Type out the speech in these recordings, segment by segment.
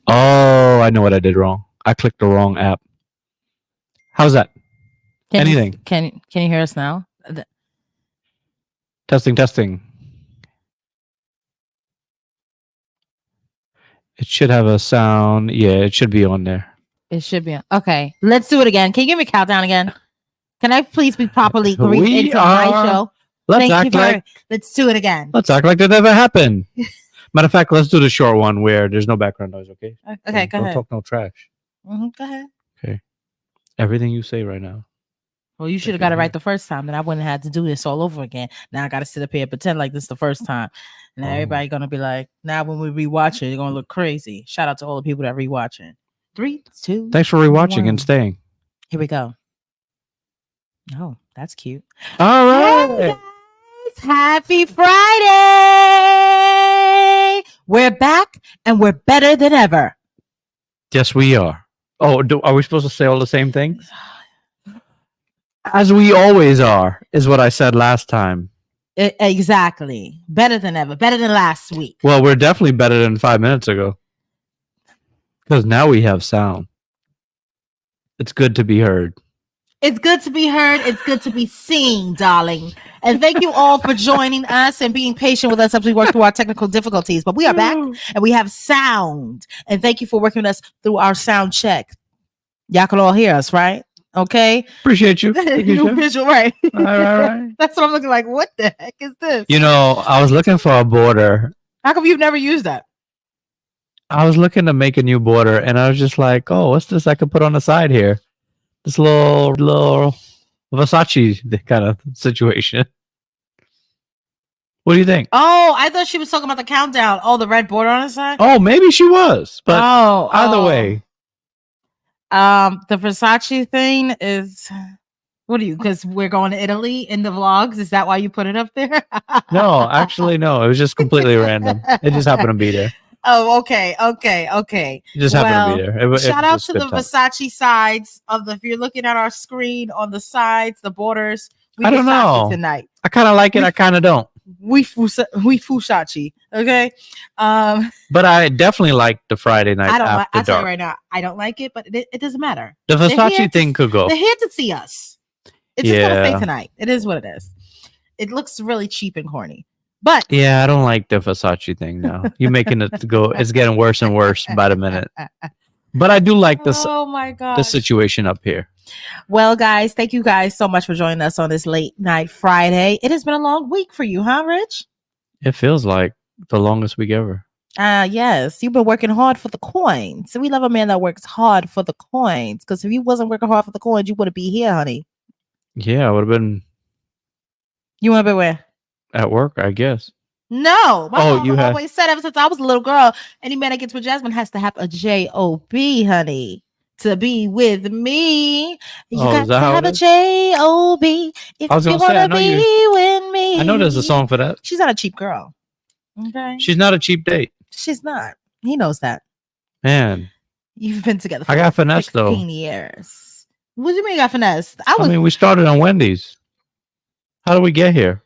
Oh, I know what I did wrong. I clicked the wrong app. How's that? Anything? Can you hear us now? Testing, testing. It should have a sound. Yeah, it should be on there. It should be. Okay, let's do it again. Can you give me a countdown again? Can I please be properly greeted into my show? Let's act like. Let's do it again. Let's act like that never happened. Matter of fact, let's do the short one where there's no background noise. Okay. Okay, go ahead. Don't talk no trash. Go ahead. Okay. Everything you say right now. Well, you should have got it right the first time, then I wouldn't have had to do this all over again. Now I got to sit up here and pretend like this the first time. Now everybody gonna be like, now when we rewatch it, you're gonna look crazy. Shout out to all the people that rewatching. 3, 2. Thanks for rewatching 1. and staying. Here we go. Oh, that's cute. All right. Hey guys, happy Friday. We're back and we're better than ever. Yes, we are. Oh, are we supposed to say all the same things? As we always are, is what I said last time. Exactly. Better than ever. Better than last week. Well, we're definitely better than 5 minutes ago. Because now we have sound. It's good to be heard. It's good to be heard. It's good to be seen, darling. And thank you all for joining us and being patient with us as we work through our technical difficulties. But we are back and we have sound. And thank you for working with us through our sound check. Y'all can all hear us, right? Okay. Appreciate you. New visual, right? All right. That's what I'm looking like. What the heck is this? You know, I was looking for a border. How come you've never used that? I was looking to make a new border, and I was just like, "Oh, what's this I could put on the side here? This little Versace kind of situation." What do you think? Oh, I thought she was talking about the countdown. Oh, the red border on the side. Oh, maybe she was, but either way. The Versace thing is, what are you? Because we're going to Italy in the vlogs. Is that why you put it up there? No, actually, no. It was just completely random. It just happened to be there. Oh, okay. It just happened to be there. Shout out to the Versace sides of the. If you're looking at our screen on the sides, the borders. I don't know tonight. I kind of like it. I kind of don't. We Fusachi, okay. But I definitely like the Friday night. I'll tell you right now, I don't like it, but it doesn't matter. The Versace thing could go. They're here to see us. It's just gonna stay tonight. It is what it is. It looks really cheap and corny, but yeah, I don't like the Versace thing now. You're making it go. It's getting worse and worse by the minute. But I do like this. Oh my god, the situation up here. Well, guys, thank you guys so much for joining us on this late night Friday. It has been a long week for you, huh, Rich? It feels like the longest week ever. Yes, you've been working hard for the coins. So we love a man that works hard for the coins. Because if you wasn't working hard for the coins, you wouldn't be here, honey. Yeah, I would have been. You want to be where? At work, I guess. No. My mom always said ever since I was a little girl, any man that gets with Jasmine has to have a J-O-B, honey. To be with me, you got to have a J-O-B if you want to be with me. I know there's a song for that. She's not a cheap girl. Okay. She's not a cheap date. She's not. He knows that. Man. You've been together for I got finesse, 16 years. What do you mean you got finesse? I mean, we started on Wendy's. How did we get here?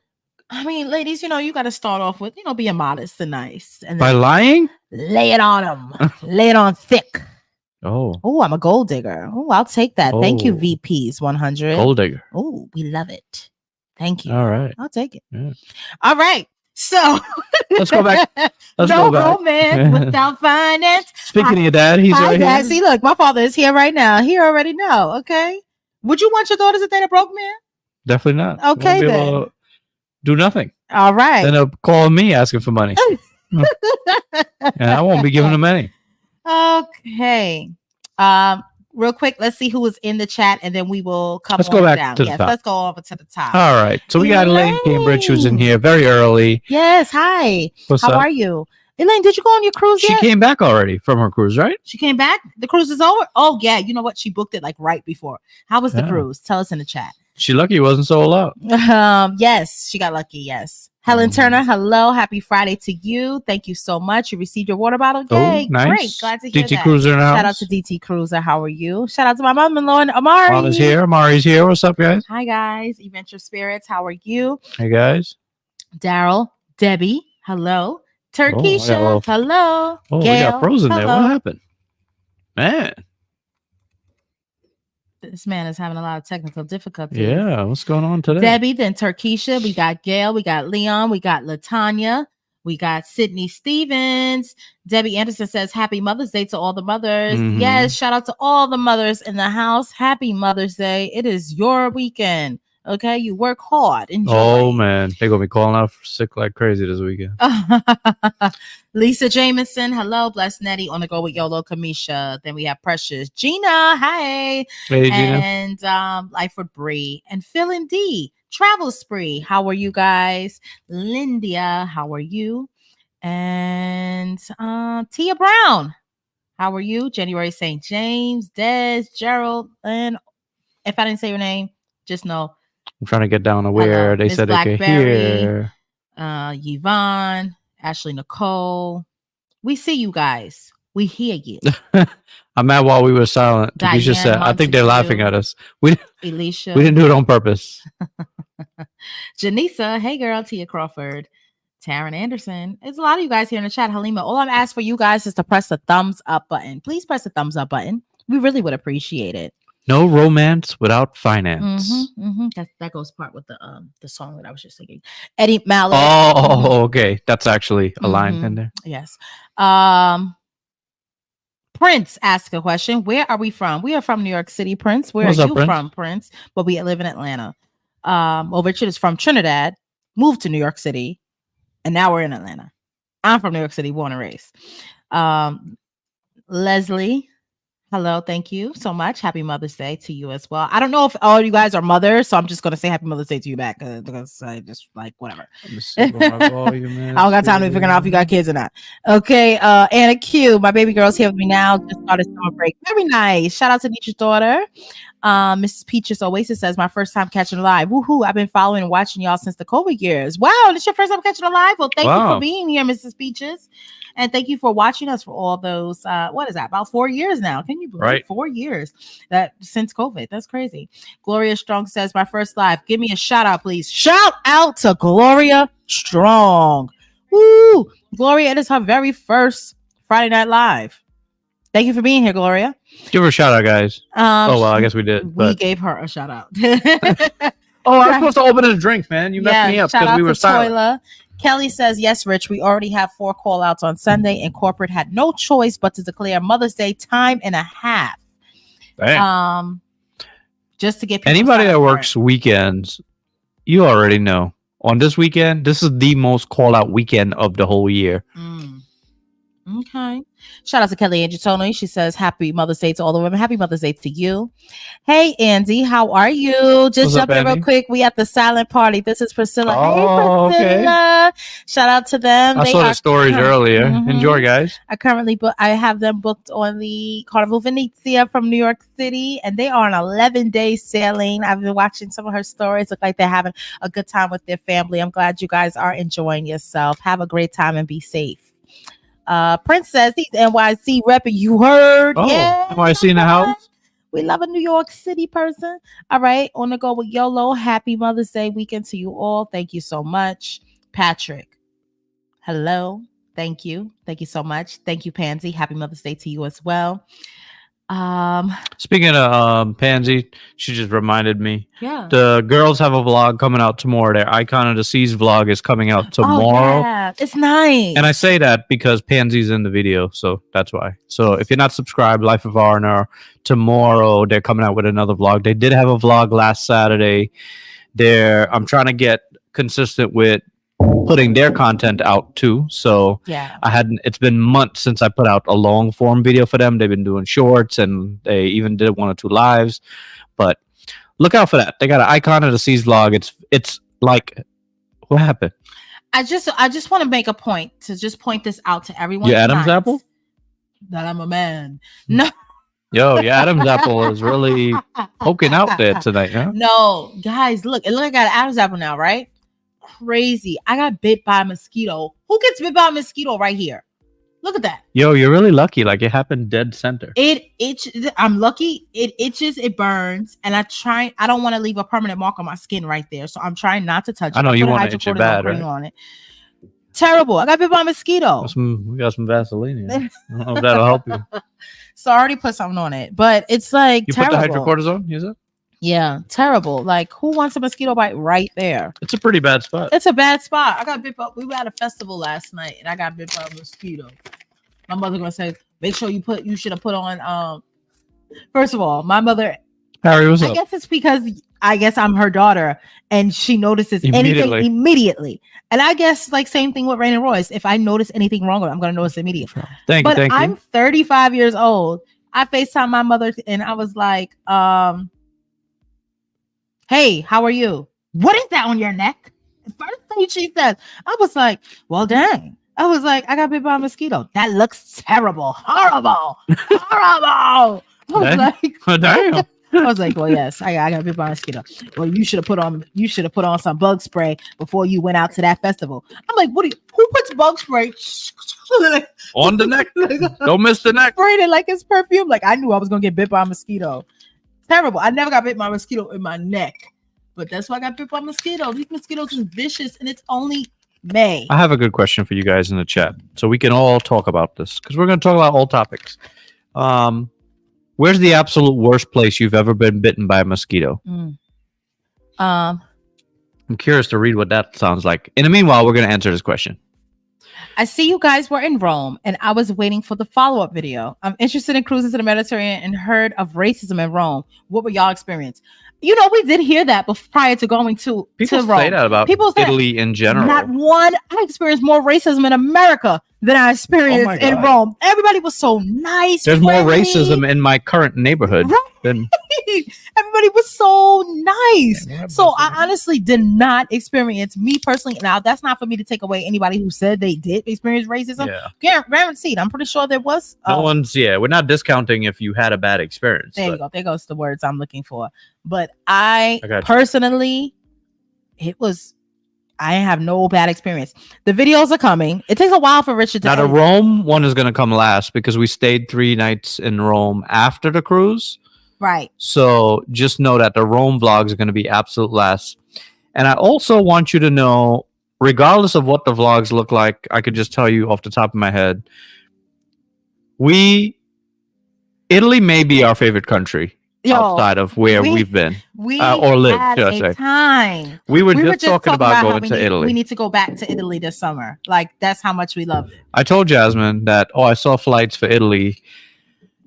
I mean, ladies, you got to start off with, being modest and nice. And by lying? Lay it on them. Lay it on thick. Oh, I'm a gold digger. Oh, I'll take that. Thank you, VPs 100. Gold digger. Oh, we love it. Thank you. All right. I'll take it. Yeah. All right. So let's go back. No romance without finance. Speaking of your dad, he's right here. See, look, my father is here right now. He already know. Okay. Would you want your daughters to date a broke man? Definitely not. Okay, then. Do nothing. All right. Then they'll call me asking for money. And I won't be giving them any. Okay. Real quick, let's see who is in the chat, and then we will come. Let's go back down. to the top. Let's go over to the top. All right. So we got Elaine Cambridge, who's in here very early. Yes. Hi. How are you, Elaine? Did you go on your cruise yet? She came back already from her cruise, right? She came back. The cruise is over. Oh yeah. You know what? She booked it like right before. How was the cruise? Tell us in the chat. She lucky it wasn't sold out. Yes, she got lucky. Yes. Helen Turner, hello. Happy Friday to you. Thank you so much. You received your water bottle. Yay. Nice. Great. Glad to hear DT that. Cruiser in the house. Shout out to DT Cruiser. How are you? Shout out to my mom-in-law and Amari. Mom is here. Amari's here. What's up, guys? Hi, guys. Adventure Spirits. How are you? Hey, guys. Daryl, Debbie, hello. Turkisha, hello. Oh, Gail, we got frozen there. What happened? Man. This man is having a lot of technical difficulties. Yeah, what's going on today? Debbie, then Turkisha, we got Gail, we got Leon, we got Latanya, we got Sydney Stevens. Debbie Anderson says, Happy Mother's Day to all the mothers. Mhm. Yes, shout out to all the mothers in the house. Happy Mother's Day. It is your weekend. Okay, you work hard. Enjoy. Oh man, they're gonna be calling out sick like crazy this weekend. Lisa Jameson, hello, bless Nettie on the go with YOLO Kamisha. Then we have Precious Gina, hi, Hey Gina. and Life with Bree and Phil and D. Travel Spree, how are you guys? Lindia, how are you? And Tia Brown, how are you? January St. James, Des, Gerald, and if I didn't say your name, just know. I'm trying to get down to where they Miss said they could Blackberry, hear. Yvonne, Ashley Nicole. We see you guys. We hear you. I'm mad while we were silent. Diane Takesha said, I think they're laughing at us. We Alicia. didn't do it on purpose. Janisa. Hey girl. Tia Crawford. Taryn Anderson. There's a lot of you guys here in the chat. Halima. All I'm asking for you guys is to press the thumbs up button. Please press the thumbs up button. We really would appreciate it. No romance without finance. That goes part with the song that I was just singing. Eddie Malik. Oh, okay. That's actually a line in there. Yes. Prince asked a question. Where are we from? We are from New York City, Prince. Where What's are up, you Prince? from, Prince? But we live in Atlanta. Well, Richard is from Trinidad, moved to New York City, and now we're in Atlanta. I'm from New York City, born and raised. Leslie, hello, thank you so much. Happy Mother's Day to you as well. I don't know if all you guys are mothers, so I'm just gonna say Happy Mother's Day to you back because I just like whatever. I don't got time to figure out if you got kids or not. Okay, Anna Q, my baby girl's here with me now. Just started summer break. Very nice. Shout out to Nietzsche's daughter. Mrs. Peaches Oasis says, my first time catching a live. Woohoo! I've been following and watching y'all since the COVID years. Wow, this your first time catching a live? Well, thank you for being here, Mrs. Peaches. And thank you for watching us for all those, what is that, about 4 years now? Can you believe 4 years that since COVID? That's crazy. Gloria Strong says, my first live. Give me a shout out, please. Shout out to Gloria Strong. Woo! Gloria, it is her very first Friday Night Live. Thank you for being here, Gloria. Give her a shout out, guys. Oh, well, I guess we did. We gave her a shout out. Oh, I was supposed to open a drink, man. You messed me up because we were silent. Toila. Kelly says, yes, Rich, we already have 4 call outs on Sunday and corporate had no choice but to declare Mother's Day time and a half. Dang. Just to get people anybody that works weekends, you already know. On this weekend, this is the most call out weekend of the whole year. Okay. Shout out to Kelly Angie. She says, happy Mother's Day to all the women. Happy Mother's Day to you. Hey, Andy, how are you? Just jump in real quick. We at the silent party. This is Priscilla. Oh, hey, Priscilla. Okay. Shout out to them. I saw the stories earlier. Enjoy, guys. I have them booked on the Carnival Venezia from New York City, and they are on 11-day sailing. I've been watching some of her stories. Look like they're having a good time with their family. I'm glad you guys are enjoying yourself. Have a great time and be safe. Prince says he's NYC repping. You heard? Oh, yeah, NYC in the house. We love a New York City person. All right, on the go with YOLO. Happy Mother's Day weekend to you all. Thank you so much, Patrick. Hello, thank you so much. Thank you, Pansy. Happy Mother's Day to you as well. Speaking of Pansy, she just reminded me. Yeah, the girls have a vlog coming out tomorrow. Their Icon of the Seas vlog is coming out tomorrow. Oh, yeah. It's nice. And I say that because Pansy's in the video, so that's why. So if you're not subscribed, Life of R&R, tomorrow they're coming out with another vlog. They did have a vlog last Saturday. I'm trying to get consistent with putting their content out too. So yeah, it's been months since I put out a long form video for them. They've been doing shorts and they even did 1 or 2 lives, but look out for that. They got an Icon of the Seas vlog. It's like, what happened? I just want to make a point to just point this out to everyone. Your Adam's apple? That I'm a man. No. Yo, your Adam's apple is really poking out there tonight, huh? No, guys, look, it look like I got an Adam's apple now, right? Crazy. I got bit by a mosquito. Who gets bit by a mosquito right here? Look at that. Yo, you're really lucky. Like it happened dead center. I'm lucky. It itches, it burns, and I don't want to leave a permanent mark on my skin right there. So I'm trying not to touch it. I know you want to itch it bad, right? On it. Terrible. I got bit by a mosquito. We got some Vaseline here. I don't know if that'll help you. So I already put something on it, but it's like You terrible. put the hydrocortisone? Use it? Yeah, terrible. Like, who wants a mosquito bite right there? It's a pretty bad spot. It's a bad spot. I got bit by. We were at a festival last night, and I got bit by a mosquito. My mother gonna say, make sure you should have put on. First of all, my mother. Harry, what's I up? guess it's because I guess I'm her daughter, and she notices anything immediately. And I guess like same thing with Rain and Royce. If I notice anything wrong with it, I'm gonna notice immediately. Thank you. I'm 35 years old. I FaceTime my mother, and I was like, "Hey, how are you? What is that on your neck?" The first thing she says, I was like, "Well, dang." I was like, "I got bit by a mosquito. That looks terrible, horrible, horrible." I was like, oh, damn. I was like, "Well, yes, I got bit by a mosquito. Well, you should have put on some bug spray before you went out to that festival." I'm like, who puts bug spray on the neck? Don't miss the neck. Sprayed it like it's perfume. Like I knew I was gonna get bit by a mosquito. Terrible. I never got bit by a mosquito in my neck, but that's why I got bit by a mosquito. These mosquitoes are vicious, and it's only May. I have a good question for you guys in the chat, so we can all talk about this because we're going to talk about all topics. Where's the absolute worst place you've ever been bitten by a mosquito? I'm curious to read what that sounds like. In the meanwhile, we're going to answer this question. I see you guys were in Rome, and I was waiting for the follow-up video. I'm interested in cruising to the Mediterranean and heard of racism in Rome. What were y'all experience? You know, we did hear that prior to going to People Rome. say that about Italy in general. Not one. I experienced more racism in America than I experienced in Rome. Everybody was so nice. There's more racism in my current neighborhood than everybody was so nice. So I honestly did not experience, me personally. Now that's not for me to take away anybody who said they did experience racism. Yeah, guaranteed. I'm pretty sure there was. No one's. Yeah, we're not discounting if you had a bad experience. There you go. There goes the words I'm looking for. But I personally, I have no bad experience. The videos are coming. It takes a while for Richard to. Now, the Rome one is going to come last because we stayed 3 nights in Rome after the cruise. Right. So just know that the Rome vlogs are going to be absolute last. And I also want you to know, regardless of what the vlogs look like, I could just tell you off the top of my head, Italy may be our favorite country. Outside of where we've been or lived, should I say. Time. We were just talking about going to Italy. We need to go back to Italy this summer. Like, that's how much we love it. I told Jasmine that, I saw flights for Italy.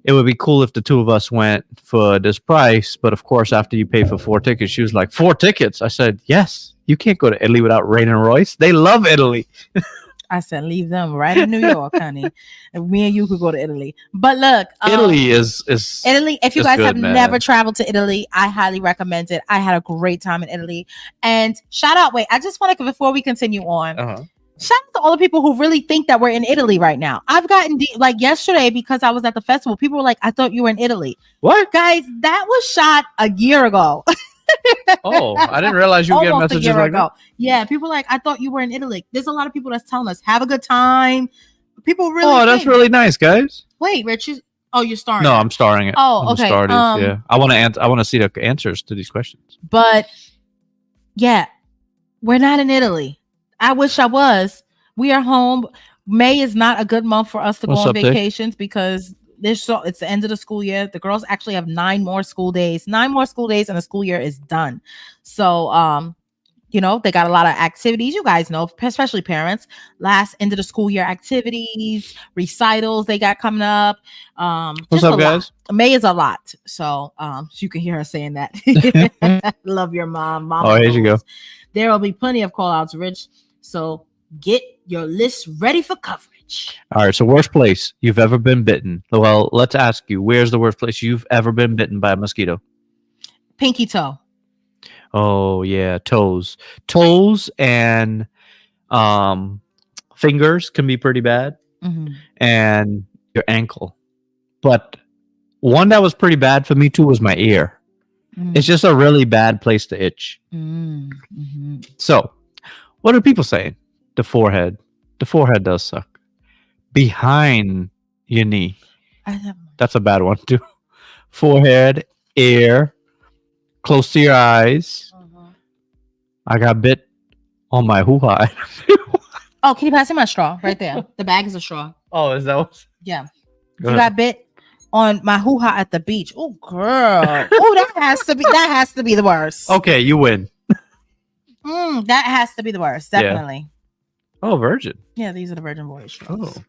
It would be cool if the two of us went for this price. But, of course, after you pay for 4 tickets, she was like, 4 tickets? I said, yes. You can't go to Italy without Rain and Royce. They love Italy. I said, leave them right in New York, honey. And me and you could go to Italy. But look, Italy is Italy. If you guys have never traveled to Italy, I highly recommend it. I had a great time in Italy. And shout out, I just want to, before we continue on, shout out to all the people who really think that we're in Italy right now. I've gotten like yesterday, because I was at the festival, people were like, I thought you were in Italy. What? Guys, that was shot a year ago. I didn't realize you get messages like that. Yeah, people like, I thought you were in Italy. There's a lot of people that's telling us, have a good time. People really. Oh, that's really nice, guys. Wait, Rich, you're starring. No, I'm starring it. Oh, okay. Yeah, I want to see the answers to these questions. But yeah, we're not in Italy. I wish I was. We are home. May is not a good month for us to go on vacations because it's the end of the school year. The girls actually have 9 more school days. 9 more school days and the school year is done. So they got a lot of activities. You guys know, especially parents, last end of the school year activities, recitals they got coming up. What's up, guys? May is a lot. So you can hear her saying that. Love your mom. Mama here you go. There will be plenty of call outs, Rich. So get your list ready for coverage. All right. So worst place you've ever been bitten. Well, let's ask you, where's the worst place you've ever been bitten by a mosquito? Pinky toe. Oh yeah, toes and fingers can be pretty bad, and your ankle. But one that was pretty bad for me too was my ear. It's just a really bad place to itch. So, what are people saying? The forehead. The forehead does suck. Behind your knee. That's a bad one too. Forehead, ear, close to your eyes. I got bit on my hoo-ha. Oh, can you pass me my straw right there? The bag is a straw. Oh, is that what? Yeah. Go You ahead. got bit on my hoo-ha at the beach. Oh, girl. Oh, that has to be the worst. Okay, you win. That has to be the worst. Yeah. Definitely. Oh, Virgin. Yeah, these are the Virgin Voyage straws. Oh.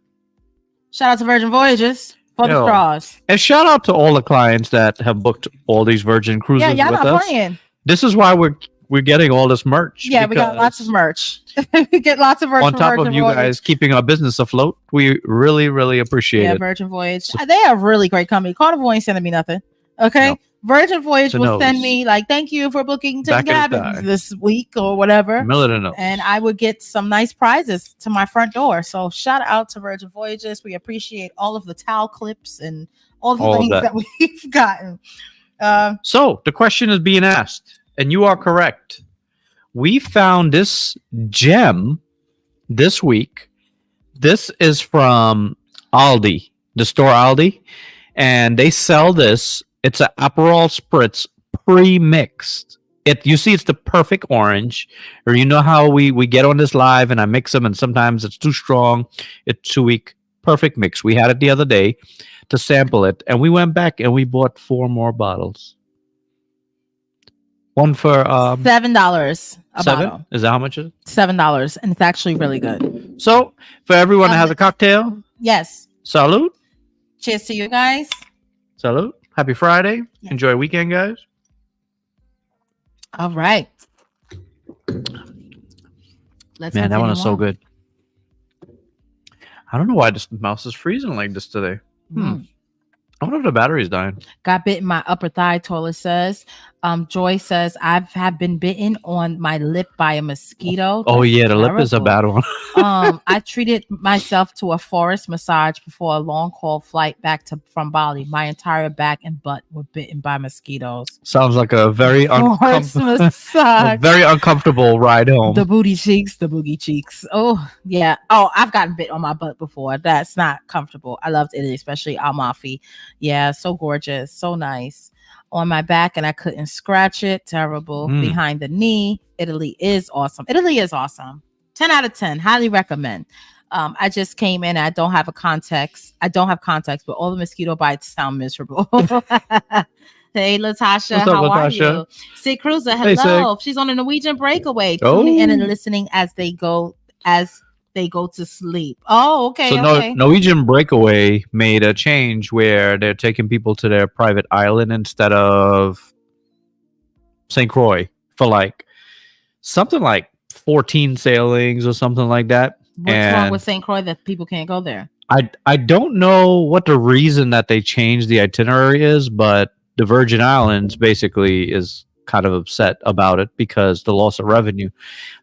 Shout out to Virgin Voyages for the Yo. straws. And shout out to all the clients that have booked all these Virgin cruises Yeah, y'all with not us. playing. This is why we're getting all this merch. Yeah, we got lots of merch. We get lots of merch on from top Virgin of you Voyage. guys keeping our business afloat. We really, really appreciate Yeah, it. Virgin Voyage. They are a really great company. Carnival ain't sending me nothing. Okay. No. Virgin Voyage To will send nose. me like, thank you for booking 10 Back of the cabins thigh. this week or whatever. Middle of the nose. And I would get some nice prizes to my front door. So shout out to Virgin Voyages. We appreciate all of the towel clips and all the All of things that. that we've gotten. So the question is being asked, and you are correct. We found this gem this week. This is from Aldi, the store Aldi, and they sell this. It's an Aperol Spritz pre-mixed. You see, it's the perfect orange. Or you know how we get on this live, and I mix them, and sometimes it's too strong, it's too weak. Perfect mix. We had it the other day to sample it, and we went back and we bought 4 more bottles. One for $7 a $7. bottle. Is that how much it is? $7, and it's actually really good. So for everyone that has a cocktail, Yes. salute. Cheers to you guys. Salute. Happy Friday. Yeah. Enjoy weekend, guys. All right. Let's Man, that one continue is so on. good. I don't know why this mouse is freezing like this today. I wonder if the battery's dying. Got bit in my upper thigh, Tola says. Joy says, have been bitten on my lip by a mosquito. Oh, That's yeah, the lip is a terrible. bad one. I treated myself to a forest massage before a long haul flight back from Bali. My entire back and butt were bitten by mosquitoes. Sounds like a very, Forest massage. very uncomfortable ride home. The booty cheeks, the boogie cheeks. Oh, yeah. Oh, I've gotten bit on my butt before. That's not comfortable. I loved Italy, especially Amalfi. Yeah, so gorgeous, so nice. On my back, and I couldn't scratch it. Terrible. Behind the knee. Italy is awesome. 10 out of 10. Highly recommend. I just came in. I don't have context, but all the mosquito bites sound miserable. Hey, Latasha, What's up, how are Latasha? you? Sig Cruiser, Hey, hello. She's on a Norwegian breakaway, tuning in and listening as they go to sleep. Oh, okay. So okay. Norwegian Breakaway made a change where they're taking people to their private island instead of St. Croix for like something like 14 sailings or something like that. What's wrong with St. Croix that people can't go there? I don't know what the reason that they changed the itinerary is, but the Virgin Islands basically is kind of upset about it because the loss of revenue.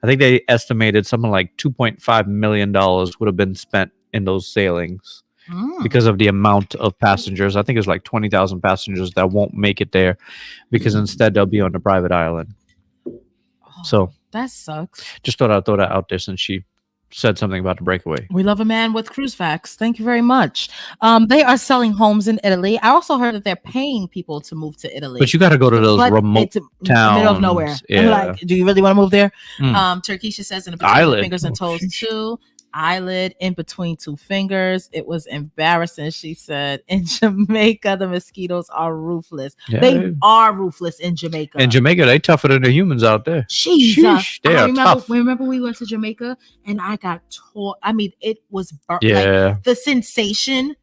I think they estimated something like $2.5 million would have been spent in those sailings because of the amount of passengers. I think it's like 20,000 passengers that won't make it there because instead they'll be on the private island. So that sucks. Just thought I'd throw that out there since she said something about the breakaway. We love a man with cruise facts. Thank you very much. They are selling homes in Italy. I also heard that they're paying people to move to Italy. But you got to go to those remote towns. Middle of nowhere. Yeah. I'm like, do you really want to move there? Turkisha says in between Eyelid. fingers and toes too. Eyelid in between 2 fingers. It was embarrassing. She said in Jamaica the mosquitoes are ruthless. Yeah. They are ruthless in Jamaica. In Jamaica, they tougher than the humans out there. Jesus. Sheesh, they are tough. Remember we went to Jamaica and I got tore. I mean, it was Yeah. like the sensation,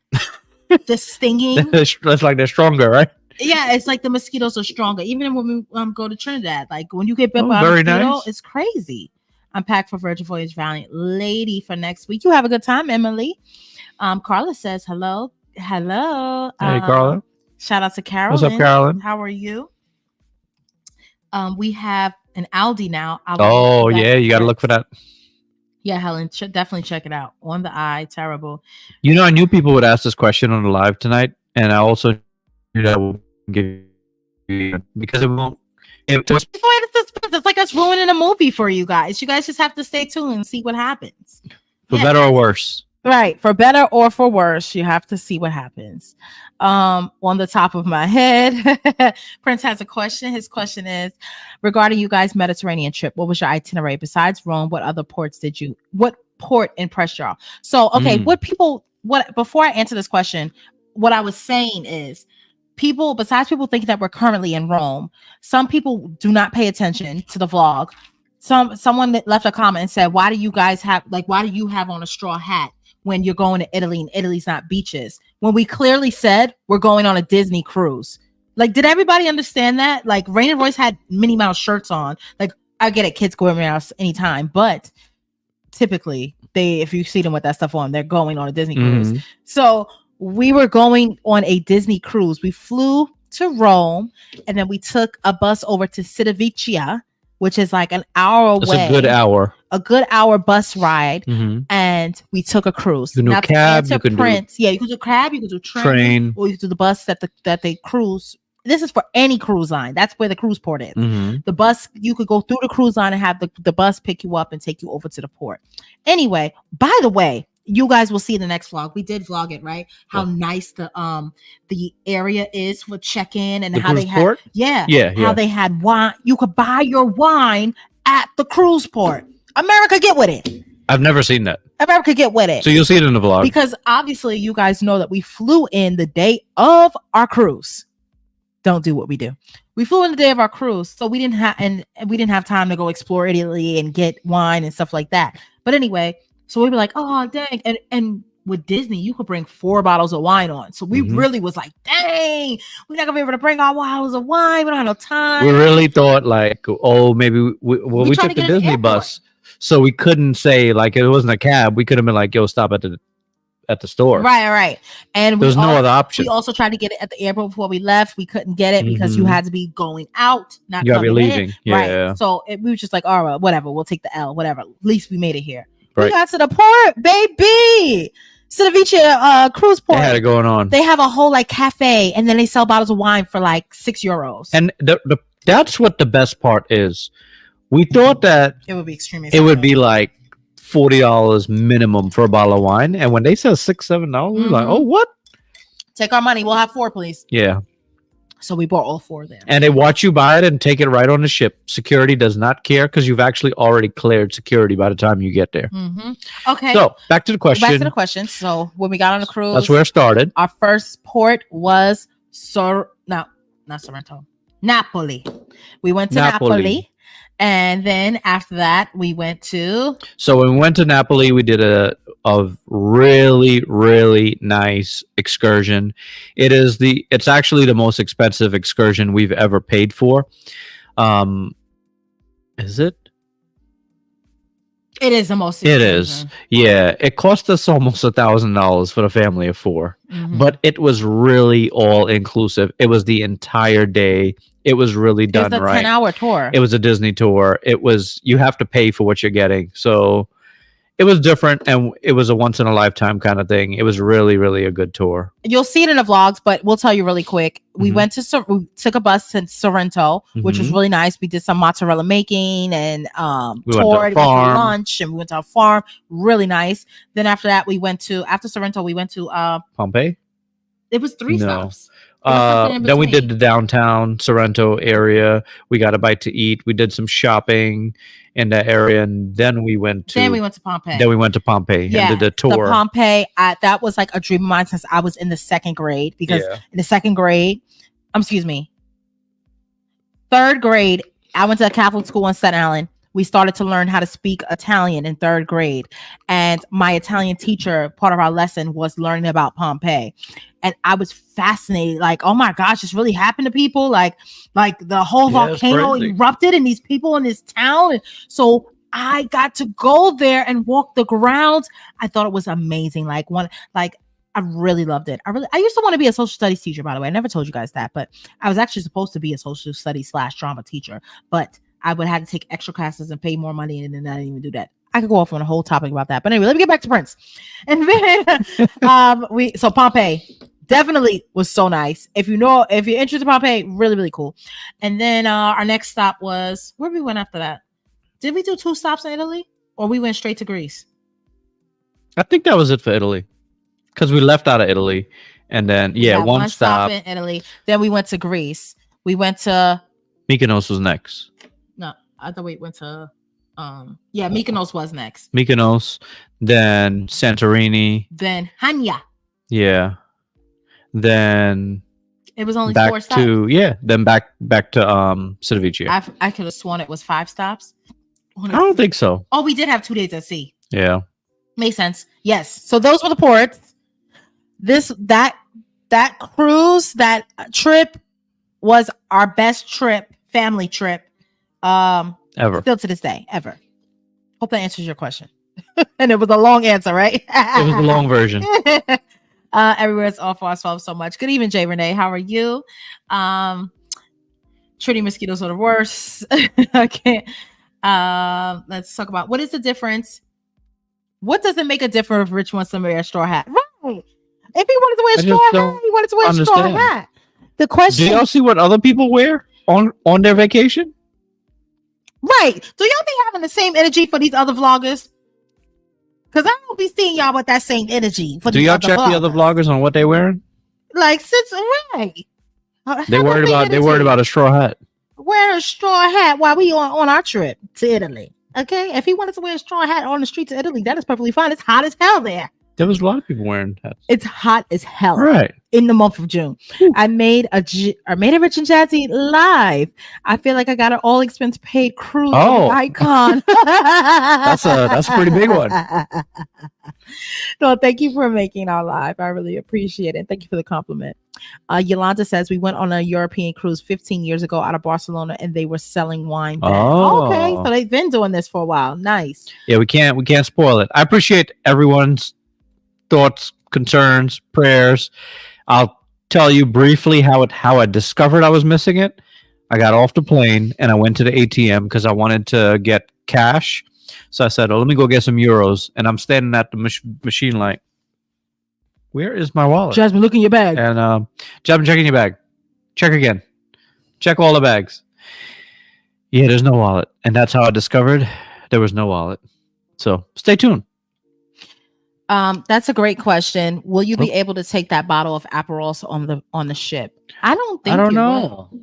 the stinging. That's like they're stronger, right? Yeah, it's like the mosquitoes are stronger. Even when we go to Trinidad, like when you get bit by a very mosquito, nice. it's crazy. I'm packed for Virgin Voyage Valiant Lady for next week. You have a good time, Emily. Carla says hello. Hello. Hey, Carla. Shout out to Carolyn. What's up, Carolyn? How are you? We have an Aldi now. Oh, yeah. You got to look for that. Yeah, Helen, definitely check it out. On the eye, terrible. You know, I knew people would ask this question on the live tonight, and I also knew that would give you because it won't. It's like us ruining a movie for you guys. You guys just have to stay tuned and see what happens. For better or worse. Right. For better or for worse, you have to see what happens. On the top of my head, Prince has a question. His question is regarding you guys' Mediterranean trip. What was your itinerary besides Rome? What other ports did you port impressed y'all? So, okay, what before I answer this question, what I was saying is people, besides people thinking that we're currently in Rome, some people do not pay attention to the vlog. Someone that left a comment and said, why do you have on a straw hat when you're going to Italy and Italy's not beaches? When we clearly said we're going on a Disney cruise. Like, did everybody understand that? Like, Rain and Royce had Minnie Mouse shirts on. Like, I get it, kids go around anytime, but typically if you see them with that stuff on, they're going on a Disney cruise. So we were going on a Disney cruise. We flew to Rome, and then we took a bus over to Civitavecchia, which is like an hour away. It's a good hour bus ride, and we took a cruise. You can do cab, you can do cab, you can do train, or you can do the bus that they cruise. This is for any cruise line. That's where the cruise port is. The bus, you could go through the cruise line and have the bus pick you up and take you over to the port. Anyway, by the way, you guys will see in the next vlog. We did vlog it, right? How nice the area is for check-in and how they had port? How they had wine. You could buy your wine at the cruise port. America, get with it. I've never seen that. America, get with it. So you'll see it in the vlog. Because obviously you guys know that we flew in the day of our cruise. Don't do what we do. We flew in the day of our cruise, so we didn't have time to go explore Italy and get wine and stuff like that. But anyway, so we were like, oh dang, and with Disney, you could bring 4 bottles of wine on. So we really was like, dang, we're not gonna be able to bring our bottles of wine. We don't have no time. We really thought like, oh, maybe we took the Disney bus, so we couldn't say like it wasn't a cab. We could have been like, yo, stop at the store. Right. And there's no other option. We also tried to get it at the airport before we left. We couldn't get it because you had to be going out, not you gotta be leaving. Right. So we were just like, all right, whatever. We'll take the L, whatever. At least we made it here. Right. We got to the port, baby. Civitavecchia cruise port. They had it going on. They have a whole like cafe, and then they sell bottles of wine for like €6. And that's what the best part is. We thought that it would be extremely. It would be like $40 minimum for a bottle of wine, and when they said $6-7, we were like, oh, what? Take our money. We'll have 4, please. Yeah. So we bought all 4 there. And they watch you buy it and take it right on the ship. Security does not care because you've actually already cleared security by the time you get there. Okay. So back to the question. So when we got on the cruise, that's where it started. Our first port was not Sorrento, Napoli. We went to Napoli. And then after that, we went to. So when we went to Napoli, we did a really, really nice excursion. It's actually the most expensive excursion we've ever paid for. Is it? It is the most expensive. It is. Yeah. It cost us almost $1,000 for the family of 4. But it was really all inclusive. It was the entire day. It was really done right. It was a 10-hour tour. It was a Disney tour. You have to pay for what you're getting. So it was different, and it was a once in a lifetime kind of thing. It was really, really a good tour. You'll see it in the vlogs, but we'll tell you really quick. We we took a bus to Sorrento, which was really nice. We did some mozzarella making and we went to lunch, and we went to a farm. Really nice. Then after that, after Sorrento, we went to Pompeii. It was 3 stops. Then we did the downtown Sorrento area. We got a bite to eat. We did some shopping in that area, and then we went to Pompeii. Then we went to Pompeii and did the tour. The Pompeii, that was like a dream of mine since I was in the 2nd grade. Because in the 2nd grade, 3rd grade, I went to a Catholic school in Staten Island. We started to learn how to speak Italian in 3rd grade. And my Italian teacher, part of our lesson was learning about Pompeii. And I was fascinated, like, oh my gosh, this really happened to people. Like the whole volcano erupted and these people in this town. And so I got to go there and walk the grounds. I thought it was amazing. I really loved it. I used to want to be a social studies teacher, by the way. I never told you guys that, but I was actually supposed to be a social studies / drama teacher, but I would have to take extra classes and pay more money, and then I didn't even do that. I could go off on a whole topic about that. But anyway, let me get back to Prince. And then so Pompeii definitely was so nice. If you're interested in Pompeii, really, really cool. And then our next stop was where we went after that. Did we do 2 stops in Italy, or we went straight to Greece? I think that was it for Italy, because we left out of Italy, and then one stop in Italy. Then we went to Greece. We went to Mykonos was next. No, I thought we went to Mykonos was next. Mykonos. then Santorini. Then Hanya. Yeah. Then It was only back 4 stops. then back to Cittadevecchia. I could have sworn it was 5 stops. I don't think so. Oh, we did have 2 days at sea. Yeah. Makes sense. Yes. So those were the ports. That cruise, that trip was our best trip, family trip, Ever. still to this day, ever. Hope that answers your question. And it was a long answer, right? It was the long version. Everywhere is off our 12 so much. Good evening, Jay Renee. How are you? Trinity mosquitoes are the worst. Okay. Let's talk about what is the difference. What does it make a difference if Rich wants to wear a straw hat? Right. If he wanted to wear a straw hat, he wanted to wear a straw hat. The question. Do y'all see what other people wear on their vacation? Right. Do y'all be having the same energy for these other vloggers? Because I don't be seeing y'all with that same energy. Do y'all check the other vloggers on what they wearing? Like, since right. They worried about a straw hat. Wear a straw hat while we on our trip to Italy. Okay, if he wanted to wear a straw hat on the streets of Italy, that is perfectly fine. It's hot as hell there. There was a lot of people wearing hats. It's hot as hell. Right. In the month of June. I made a Rich and Jazzy live. I feel like I got an all expense paid cruise icon. That's a pretty big one. No, thank you for making our live. I really appreciate it. Thank you for the compliment. Yolanda says we went on a European cruise 15 years ago out of Barcelona and they were selling wine then. Okay, so they've been doing this for a while. Nice. Yeah, we can't spoil it. I appreciate everyone's thoughts, concerns, prayers. I'll tell you briefly how I discovered I was missing it. I got off the plane and I went to the ATM because I wanted to get cash. So I said, let me go get some euros. And I'm standing at the machine like, where is my wallet? Jasmine, look in your bag. And Jasmine, check in your bag. Check again. Check all the bags. Yeah, there's no wallet. And that's how I discovered there was no wallet. So stay tuned. That's a great question. Will you be able to take that bottle of Aperol on the ship? I don't know. Will.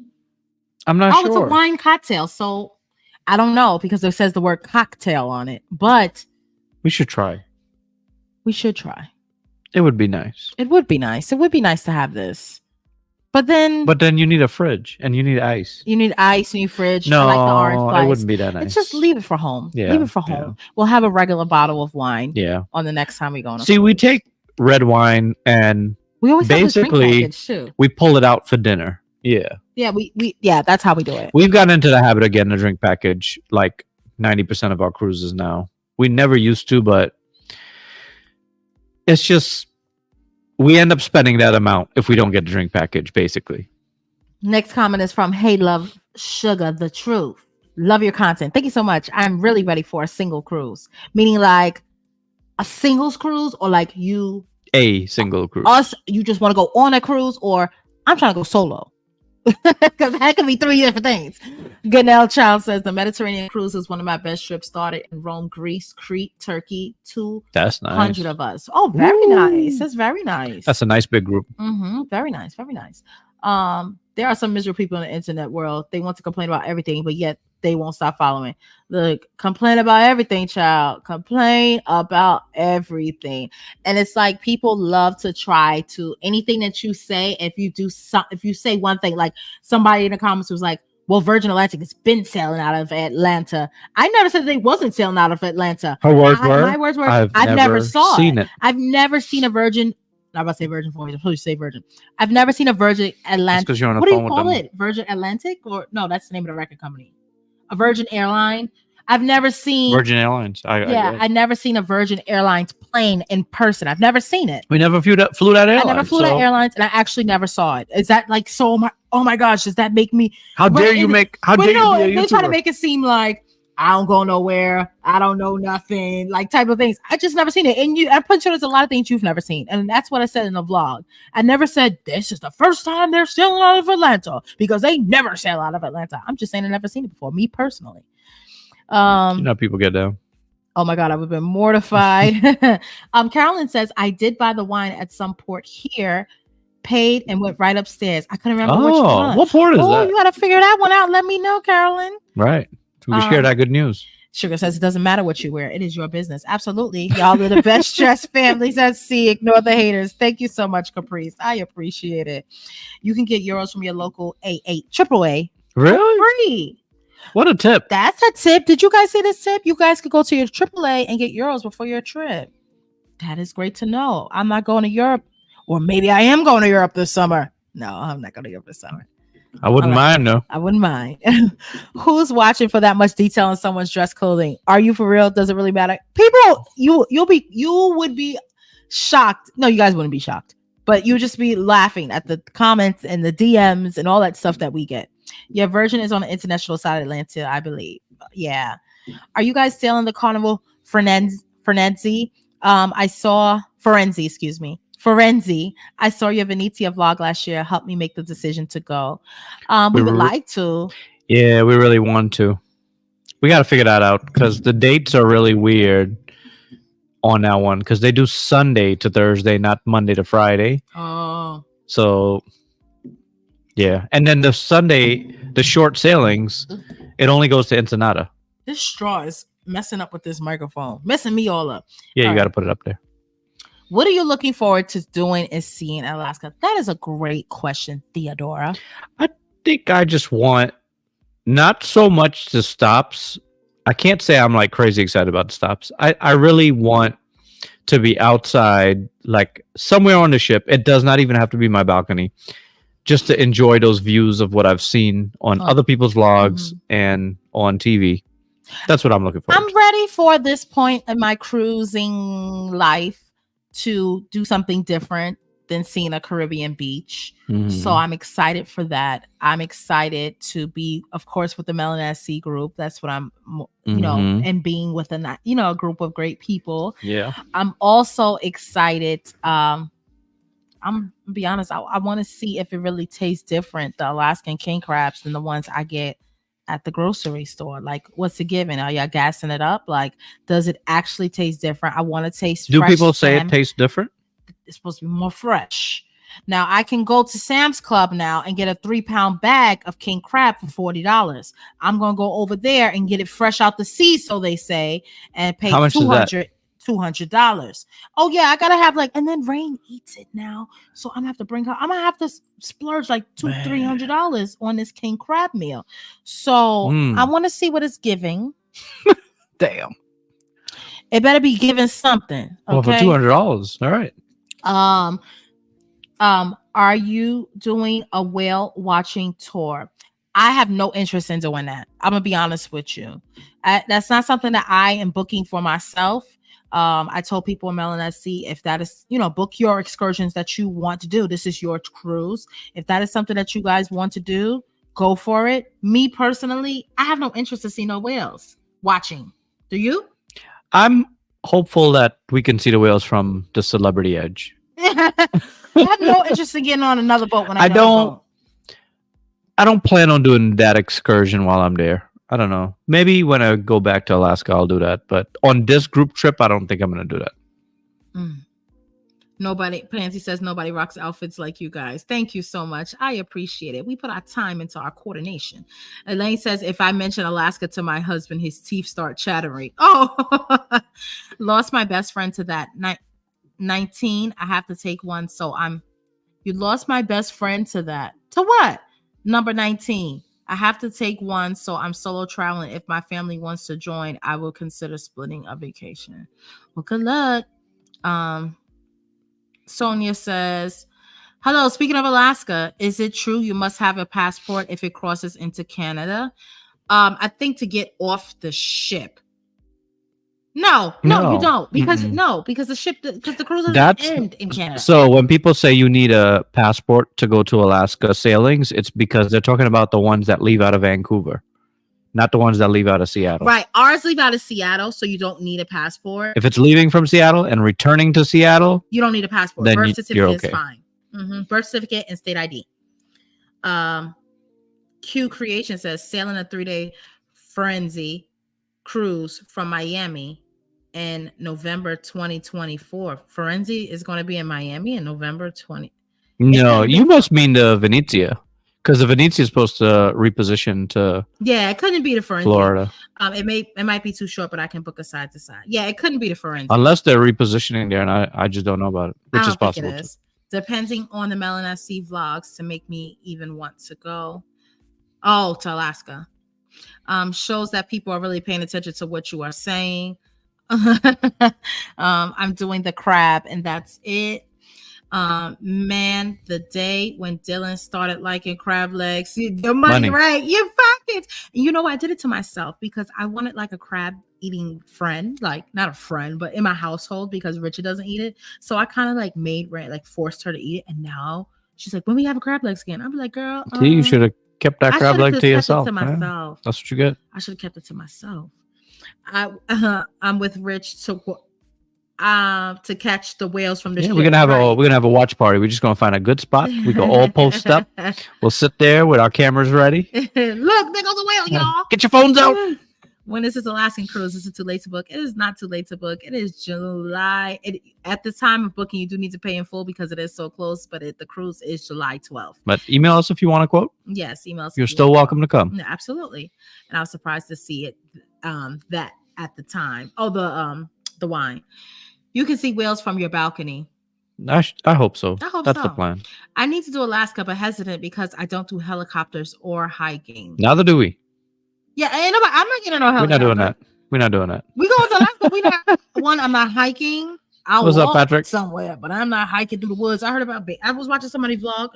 I'm not sure. It's a wine cocktail, so I don't know because it says the word cocktail on it. But we should try. It would be nice. It would be nice to have this. But then you need a fridge and you need ice. You need ice in your fridge. No, like the orange slice. It wouldn't be that nice. It's just leave it for home. Yeah, leave it for home. Yeah. We'll have a regular bottle of wine. Yeah. On the next time we go on. See, we take red wine and we always basically have this drink package too. We pull it out for dinner. Yeah. Yeah, we that's how we do it. We've gotten into the habit of getting a drink package like 90% of our cruises now. We never used to, but it's just we end up spending that amount if we don't get the drink package, basically. Next comment is from Hey Love Sugar The Truth. Love your content. Thank you so much. I'm really ready for a single cruise. Meaning like a singles cruise or like you a single cruise. Us, you just want to go on a cruise or I'm trying to go solo. Because that could be 3 different things. Goodnight Child says the Mediterranean cruise is one of my best trips. Started in Rome, Greece, Crete, Turkey. 200 of us. Oh, very nice. That's very nice. That's a nice big group. Very nice. Very nice. There are some miserable people in the internet world. They want to complain about everything, but yet they won't stop following. Look, complain about everything, child. Complain about everything. And it's like people love to try to anything that you say. If you say one thing, like somebody in the comments was like, well, Virgin Atlantic has been sailing out of Atlanta. I never said they wasn't sailing out of Atlanta. Her words were. My words were. I've never seen it. I've never seen a Virgin. I'm about to say Virgin for me. I'm supposed to say Virgin. I've never seen a Virgin Atlantic. Because you're on a what do phone you call it? Virgin Atlantic? Or no, that's the name of the record company. A Virgin Airline. I've never seen Virgin Airlines. I've never seen a Virgin Airlines plane in person. I've never seen it. We never flew that airline. I never flew that airlines, and I actually never saw it. Is that like so? Oh my gosh! Does that make me? How dare you make? How dare you? They try to make it seem like I don't go nowhere. I don't know nothing. Like type of things. I just never seen it. And I'm pretty sure there's a lot of things you've never seen. And that's what I said in the vlog. I never said this is the first time they're sailing out of Atlanta because they never sail out of Atlanta. I'm just saying I've never seen it before. Me personally. You know, people get down. Oh my God, I would have been mortified. Carolyn says, I did buy the wine at some port here, paid and went right upstairs. I couldn't remember which one. What port is that? You got to figure that one out. Let me know, Carolyn. Right. We can share that good news. Sugar says it doesn't matter what you wear. It is your business. Absolutely. Y'all are the best dressed families at sea. Ignore the haters. Thank you so much, Caprice. I appreciate it. You can get euros from your local AAA Really? free. What a tip. That's a tip. Did you guys see this tip? You guys could go to your AAA and get euros before your trip. That is great to know. I'm not going to Europe, or maybe I am going to Europe this summer. No, I'm not going to Europe this summer. I wouldn't mind, though. I wouldn't mind. Who's watching for that much detail in someone's dress clothing? Are you for real? Does it really matter? People, you would be shocked. No, you guys wouldn't be shocked, but you would just be laughing at the comments and the DMs and all that stuff that we get. Your version is on the international side of Atlanta, I believe. Yeah. Are you guys sailing the Carnival Frenzy? I saw Forenzi, excuse me. Forenzi. I saw your Venezia vlog last year. Helped me make the decision to go. We would like to. Yeah, we really want to. We got to figure that out because the dates are really weird on that one because they do Sunday to Thursday, not Monday to Friday. Oh. So, yeah. And then the Sunday, the short sailings, it only goes to Ensenada. This straw is messing up with this microphone. Messing me all up. Yeah, you got to put it up there. What are you looking forward to doing and seeing in Alaska? That is a great question, Theodora. I think I just want not so much the stops. I can't say I'm like crazy excited about the stops. I really want to be outside, like somewhere on the ship. It does not even have to be my balcony, just to enjoy those views of what I've seen on other people's vlogs and on TV. That's what I'm looking for. I'm ready for this point in my cruising life to do something different than seeing a Caribbean beach. So I'm excited for that. I'm excited to be, of course, with the MELANIN at Sea group. That's what I'm, you know, and being with a group of great people. Yeah. I'm also excited. I'm be honest. I want to see if it really tastes different, the Alaskan king crabs, than the ones I get at the grocery store. Like, what's it giving? Are y'all gassing it up? Like, does it actually taste different? I want to taste. Do people say it tastes different? It's supposed to be more fresh. Now I can go to Sam's Club now and get a 3-pound bag of king crab for $40. I'm gonna go over there and get it fresh out the sea, so they say, and pay $200. Oh yeah, I gotta have and then Rain eats it now, so I'm gonna have to bring her. I'm gonna have to splurge like $200-300 on this king crab meal. So I want to see what it's giving. Damn, it better be giving something. Okay? Well, for $200, all right. Are you doing a whale watching tour? I have no interest in doing that. I'm gonna be honest with you. That's not something that I am booking for myself. I told people in MELANIN at Sea, if that is, book your excursions that you want to do. This is your cruise. If that is something that you guys want to do, go for it. Me personally, I have no interest to see no whales watching. Do you? I'm hopeful that we can see the whales from the Celebrity Edge. I have no interest in getting on another boat when I don't plan on doing that excursion while I'm there. I don't know. Maybe when I go back to Alaska, I'll do that. But on this group trip, I don't think I'm going to do that. Nobody, Pansy says nobody rocks outfits like you guys. Thank you so much. I appreciate it. We put our time into our coordination. Elaine says, if I mention Alaska to my husband, his teeth start chattering. Oh, lost my best friend to that. 19. I have to take one. So you lost my best friend to that. To what? Number 19. I have to take one. So I'm solo traveling. If my family wants to join, I will consider splitting a vacation. Well, good luck. Sonia says, hello, speaking of Alaska, is it true you must have a passport if it crosses into Canada? I think to get off the ship. No, you don't. Because the cruise doesn't end in Canada. So when people say you need a passport to go to Alaska sailings, it's because they're talking about the ones that leave out of Vancouver, not the ones that leave out of Seattle. Right. Ours leave out of Seattle, so you don't need a passport. If it's leaving from Seattle and returning to Seattle, you don't need a passport. Then Birth certificate okay. is fine. Birth certificate and state ID. Q Creation says sailing a 3-day frenzy cruise from Miami in November 2024. Forenzi is going to be in Miami in November 20. No, you must mean the Venezia, Because the Venezia is supposed to reposition to Yeah, it couldn't be the Firenze. Florida. It might be too short, but I can book a side to side. Yeah, it couldn't be the Firenze. Unless they're repositioning there, and I just don't know about it, which I is don't think possible. it is. Depending on the Melon SC vlogs to make me even want to go. Oh, to Alaska. Shows that people are really paying attention to what you are saying. I'm doing the crab, and that's it. Man, the day when Dylan started liking crab legs, the money, right? You pockets. You know, I did it to myself because I wanted like a crab eating friend, like not a friend, but in my household because Richard doesn't eat it. So I kind of like forced her to eat it, and now she's like, when we have a crab legs again, I'll be like, girl, See, you should have kept that crab leg to yourself. To myself. That's what you get. I should have kept it to myself. I'm with Rich to catch the whales from the ship. We're gonna have a watch party. We're just gonna find a good spot. We can all post up. We'll sit there with our cameras ready. Look, there goes a whale, y'all. Get your phones out. When is this Alaskan cruise? Is it too late to book? It is not too late to book. It is July. At the time of booking, you do need to pay in full because it is so close, but the cruise is July 12th. But email us if you want to quote. Yes, email us. You're still welcome to come. Yeah, absolutely. And I was surprised to see it that at the time. Oh, the wine. You can see whales from your balcony. I hope so. That's the plan. I need to do Alaska, but hesitant because I don't do helicopters or hiking. Neither do we. Yeah, I'm not getting no helicopter. We're not doing that. We go to Alaska. I'm not hiking. What's up, Patrick? Somewhere, but I'm not hiking through the woods. I heard about I was watching somebody vlog.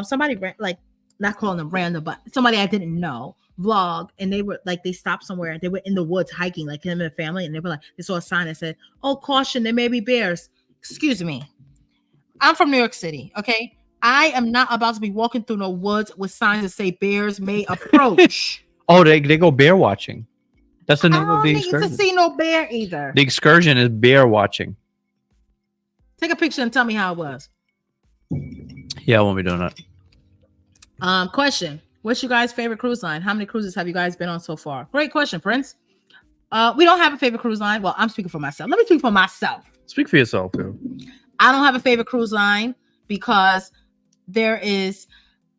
Somebody like not calling them random, but somebody I didn't know vlog, and they were like they stopped somewhere. They were in the woods hiking, like him and family, and they were like they saw a sign that said, "Oh, caution, there may be bears." Excuse me. I'm from New York City, okay? I am not about to be walking through no woods with signs that say bears may approach. Oh, they go bear watching. That's the name of the excursion. I don't need to see no bear either. The excursion is bear watching. Take a picture and tell me how it was. Yeah, I won't be doing that. Question. What's your guys' favorite cruise line? How many cruises have you guys been on so far? Great question, Prince. We don't have a favorite cruise line. Well, I'm speaking for myself. Let me speak for myself. Speak for yourself, too. I don't have a favorite cruise line because there is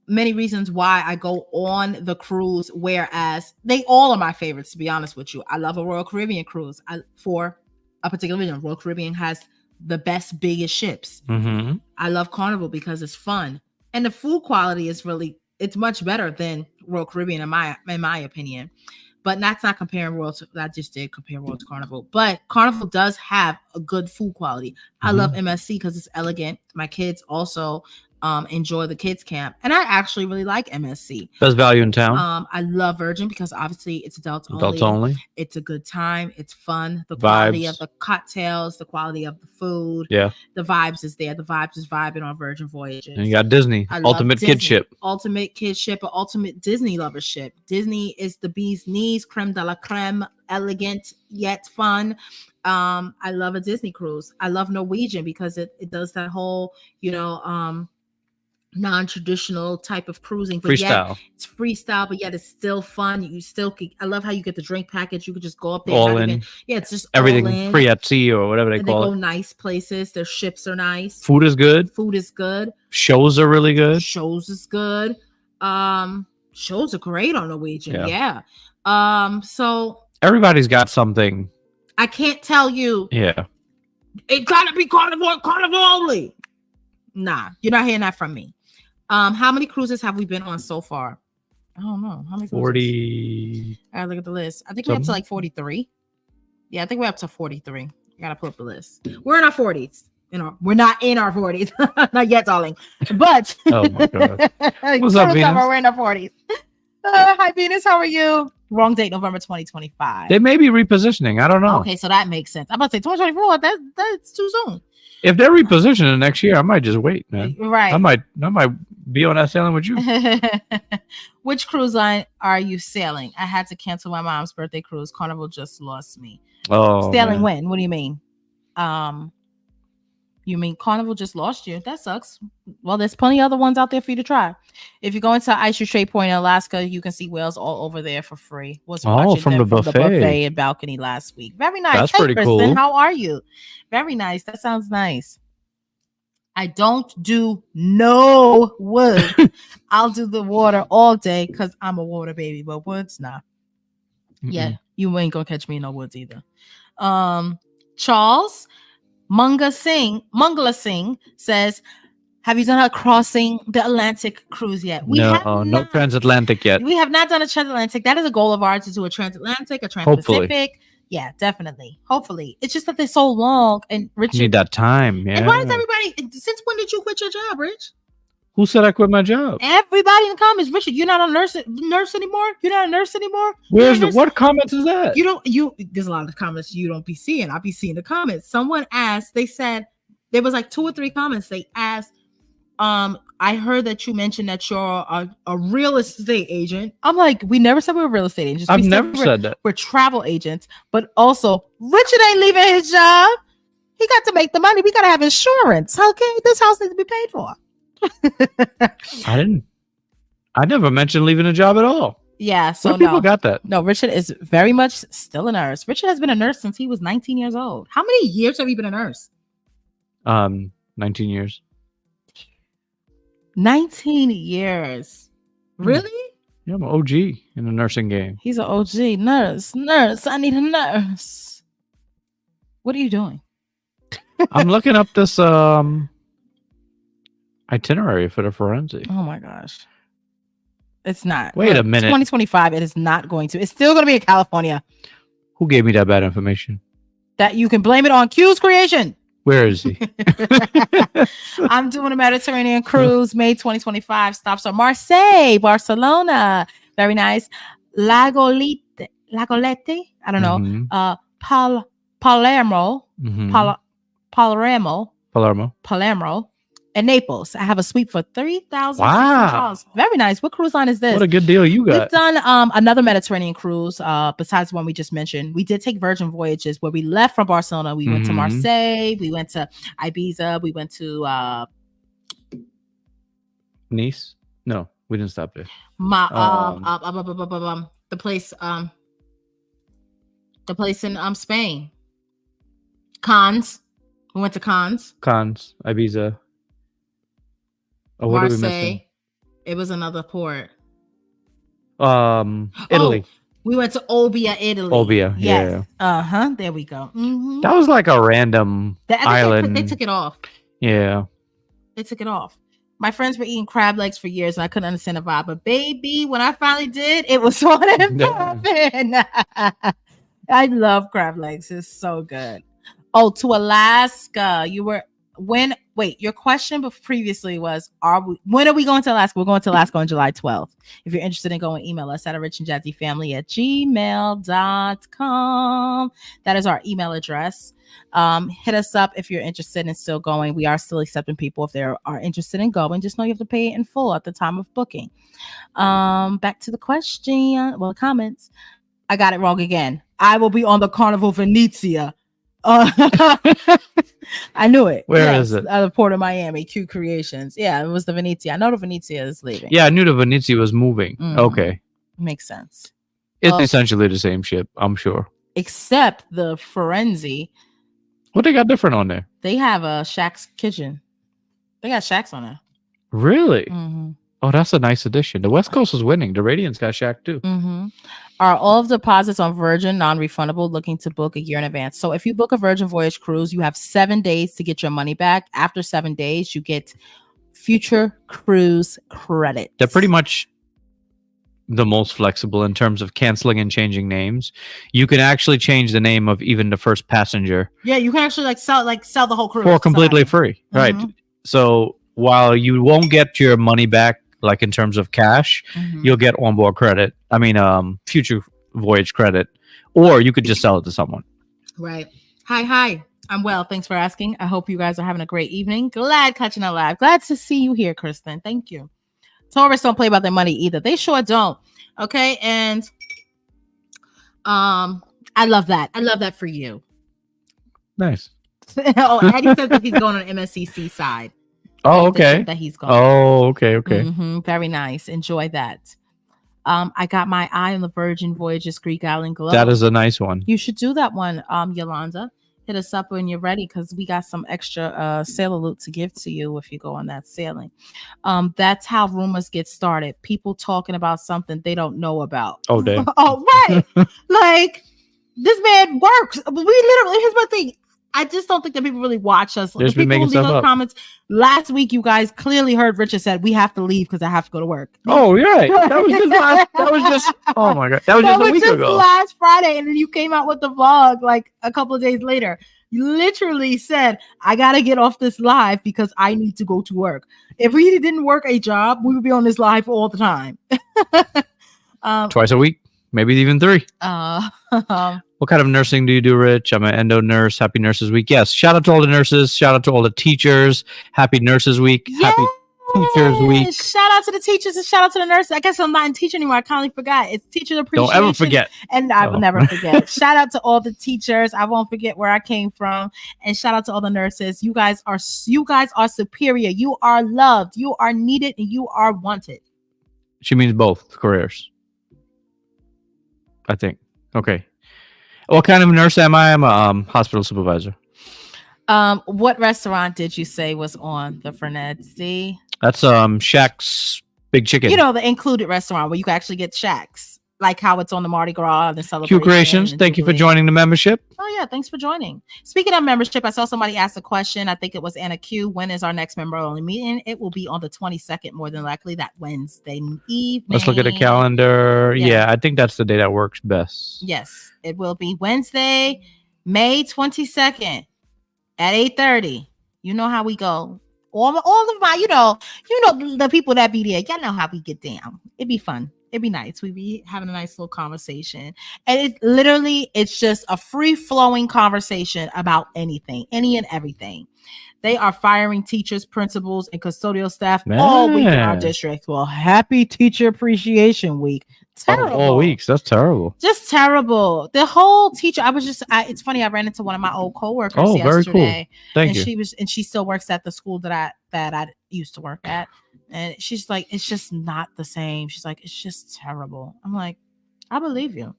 many reasons why I go on the cruise, whereas they all are my favorites, to be honest with you. I love a Royal Caribbean cruise. For a particular reason, Royal Caribbean has the best, biggest ships. Mm-hmm. I love Carnival because it's fun. And the food quality is it's much better than Royal Caribbean in my opinion. But that's not comparing Royal to, I just did compare Royal to Carnival. But Carnival does have a good food quality. I love MSC because it's elegant. My kids also enjoy the kids camp, and I actually really like MSC. Best value in town. I love Virgin because obviously it's adults only. It's a good time. It's fun. The quality of the cocktails, the quality of the food. Yeah. The vibes is there. The vibes is vibing on Virgin Voyages. And you got Disney. Ultimate kid ship. Ultimate kid ship, or ultimate Disney lover ship. Disney is the bee's knees, creme de la creme, elegant yet fun. I love a Disney cruise. I love Norwegian because it does that whole, non-traditional type of cruising, but freestyle. It's freestyle, but yet it's still fun. I love how you get the drink package. You could just go up there all in. It's just everything free at sea or whatever they call it. They go nice places. Their ships are nice. Food is good. Shows are really good. Shows is good. Shows are great on Norwegian. Yeah. So everybody's got something. I can't tell you. Yeah. It gotta be Carnival only. Nah, you're not hearing that from me. How many cruises have we been on so far? I don't know. How many? 40. I gotta look at the list. I think we're up to like 43. Yeah, I think we're up to 43. I gotta pull up the list. We're in our 40s. We're not in our 40s. Not yet, darling. But oh my god. What's up, Venus? We're in our 40s. Hi, Venus. How are you? Wrong date, November 2025. They may be repositioning. I don't know. Okay, so that makes sense. I'm about to say 2024. That's too soon. If they're repositioning next year, I might just wait, man. Right. I might be on that sailing with you. Which cruise line are you sailing? I had to cancel my mom's birthday cruise. Carnival just lost me. Oh, sailing when? What do you mean? You mean Carnival just lost you? That sucks. Well, there's plenty of other ones out there for you to try. If you go into Ice Trade Point in Alaska, you can see whales all over there for free. From the buffet and balcony last week. Very nice. That's pretty Kristen, cool. How are you? Very nice. That sounds nice. I don't do no wood. I'll do the water all day because I'm a water baby, but woods, nah. Yeah, you ain't gonna catch me in no woods either. Charles Mangala Singh says, have you done a crossing the Atlantic cruise yet? We have No not. transatlantic yet. We have not done a transatlantic. That is a goal of ours, to do a transatlantic, a trans-Pacific. Yeah, definitely. Hopefully. It's just that they're so long. And Richard, You need that time. Yeah. and why does everybody, since when did you quit your job, Rich? Who said I quit my job? Everybody in the comments, Richard, you're not a nurse anymore? You're not a nurse anymore? Where's what comments is that? There's a lot of comments you don't be seeing. I'll be seeing the comments. Someone asked, they said, there was like 2 or 3 comments. They asked, I heard that you mentioned that you're a real estate agent. I'm like, we never said we were real estate agents. I've never said that. We're travel agents, but also Richard ain't leaving his job. He got to make the money. We got to have insurance. Okay, this house needs to be paid for. I never mentioned leaving a job at all. Yeah, so people got that. No, Richard is very much still a nurse. Richard has been a nurse since he was 19 years old. How many years have you been a nurse? 19 years. 19 years. Really? Yeah, I'm an OG in the nursing game. He's an OG nurse. I need a nurse. What are you doing? I'm looking up this itinerary for the forensic. Oh my gosh. It's not. Wait a minute. 2025, it is not going to. It's still going to be in California. Who gave me that bad information? That you can blame it on Q's creation. Where is he? I'm doing a Mediterranean cruise, May 2025. Stops are Marseille, Barcelona. Very nice. Lagolete. I don't know. Palermo. Palermo. And Naples. I have a suite for $3,000. Wow. Very nice. What cruise line is this? What a good deal you got. We've done another Mediterranean cruise besides the one we just mentioned. We did take Virgin Voyages where we left from Barcelona. We went to Marseille. We went to Ibiza. We went to Nice. No, we didn't stop there. The place in Spain. Cannes. We went to Cannes. Ibiza. Oh, what Marseille. are we missing? It was another port. Italy. We went to Olbia, Italy. Olbia, yes. Yeah. There we go. Mm-hmm. That was like a random island. They took it off. Yeah. They took it off. My friends were eating crab legs for years and I couldn't understand the vibe. But baby, when I finally did, it was on and popping. I love crab legs. It's so good. Oh, to Alaska. Your question previously was, when are we going to Alaska? We're going to Alaska on July 12th. If you're interested in going, email us at richandjazzyfamily@gmail.com. That is our email address. Hit us up if you're interested in still going. We are still accepting people if they are interested in going. Just know you have to pay it in full at the time of booking. Back to the question. Well, comments. I got it wrong again. I will be on the Carnival Venezia. I knew it. Where is it? The Port of Miami, Q Creations. Yeah, it was the Venezia. I know the Venezia is leaving. Yeah, I knew the Venezia was moving. Okay. Makes sense. It's essentially the same ship, I'm sure. Except the Forensi. What they got different on there? They have a Shaq's Kitchen. They got Shaq's on there. Really? Mm-hmm. Oh, that's a nice addition. The West Coast is winning. The Radiant's got Shaq too. Mm-hmm. Are all of the deposits on Virgin non-refundable? Looking to book a year in advance. So if you book a Virgin Voyage cruise, you have 7 days to get your money back. After 7 days, you get future cruise credit. They're pretty much the most flexible in terms of canceling and changing names. You can actually change the name of even the first passenger. Yeah, you can actually sell the whole cruise for completely free. Right. So while you won't get your money back, like in terms of cash, you'll get onboard credit. I mean, future voyage credit, or you could just sell it to someone. Right. Hi. I'm well. Thanks for asking. I hope you guys are having a great evening. Glad catching it live. Glad to see you here, Kristen. Thank you. Tourists don't play about their money either. They sure don't. Okay. And I love that. I love that for you. Nice. Eddie says that he's going on MSCC side. Oh, okay. That he's going. Oh, okay. Very nice. Enjoy that. I got my eye on the Virgin Voyages Greek Island Glow. That is a nice one. You should do that one, Yolanda. hit us up when you're ready, because we got some extra sailor loot to give to you if you go on that sailing. That's how rumors get started. People talking about something they don't know about. Oh, damn. Oh, right. Like, this man works. We literally, here's my thing. I just don't think that people really watch us. Just The be people who making leave stuff on up. comments. Last week, you guys clearly heard Richard said, we have to leave because I have to go to work. Oh, you're right. That was just oh my God. That was just a week ago. Last Friday, and then you came out with the vlog like a couple of days later. You literally said, I got to get off this live because I need to go to work. If we didn't work a job, we would be on this live all the time. Twice a week, maybe even 3. What kind of nursing do you do, Rich? I'm an endo nurse. Happy Nurses Week. Yes. Shout out to all the nurses. Shout out to all the teachers. Happy Nurses Week. Yes. Happy Teachers Week. Shout out to the teachers and shout out to the nurses. I guess I'm not in teacher anymore. I kindly forgot. It's Teachers Appreciation. Don't ever forget. And I will never forget. Shout out to all the teachers. I won't forget where I came from. And shout out to all the nurses. You guys are superior. You are loved. You are needed, and you are wanted. She means both careers, I think. Okay. What kind of nurse am I? I'm a hospital supervisor. What restaurant did you say was on the Frenzy? That's Shaq's Big Chicken. You know, the included restaurant where you can actually get Shaq's, like how it's on the Mardi Gras and the celebration. Q Creations. Thank you for joining the membership. Oh yeah, thanks for joining. Speaking of membership, I saw somebody ask a question. I think it was Anna Q. When is our next member only meeting? It will be on the 22nd, more than likely that Wednesday evening. Let's look at the calendar. Yeah, I think that's the day that works best. Yes, it will be Wednesday, May 22nd at 8:30. You know how we go. All of my, you know the people that be there. Y'all know how we get down. It'd be fun. It'd be nice. We'd be having a nice little conversation. And it's just a free-flowing conversation about anything, any and everything. They are firing teachers, principals, and custodial staff all week in our district. Well, happy Teacher Appreciation Week. Terrible. All weeks. That's terrible. Just terrible. The whole teacher. It's funny. I ran into one of my old coworkers yesterday. Very cool. She still works at the school that I used to work at. And she's like, it's just not the same. She's like, it's just terrible. I'm like, I believe you.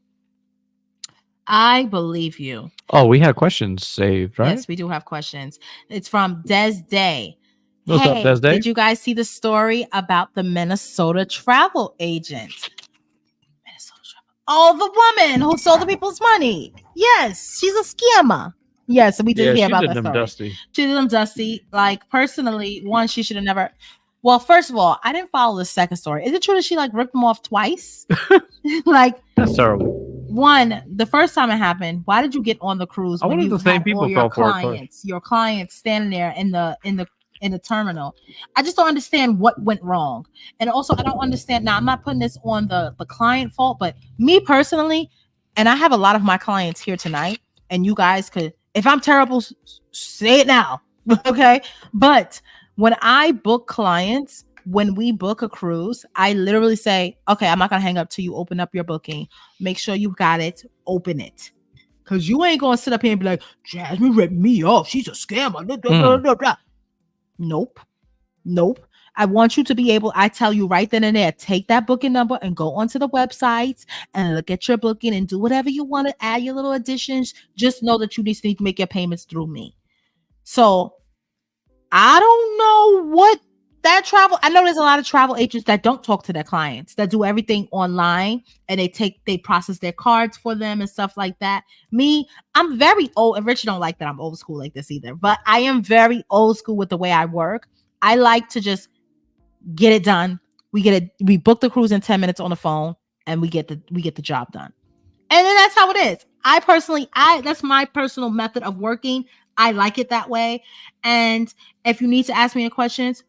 I believe you. Oh, we had questions saved, right? Yes, we do have questions. It's from Des Day. What's up, Des Day? Did you guys see the story about the Minnesota travel agent? Oh, the woman who sold the people's money. Yes, she's a scammer. Yes, we did hear about that story. Dusty. She did them dusty. Like, personally, one, she should have never. Well, first of all, I didn't follow the second story. Is it true that she like ripped them off twice? Like, that's terrible. One, the first time it happened, why did you get on the cruise? I wonder if the same people fell for it. Your clients standing there in the terminal. I just don't understand what went wrong. And also, I don't understand. Now, I'm not putting this on the client fault, but me personally, and I have a lot of my clients here tonight, and you guys could, if I'm terrible, say it now. Okay. But when I book clients, when we book a cruise, I literally say, okay, I'm not going to hang up till you open up your booking. Make sure you got it. Open it. Because you ain't going to sit up here and be like, Jasmine ripped me off. She's a scammer. Nope. I want you to be able, I tell you right then and there, take that booking number and go onto the website and look at your booking and do whatever you want to add your little additions. Just know that you need to make your payments through me. So I don't know what I know there's a lot of travel agents that don't talk to their clients, that do everything online, and they process their cards for them and stuff like that. Me, I'm very old, and Richard don't like that I'm old school like this either, but I am very old school with the way I work. I like to just get it done. We book the cruise in 10 minutes on the phone, and we get the job done. And then that's how it is. That's my personal method of working. I like it that way. And if you need to ask me any questions,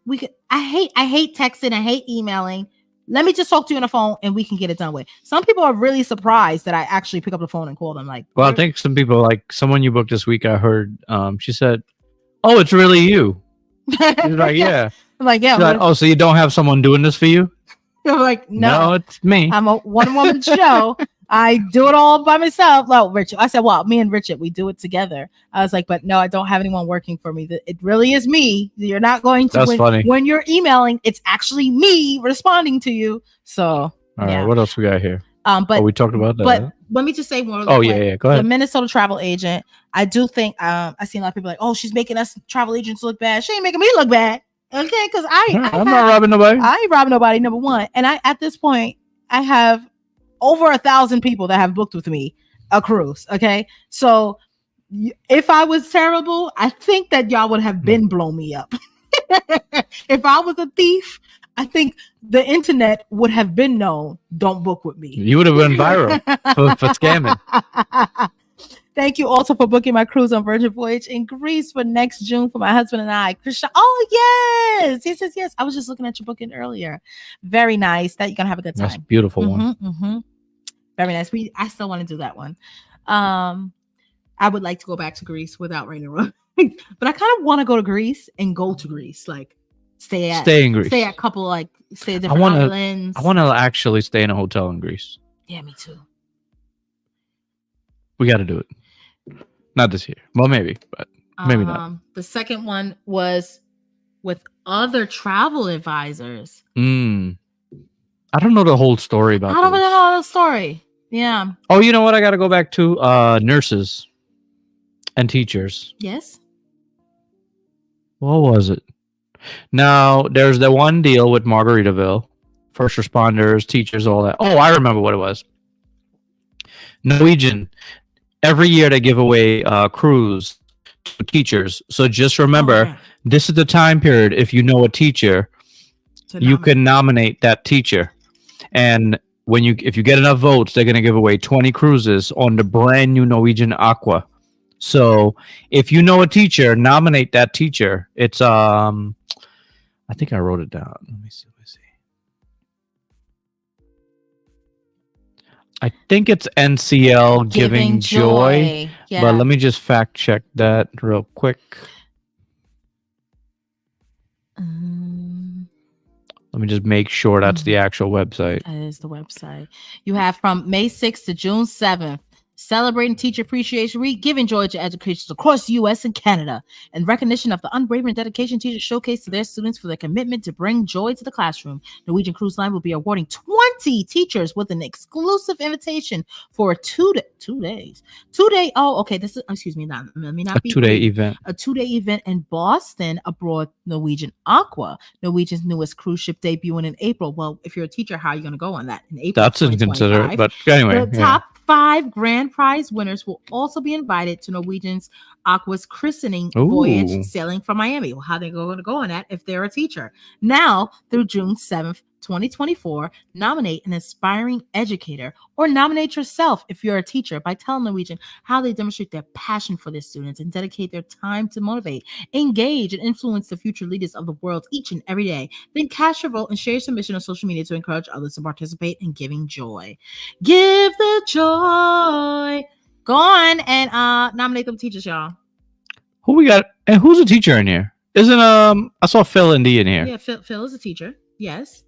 I hate texting. I hate emailing. Let me just talk to you on the phone and we can get it done with. Some people are really surprised that I actually pick up the phone and call them. Like, well, I think some people, like someone you booked this week, I heard, she said, oh, it's really you. She's like, yeah. I'm like, yeah. Like, oh, so you don't have someone doing this for you? I'm like, no, it's me. I'm a one-woman show. I do it all by myself. Well, Richard, I said, well, me and Richard, we do it together. I was like, but no, I don't have anyone working for me. It really is me. You're not going to. That's funny. When you're emailing, it's actually me responding to you. So, all right, what else we got here? But we talked about that. But let me just say more. Oh yeah. Go The ahead. Minnesota travel agent. I do think I seen a lot of people like, oh, she's making us travel agents look bad. She ain't making me look bad. Okay, because I'm not robbing nobody. I ain't robbing nobody. Number one, and at this point, I have over 1,000 people that have booked with me a cruise. Okay, so if I was terrible, I think that y'all would have been blown me up. If I was a thief, I think the internet would have been known. Don't book with me. You would have been viral for scamming. Thank you also for booking my cruise on Virgin Voyage in Greece for next June for my husband and I. Krishna, oh yes. I was just looking at your booking earlier. Very nice. That you're gonna have a good time. That's a beautiful one. Mm-hmm. Very nice. I still want to do that one. I would like to go back to Greece without rain and run, but I kind of want to go to Greece and go to Greece, like stay in Greece, stay at a couple, like stay at different islands. I want to actually stay in a hotel in Greece. Yeah, me too. We got to do it. Not this year. Well, maybe, but maybe not. The second one was with other travel advisors. I don't know the whole story about. I don't really know the story. Yeah. Oh, you know what? I got to go back to nurses and teachers. Yes. What was it? Now, there's the one deal with Margaritaville, first responders, teachers, all that. Oh, I remember what it was. Norwegian. Every year they give away cruise to teachers. So just remember, this is the time period. If you know a teacher, you can nominate that teacher. And if you get enough votes, they're going to give away 20 cruises on the brand new Norwegian Aqua. So if you know a teacher, nominate that teacher. It's I think I wrote it down. Let me see. I think it's NCL Giving Joy. Yeah. But let me just fact check that real quick. Let me just make sure that's the actual website. That is the website. You have from May 6th to June 7th. Celebrating Teacher Appreciation Week, giving joy to educators across the U.S. and Canada. In recognition of the unwavering dedication teachers showcase to their students for their commitment to bring joy to the classroom, Norwegian Cruise Line will be awarding 20 teachers with an exclusive invitation for a two-day event. A two-day event in Boston aboard Norwegian Aqua, Norwegian's newest cruise ship debuting in April. Well, if you're a teacher, how are you going to go on that in April? That's inconsiderate, but anyway. The top 5 grand prize winners will also be invited to Norwegian's Aqua's christening voyage sailing from Miami. Well, how they going to go on that if they're a teacher? Now through June 7th, 2024, nominate an inspiring educator or nominate yourself if you're a teacher by telling Norwegian how they demonstrate their passion for their students and dedicate their time to motivate, engage, and influence the future leaders of the world each and every day. Then cast your vote and share your submission on social media to encourage others to participate in giving joy. Give the joy. Go on and nominate them teachers, y'all. Who we got? And who's a teacher in here? Isn't I saw Phil and D in here. Yeah, Phil is a teacher. Yes.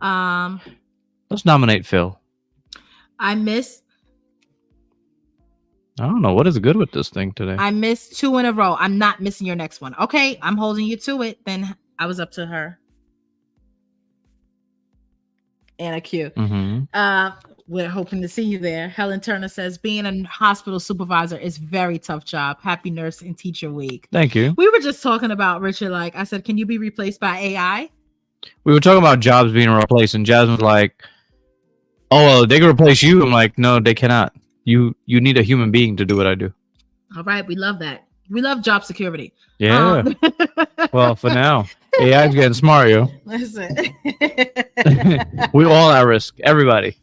Let's nominate Phil. I don't know what is good with this thing today. I missed 2 in a row. I'm not missing your next one. Okay, I'm holding you to it. Then I was up to her. Anna Q. We're hoping to see you there. Helen Turner says, being a hospital supervisor is very tough job. Happy Nurse and Teacher Week. Thank you. We were just talking about, Richard, like I said, can you be replaced by AI? We were talking about jobs being replaced, and Jasmine's like, oh, well, they can replace you. I'm like, no, they cannot. You need a human being to do what I do. All right. We love that. We love job security. Yeah. Well, for now, AI's getting smart, yo. Listen. We're all at risk. Everybody.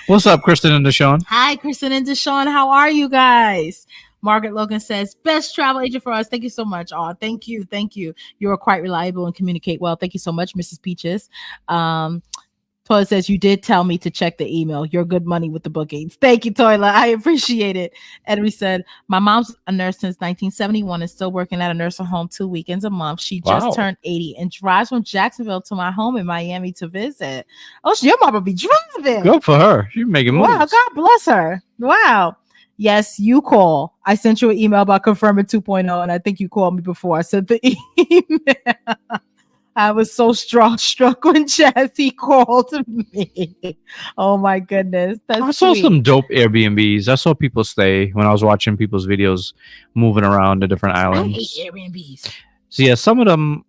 What's up, Kristen and Deshaun? Hi, Kristen and Deshaun. How are you guys? Margaret Logan says, best travel agent for us. Thank you so much. Oh, thank you. Thank you. You are quite reliable and communicate well. Thank you so much, Mrs. Peaches. Toilet says, you did tell me to check the email. You're good money with the bookings. Thank you, Toilet. I appreciate it. Edry said, my mom's a nurse since 1971 and still working at a nursing home 2 weekends a month. She just turned 80 and drives from Jacksonville to my home in Miami to visit. Oh, your mama be driving. Good for her. She's making moves. Wow, God bless her. Wow. Yes, you call. I sent you an email about confirming 2.0, and I think you called me before I sent the email. I was so struck when Jazzy called me. Oh my goodness. That's I saw sweet. some dope Airbnbs. I saw people stay when I was watching people's videos moving around the different I islands. hate Airbnbs. So yeah, some of them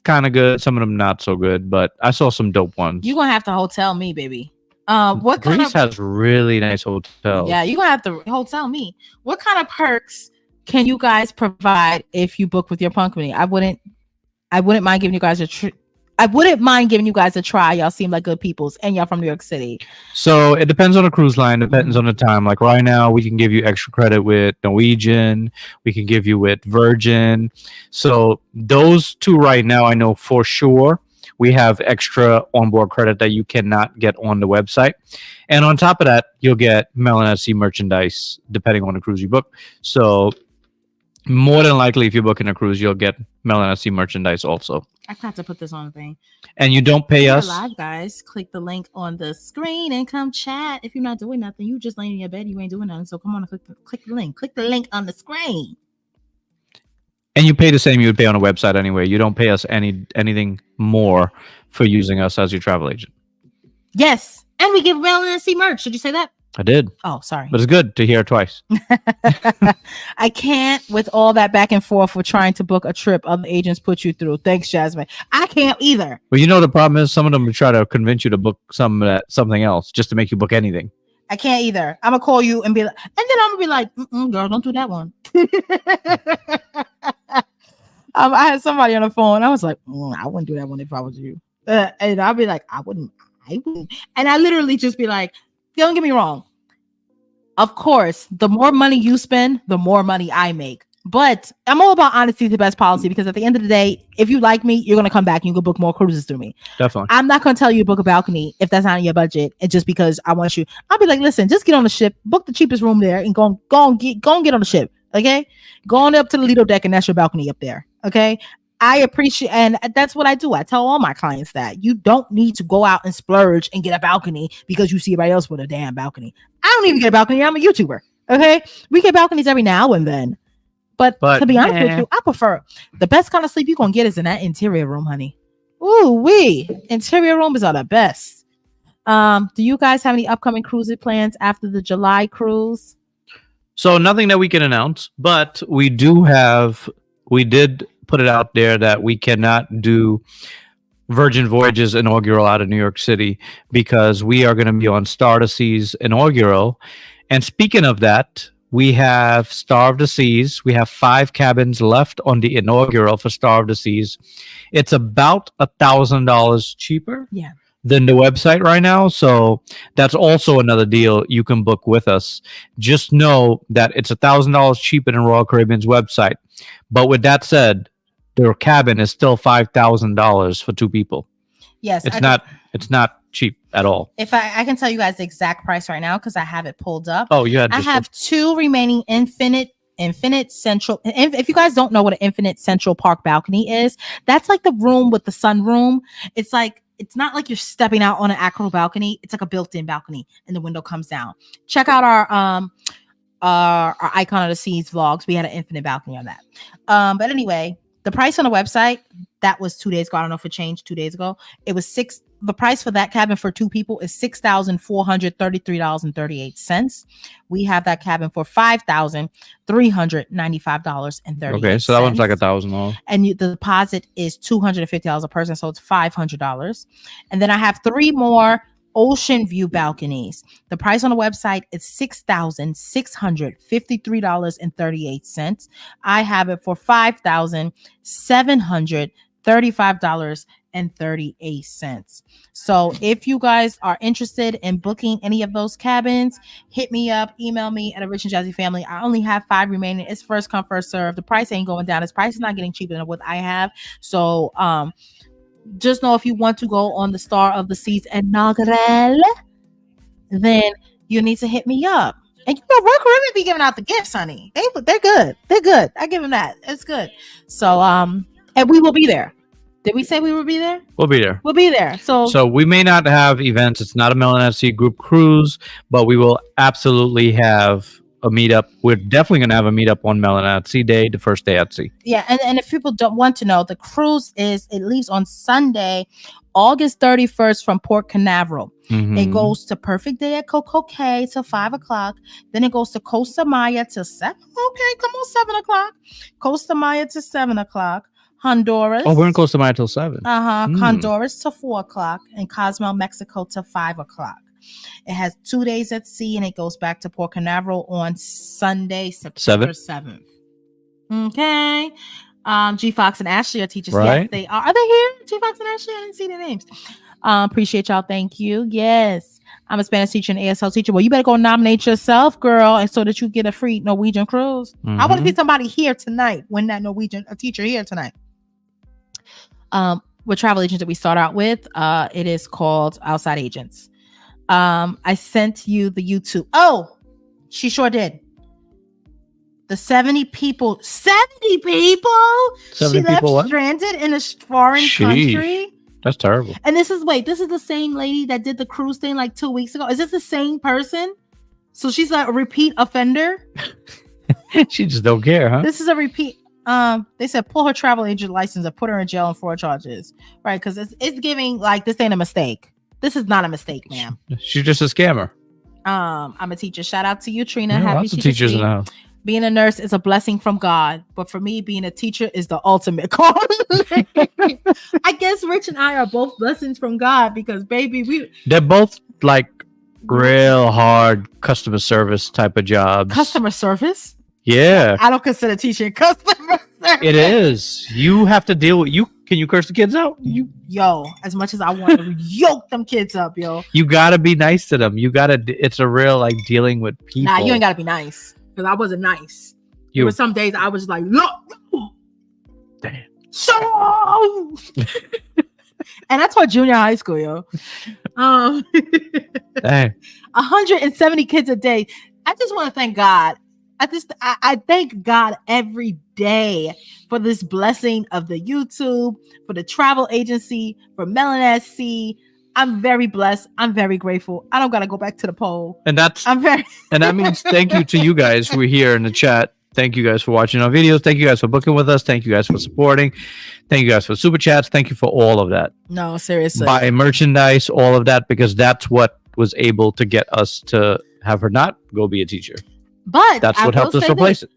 kind of good, some of them not so good, but I saw some dope ones. You're gonna have to hotel me, baby. What kind Greece of has really nice hotels. Yeah, you're gonna have to hotel me. What kind of perks can you guys provide if you book with your punk company? I wouldn't mind giving you guys I wouldn't mind giving you guys a try. Y'all seem like good peoples, and y'all from New York City. So it depends on the cruise line, depends on the time. Like right now, we can give you extra credit with Norwegian, we can give you with Virgin. So those two right now, I know for sure we have extra onboard credit that you cannot get on the website. And on top of that, you'll get MELANIN merchandise depending on the cruise you book. So more than likely, if you're booking a cruise, you'll get MELANIN merchandise also. I have to put this on the thing. And you don't pay us. Live, guys. Click the link on the screen and come chat. If you're not doing nothing, you just laying in your bed, you ain't doing nothing. So come on and click the link. Click the link on the screen. And you pay the same you would pay on a website anyway. You don't pay us anything more for using us as your travel agent. Yes. And we give MELANIN merch. Did you say that? I did. Oh, sorry. But it's good to hear it twice. I can't with all that back and forth with trying to book a trip other agents put you through. Thanks, Jasmine. I can't either. Well, you know the problem is some of them will try to convince you to book something else just to make you book anything. I can't either. I'm gonna call you and be like, and then I'm gonna be like, girl, don't do that one. I had somebody on the phone. I was like, I wouldn't do that one if I was you. And I'll be like, I wouldn't. And I literally just be like, don't get me wrong. Of course, the more money you spend, the more money I make. But I'm all about honesty is the best policy, because at the end of the day, if you like me, you're gonna come back and you can book more cruises through me. Definitely. I'm not gonna tell you to book a balcony if that's not in your budget, and just because I want you. I'll be like, listen, just get on the ship, book the cheapest room there, and go and get on the ship. Okay, go on up to the Lido deck, and that's your balcony up there. Okay, I appreciate, and that's what I do. I tell all my clients that you don't need to go out and splurge and get a balcony because you see everybody else with a damn balcony. I don't even get a balcony. I'm a YouTuber. Okay, we get balconies every now and then. But to be honest with you, I prefer the best kind of sleep you're gonna get is in that interior room, honey. Ooh, interior rooms are the best. Do you guys have any upcoming cruising plans after the July cruise? So nothing that we can announce, but we did put it out there that we cannot do Virgin Voyages inaugural out of New York City because we are going to be on Star of the Seas inaugural. And speaking of that, we have Star of the Seas. We have 5 cabins left on the inaugural for Star of the Seas. It's about $1,000 cheaper than the website right now. So that's also another deal you can book with us. Just know that it's $1,000 cheaper than Royal Caribbean's website. But with that said, their cabin is still $5,000 for 2 people. Yes, it's not cheap at all. If I can tell you guys the exact price right now because I have it pulled up. Oh, you had. I have 2 remaining Infinite Central. If you guys don't know what an Infinite Central Park balcony is, that's like the room with the sunroom. It's like, it's not like you're stepping out on an actual balcony. It's like a built-in balcony, and the window comes down. Check out our Icon of the Seas vlogs. We had an infinite balcony on that. But anyway, the price on the website, that was 2 days ago. I don't know if it changed 2 days ago. It was the price for that cabin for 2 people is $6,433.38. We have that cabin for $5,395.38. Okay, so that one's like $1,000. And the deposit is $250 a person, so it's $500. And then I have 3 more ocean view balconies. The price on the website is $6,653.38. I have it for $5,735.38. So if you guys are interested in booking any of those cabins, hit me up, email me at a Rich and Jazzy Family. I only have 5 remaining. It's first come, first serve. The price ain't going down. This price is not getting cheaper than what I have. So just know if you want to go on the Star of the Seas inaugural, then you need to hit me up. And you know, Royal Caribbean be giving out the gifts, honey. They're good. They're good. I give them that. It's good. So and we will be there. Did we say we will be there? We'll be there. We'll be there. So we may not have events. It's not a MELANIN group cruise, but we will absolutely have a meetup. We're definitely going to have a meetup on MELANIN at sea day, the first day at sea. Yeah, and if people don't want to know, the cruise it leaves on Sunday, August 31st from Port Canaveral. It goes to Perfect Day at Coco Cay till 5 o'clock. Then it goes to Costa Maya till 7. Okay, come on, 7 o'clock. Costa Maya to 7 o'clock. Honduras. Oh, we're in Costa Maya till 7. Honduras to 4 o'clock. And Cozumel, Mexico to 5 o'clock. It has 2 days at sea, and it goes back to Port Canaveral on Sunday, September 7th. Okay. G Fox and Ashley are teachers. Right. Yes, they are. Are they here? G Fox and Ashley? I didn't see their names. Appreciate y'all. Thank you. Yes. I'm a Spanish teacher and ASL teacher. Well, you better go nominate yourself, girl, and so that you get a free Norwegian cruise. I want to see somebody here tonight. When that a teacher here tonight. What travel agent did we start out with? It is called Outside Agents. I sent you the YouTube. Oh, she sure did. The 70 people. 70 people? 70 she people left stranded in a foreign country. That's terrible. And this is the same lady that did the cruise thing like 2 weeks ago. Is this the same person? So she's like a repeat offender? She just don't care, huh? This is a repeat. They said pull her travel agent license and put her in jail on 4 charges. Right? Because it's giving like this ain't a mistake. This is not a mistake, ma'am. She's just a scammer. I'm a teacher. Shout out to you, Trina. Yeah, Happy lots of teachers in the house. Being a nurse is a blessing from God, but for me, being a teacher is the ultimate calling. I guess Rich and I are both blessings from God because, baby, they're both like real hard customer service type of jobs. Customer service? Yeah. I don't consider teaching customer service. It is. You have to deal with you. Can you curse the kids out? Yo, as much as I want to yoke them kids up, yo. You gotta be nice to them. You gotta. It's a real like dealing with people. Nah, you ain't gotta be nice. Because I wasn't nice. There were some days I was like, look, damn. So and that's what junior high school, yo. Dang. 170 kids a day. I just want to thank God. I thank God every day for this blessing of the YouTube, for the travel agency, for MELANIN at sea. I'm very blessed. I'm very grateful. I don't gotta go back to the poll. And that means thank you to you guys who are here in the chat. Thank you guys for watching our videos. Thank you guys for booking with us. Thank you guys for supporting. Thank you guys for super chats. Thank you for all of that. No, seriously. Buy merchandise, all of that, because that's what was able to get us to have her not go be a teacher. But that's what helped us replace it.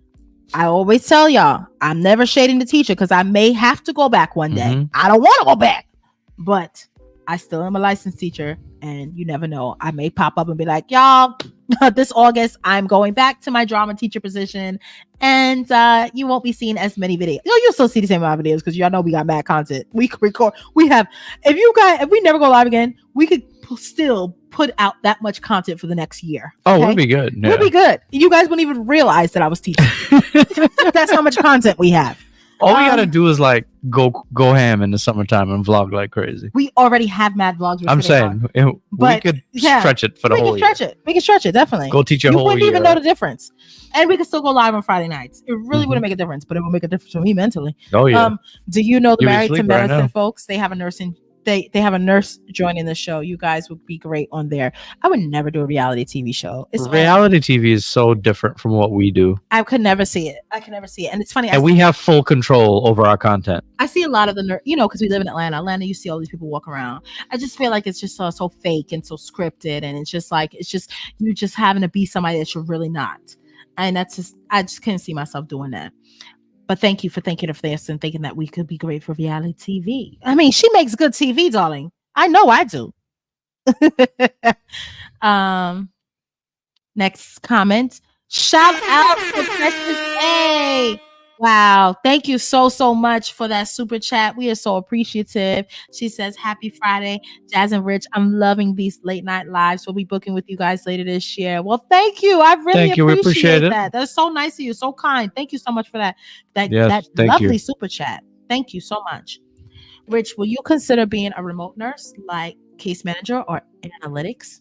I always tell y'all, I'm never shading the teacher because I may have to go back one day. I don't want to go back, but I still am a licensed teacher, and you never know. I may pop up and be like, y'all, this August, I'm going back to my drama teacher position, and you won't be seeing as many videos. You'll still see the same amount of videos because y'all know we got mad content. We could record. We have, if we never go live again, we could still put out that much content for the next year. Oh, we'll be good. Yeah. We'll be good. You guys wouldn't even realize that I was teaching. That's how much content we have. All we gotta do is like go ham in the summertime and vlog like crazy. We already have mad vlogs. I'm saying we could stretch it for the whole year. We can stretch it, definitely. Go teach a whole year. You wouldn't even know the difference. And we can still go live on Friday nights. It really wouldn't make a difference, but it will make a difference for me mentally. Oh yeah. Do you know the Married to Medicine right folks? They have a nursing. They have a nurse joining the show. You guys would be great on there. I would never do a reality TV show. Reality TV is so different from what we do. I could never see it. And it's funny. And we have full control over our content. I see a lot of the because we live in Atlanta, you see all these people walk around. I just feel like it's just so fake and so scripted. And it's just you just having to be somebody that you're really not. And I just couldn't see myself doing that. But thank you for thinking of this and thinking that we could be great for reality TV. I mean, she makes good TV, darling. I know I do. Next comment. Shout out to Precious A. Wow. Thank you so much for that super chat. We are so appreciative. She says, happy Friday, Jazz and Rich. I'm loving these late night lives. We'll be booking with you guys later this year. Well, thank you. I really appreciate that. That's so nice of you. So kind. Thank you so much for that lovely super chat. Thank you so much. Rich, will you consider being a remote nurse like case manager or analytics?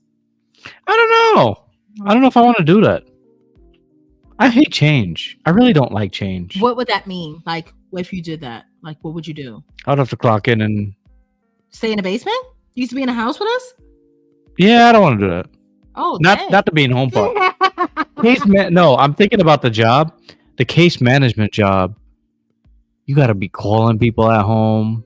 I don't know. I don't know if I want to do that. I hate change. I really don't like change. What would that mean? Like, if you did that, like, what would you do? I'd have to clock in and stay in the basement. You used to be in a house with us. Yeah, I don't want to do that. Oh, Not the being home part. No, I'm thinking about the job, the case management job. You got to be calling people at home,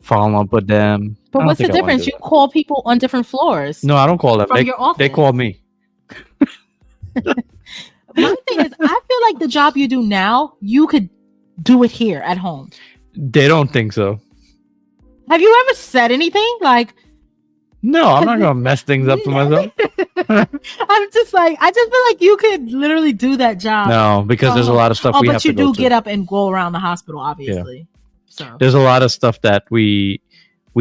following up with them. But what's the difference? You call people on different floors. No, I don't call them. From your office. They call me. My thing is, I feel like the job you do now, you could do it here at home. They don't think so. Have you ever said anything like? No, I'm not gonna mess things up for myself. I'm just like, I just feel like you could literally do that job. No, because there's a lot of stuff we have to go to. But you do get up and go around the hospital, obviously. Yeah. So there's a lot of stuff that we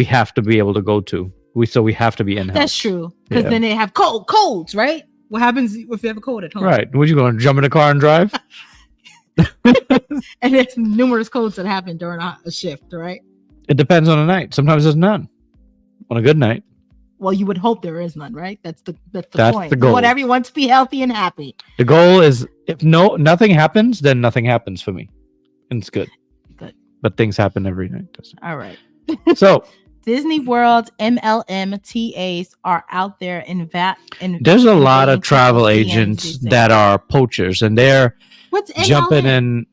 have to be able to go to. We have to be in-house. That's true. Because then they have codes, right? What happens if you have a cold at home? Right. Would you go and jump in the car and drive? And there's numerous codes that happen during a shift, right? It depends on the night. Sometimes there's none. On a good night. Well, you would hope there is none, right? That's the point. The goal. You want everyone to be healthy and happy. The goal is if nothing happens, then nothing happens for me. And it's good. Good. But things happen every night. All right. So Disney World MLM-TAs are out there there's a lot of travel agents that are poachers, and they're jumping in.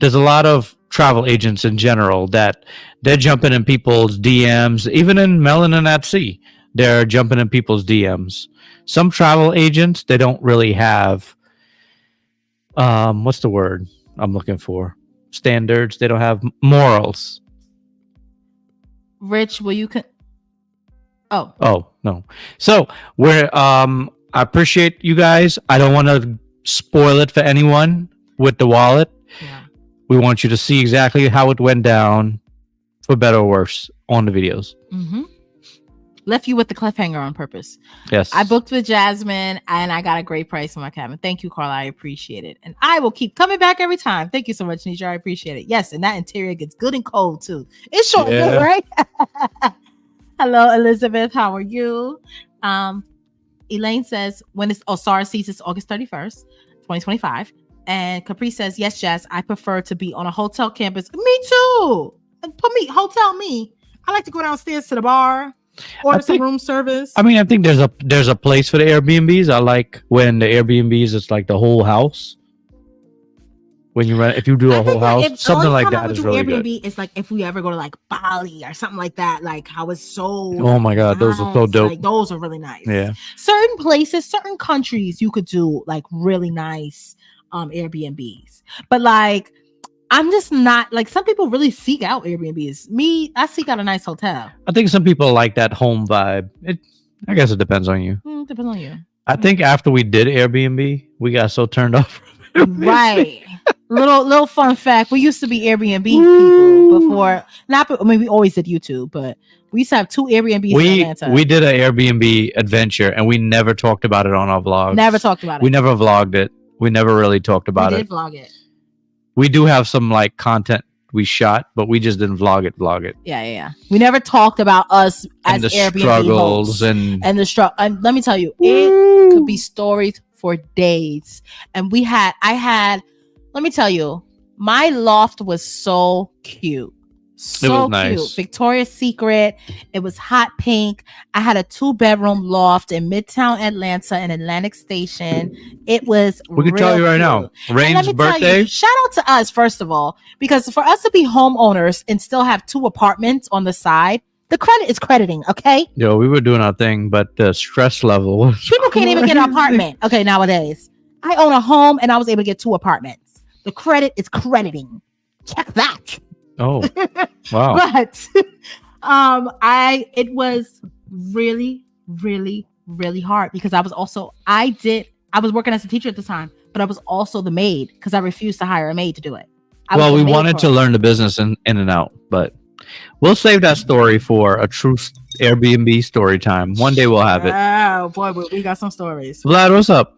There's a lot of travel agents in general that they're jumping in people's DMs, even in Melanin at Sea. They're jumping in people's DMs. Some travel agents, they don't really have what's the word I'm looking for? Standards. They don't have morals. Rich, will you Oh, no. So we're I appreciate you guys. I don't want to spoil it for anyone with the wallet. Yeah. We want you to see exactly how it went down, for better or worse, on the videos. Mm-hmm. Left you with the cliffhanger on purpose. Yes. I booked with Jasmine and I got a great price on my cabin. Thank you, Carla. I appreciate it. And I will keep coming back every time. Thank you so much, Nisha. I appreciate it. Yes, and that interior gets good and cold too. It's short, good, right? Hello, Elizabeth. How are you? Elaine says, SARS ceases August 31st, 2025. And Capri says, yes, Jazz, I prefer to be on a hotel campus. Me too. Hotel me. I like to go downstairs to the bar. Order some room service. I mean, I think there's a place for the Airbnbs. I like when the Airbnbs it's like the whole house. When you rent, if you do a whole house, something like that is really good. Airbnb is like if we ever go to like Bali or something like that, like how it's so. Oh my God, those are so dope. Like, those are really nice. Yeah. Certain places, certain countries, you could do like really nice Airbnbs, but like. I'm just not like some people really seek out Airbnbs. Me, I seek out a nice hotel. I think some people like that home vibe. I guess it depends on you. Depends on you. I think after we did Airbnb, we got so turned off. Right. little fun fact: we used to be Airbnb people before. We always did YouTube, but we used to have 2 Airbnbs in Atlanta. We did an Airbnb adventure, and we never talked about it on our vlogs. Never talked about it. We never vlogged it. We never really talked about it. We did vlog it. We do have some like content we shot, but we just didn't vlog it. Yeah. We never talked about us as and the Airbnb struggles hosts and the struggle. And let me tell you, it could be stories for days. And let me tell you, my loft was so cute. So it was cute. nice. Victoria's Secret. It was hot pink. I had a 2-bedroom loft in Midtown Atlanta in Atlantic Station. It was we can tell you right now. Rain's birthday. Shout out to us, first of all, because for us to be homeowners and still have 2 apartments on the side, the credit is crediting, okay? Yo, we were doing our thing, but the stress level was people can't even get an apartment. Okay, nowadays. I own a home and I was able to get 2 apartments. The credit is crediting. Check that. Oh, wow. But it was really, really, really hard because I was working as a teacher at the time, but I was also the maid because I refused to hire a maid to do it. Well, we wanted to learn the business in and out, but we'll save that story for a true Airbnb story time. One day we'll have it. Oh boy, we got some stories. Vlad, what's up?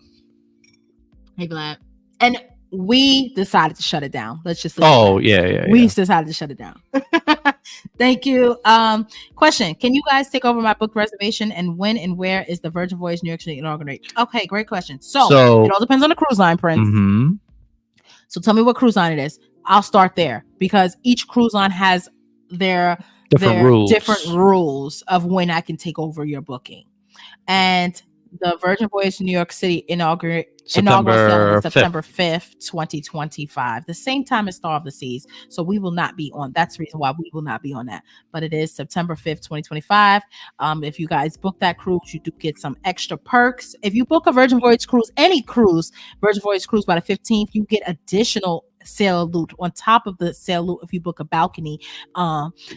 Hey, Vlad. And we decided to shut it down. Let's just yeah. We decided to shut it down. Thank you. Question: can you guys take over my book reservation, and when and where is the Virgin Voyage New York City inaugurate? Okay, great question. So it all depends on the cruise line, Prince. Mm-hmm. So tell me what cruise line it is. I'll start there because each cruise line has their Different there are rules. different rules of when I can take over your booking. And the Virgin Voyage to New York City inaugural sailing is September 5th, 2025, the same time as Star of the Seas. So we will not be on. That's the reason why we will not be on that. But it is September 5th, 2025. If you guys book that cruise, you do get some extra perks. If you book a Virgin Voyage cruise, any cruise, Virgin Voyage cruise by the 15th, you get additional sail loot on top of the sail loot if you book a balcony.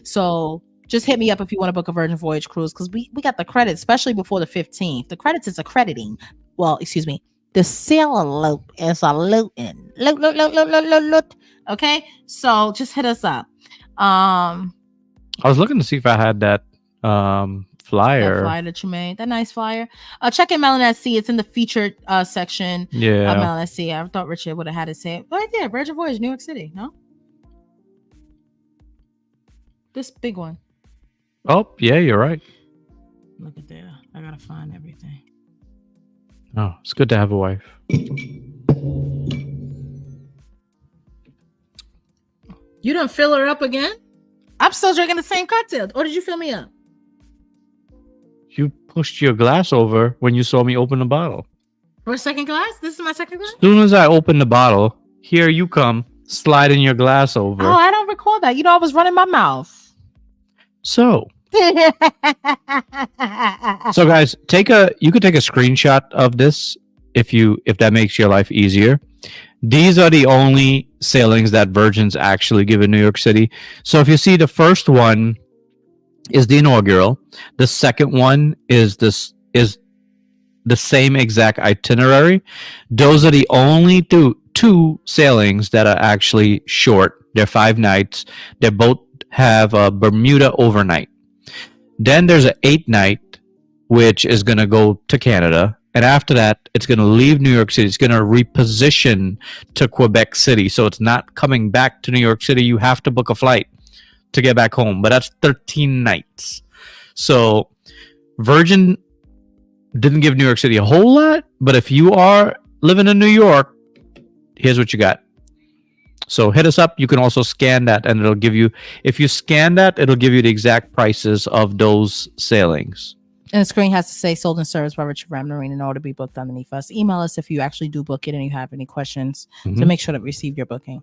So just hit me up if you want to book a Virgin Voyage cruise, because we got the credits, especially before the 15th. The credits is accrediting. Well, excuse me. The sail loot is a looting. Loot. Okay, so just hit us up. I was looking to see if I had that flyer. That flyer that you made, that nice flyer. Check in Melanin at Sea. It's in the featured section. Yeah. Of Melanin at Sea. I thought Richard would have had it say right there. Virgin Voyage, New York City. No, this big one. Oh, yeah, you're right. Look at there. I gotta find everything. Oh, it's good to have a wife. You done fill her up again? I'm still drinking the same cocktail. Or did you fill me up? You pushed your glass over when you saw me open the bottle. For a second glass? This is my second glass? As soon as I opened the bottle, here you come, sliding your glass over. Oh, I don't recall that. You know, I was running my mouth. So guys, you could take a screenshot of this if that makes your life easier. These are the only sailings that Virgin's actually give in New York City. So if you see, the first one is the inaugural. The second one is the same exact itinerary. Those are the only two sailings that are actually short. They're 5 nights. They both have a Bermuda overnight. Then there's an 8-night, which is going to go to Canada. And after that, it's going to leave New York City. It's going to reposition to Quebec City. So it's not coming back to New York City. You have to book a flight to get back home. But that's 13 nights. So Virgin didn't give New York City a whole lot. But if you are living in New York, here's what you got. So hit us up. You can also scan that, and it'll give you, if you scan that, it'll give you the exact prices of those sailings. And the screen has to say sold and serviced by Richard Ram Marine in order to be booked underneath us. Email us if you actually do book it and you have any questions to make sure that we receive your booking.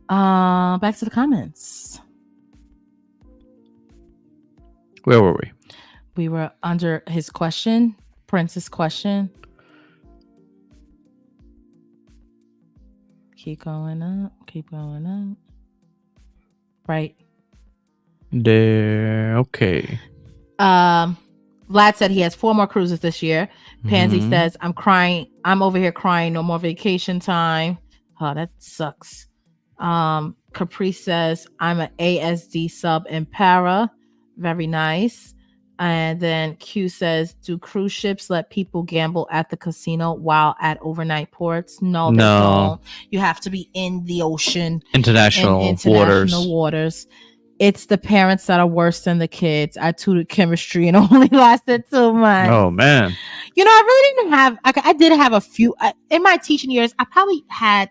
Back to the comments. Where were we? We were under his question, Prince's question. Keep going up. Keep going up. Right. There. Okay. Vlad said he has 4 more cruises this year. Pansy says, I'm crying. I'm over here crying. No more vacation time. Oh, that sucks. Capri says, I'm an ASD sub in Para. Very nice. And then Q says, do cruise ships let people gamble at the casino while at overnight ports? No, they don't. You have to be in the ocean. International waters. It's the parents that are worse than the kids. I tutored chemistry and only lasted 2 months. Oh, man. You know, I really didn't have, I did have a few, in my teaching years, I probably had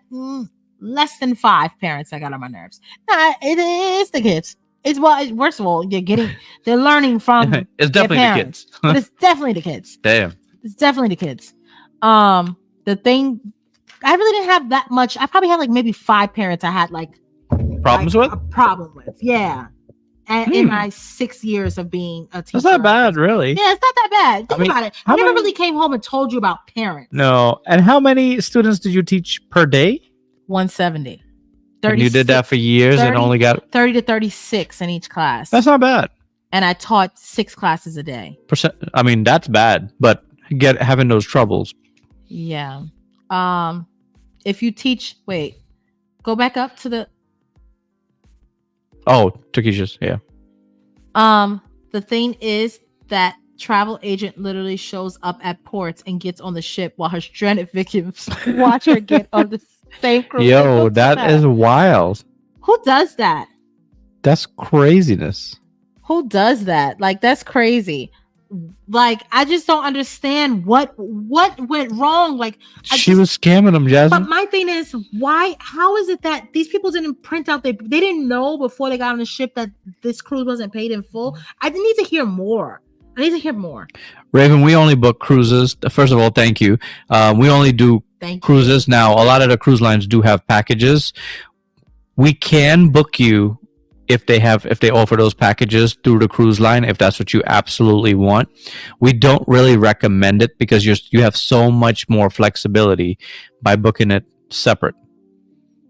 less than 5 parents that got on my nerves. Nah, it's the kids. It's, well, first of all, they're learning from it's definitely the kids. But it's definitely the kids. Damn. It's definitely the kids. The thing, I really didn't have that much. I probably had like maybe 5 parents I had like problems with? A problem with, yeah. And in my 6 years of being a teacher. That's not bad, really. Yeah, it's not that bad. Think about it. I never really came home and told you about parents. No. And how many students did you teach per day? 170. And you did that for years 30, and only got 30 to 36 in each class. That's not bad. And I taught 6 classes a day. I mean, that's bad, but having those troubles. Yeah. If you teach, go back up to the. Oh, Takesha's, yeah. The thing is that travel agent literally shows up at ports and gets on the ship while her stranded victims watch her get on the same cruise. Yo, that is wild. Who does that? That's craziness. Who does that? Like, that's crazy. Like, I just don't understand what went wrong. Like, She was scamming them, but Jasmine. my thing is, how is it that these people didn't print out, they didn't know before they got on the ship that this cruise wasn't paid in full? I need to hear more. Raven, we only book cruises. First of all, thank you. We only do cruises. Now, a lot of the cruise lines do have packages. We can book you if they offer those packages through the cruise line, if that's what you absolutely want. We don't really recommend it because you have so much more flexibility by booking it separate.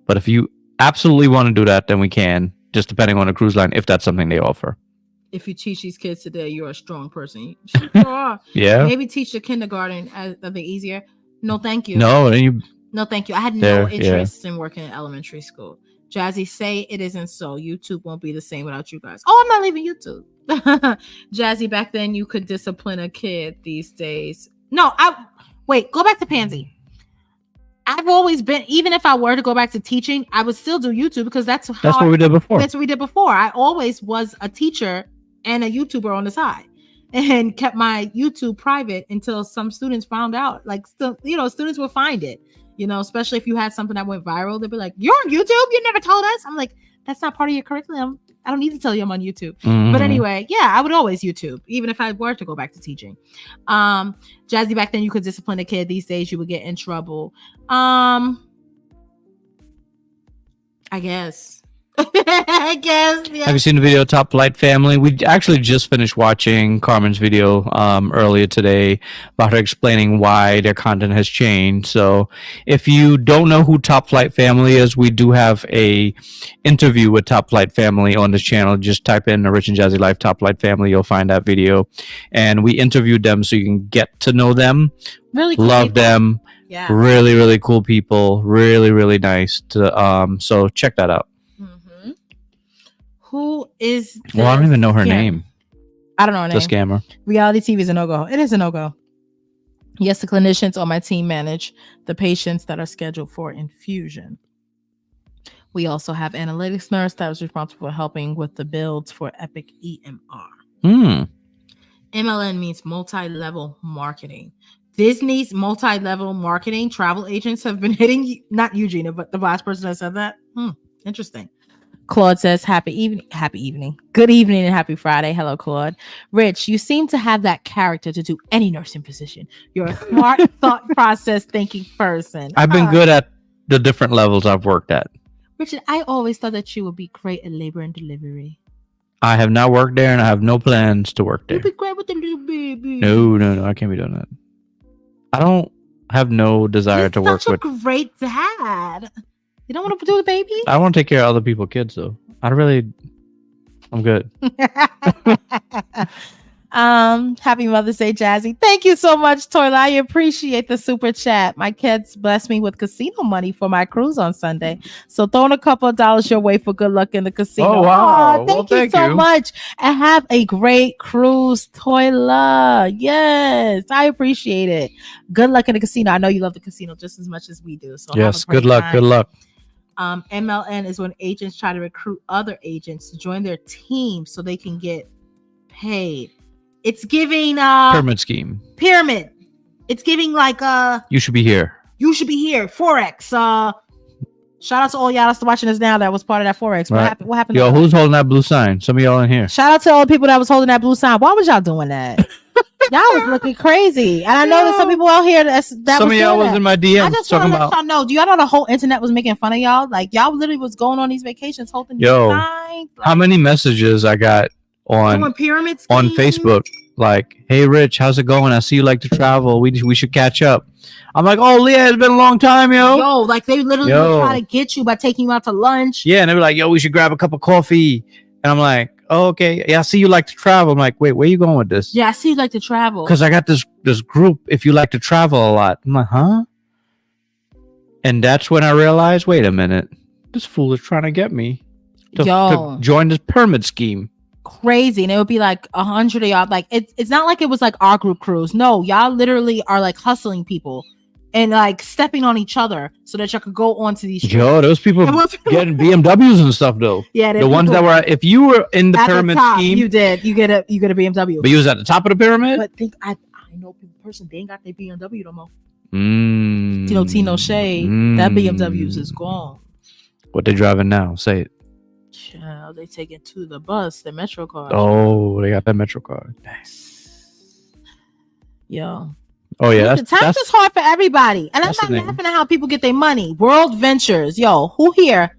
But if you absolutely want to do that, then we can, just depending on the cruise line, if that's something they offer. If you teach these kids today, you're a strong person. You are. Yeah. Maybe teach the kindergarten as something easier. No, thank you. No, thank you. I had no interest in working in elementary school. Jazzy, say it isn't so. YouTube won't be the same without you guys. Oh, I'm not leaving YouTube. Jazzy, back then you could discipline a kid. These days, no. Go back to Pansy. I've always been, even if I were to go back to teaching, I would still do YouTube because that's what we did before. That's what we did before. I always was a teacher and a YouTuber on the side, and kept my YouTube private until some students found out. Like, still, students will find it. Especially if you had something that went viral, they'll be like, "You're on YouTube? You never told us." I'm like, "That's not part of your curriculum. I don't need to tell you I'm on YouTube." Mm-hmm. But anyway, yeah, I would always YouTube, even if I were to go back to teaching. Jazzy, back then you could discipline a kid. These days you would get in trouble. I guess. Yeah. Have you seen the video Top Flight Family? We actually just finished watching Carmen's video earlier today about her explaining why their content has changed. So if you don't know who Top Flight Family is, we do have a interview with Top Flight Family on this channel. Just type in the Rich and Jazzy Life Top Flight Family, you'll find that video, and we interviewed them so you can get to know them. Really cool love people. Them. Yeah. Really, really cool people. Really, really nice. So check that out. Who is well, I don't even know her name. I don't know her name. The scammer. Reality TV is a no-go. It is a no-go. Yes, the clinicians on my team manage the patients that are scheduled for infusion. We also have analytics nurse that was responsible for helping with the builds for Epic EMR. MLN means multi-level marketing. Disney's multi-level marketing travel agents have been hitting, not Eugenia, but the last person that said that. Interesting. Claude says, happy evening. Good evening and happy Friday. Hello, Claude. Rich, you seem to have that character to do any nursing position. You're a smart thought process thinking person. I've been good at the different levels I've worked at. Richard, I always thought that you would be great at labor and delivery. I have not worked there and I have no plans to work there. You'd be great with the little baby. No, I can't be doing that. I don't have no desire to work with. Such a great dad. You don't want to do the baby? I want to take care of other people's kids, though. I'm good. Happy Mother's Day, Jazzy. Thank you so much, Toyla. I appreciate the super chat. My kids blessed me with casino money for my cruise on Sunday. So throwing a couple of dollars your way for good luck in the casino. Oh, wow. Thank you so much. And have a great cruise, Toyla. Yes, I appreciate it. Good luck in the casino. I know you love the casino just as much as we do. So yes, good luck. Time. Good luck. MLN is when agents try to recruit other agents to join their team so they can get paid. It's giving pyramid scheme. Pyramid. It's giving like you should be here. Forex. Shout out to all y'all that's watching us now that was part of that Forex. Right. What happened? Yo, who's holding that blue sign? Some of y'all in here. Shout out to all the people that was holding that blue sign. Why was y'all doing that? Y'all was looking crazy. And I know that some people out here that some of y'all was in my DMs. I just want to let y'all know. Do y'all know the whole internet was making fun of y'all? Like, y'all literally was going on these vacations holding these signs. Like, how many messages I got on Facebook? Like, hey Rich, how's it going? I see you like to travel. We should catch up. I'm like, oh Leah, it's been a long time, yo. Like they literally would try to get you by taking you out to lunch. Yeah, and they were like, yo, we should grab a cup of coffee. And I'm like, oh, okay. Yeah, I see you like to travel. I'm like, wait, where you going with this? Yeah, I see you like to travel. Because I got this group, if you like to travel a lot. I'm like, huh? And that's when I realized, wait a minute. This fool is trying to get me to join this pyramid scheme. Crazy. And it would be like 100 of y'all. Like, it's not like it was like our group cruise. No, y'all literally are like hustling people and like stepping on each other so that y'all could go onto these trips. Yo, those people getting BMWs and stuff though. Yeah, the ones that were. If you were in the pyramid top, scheme, you get a BMW. But you was at the top of the pyramid. But I know person they ain't got their BMW no more. Tino Shade, that BMWs is gone. What they driving now? Say it. Child, they take it to the bus, the Metro card. Oh, they got that Metro card. Nice. Yo. Oh yeah, the times is hard for everybody, and I'm not laughing at how people get their money. World Ventures, yo, who here?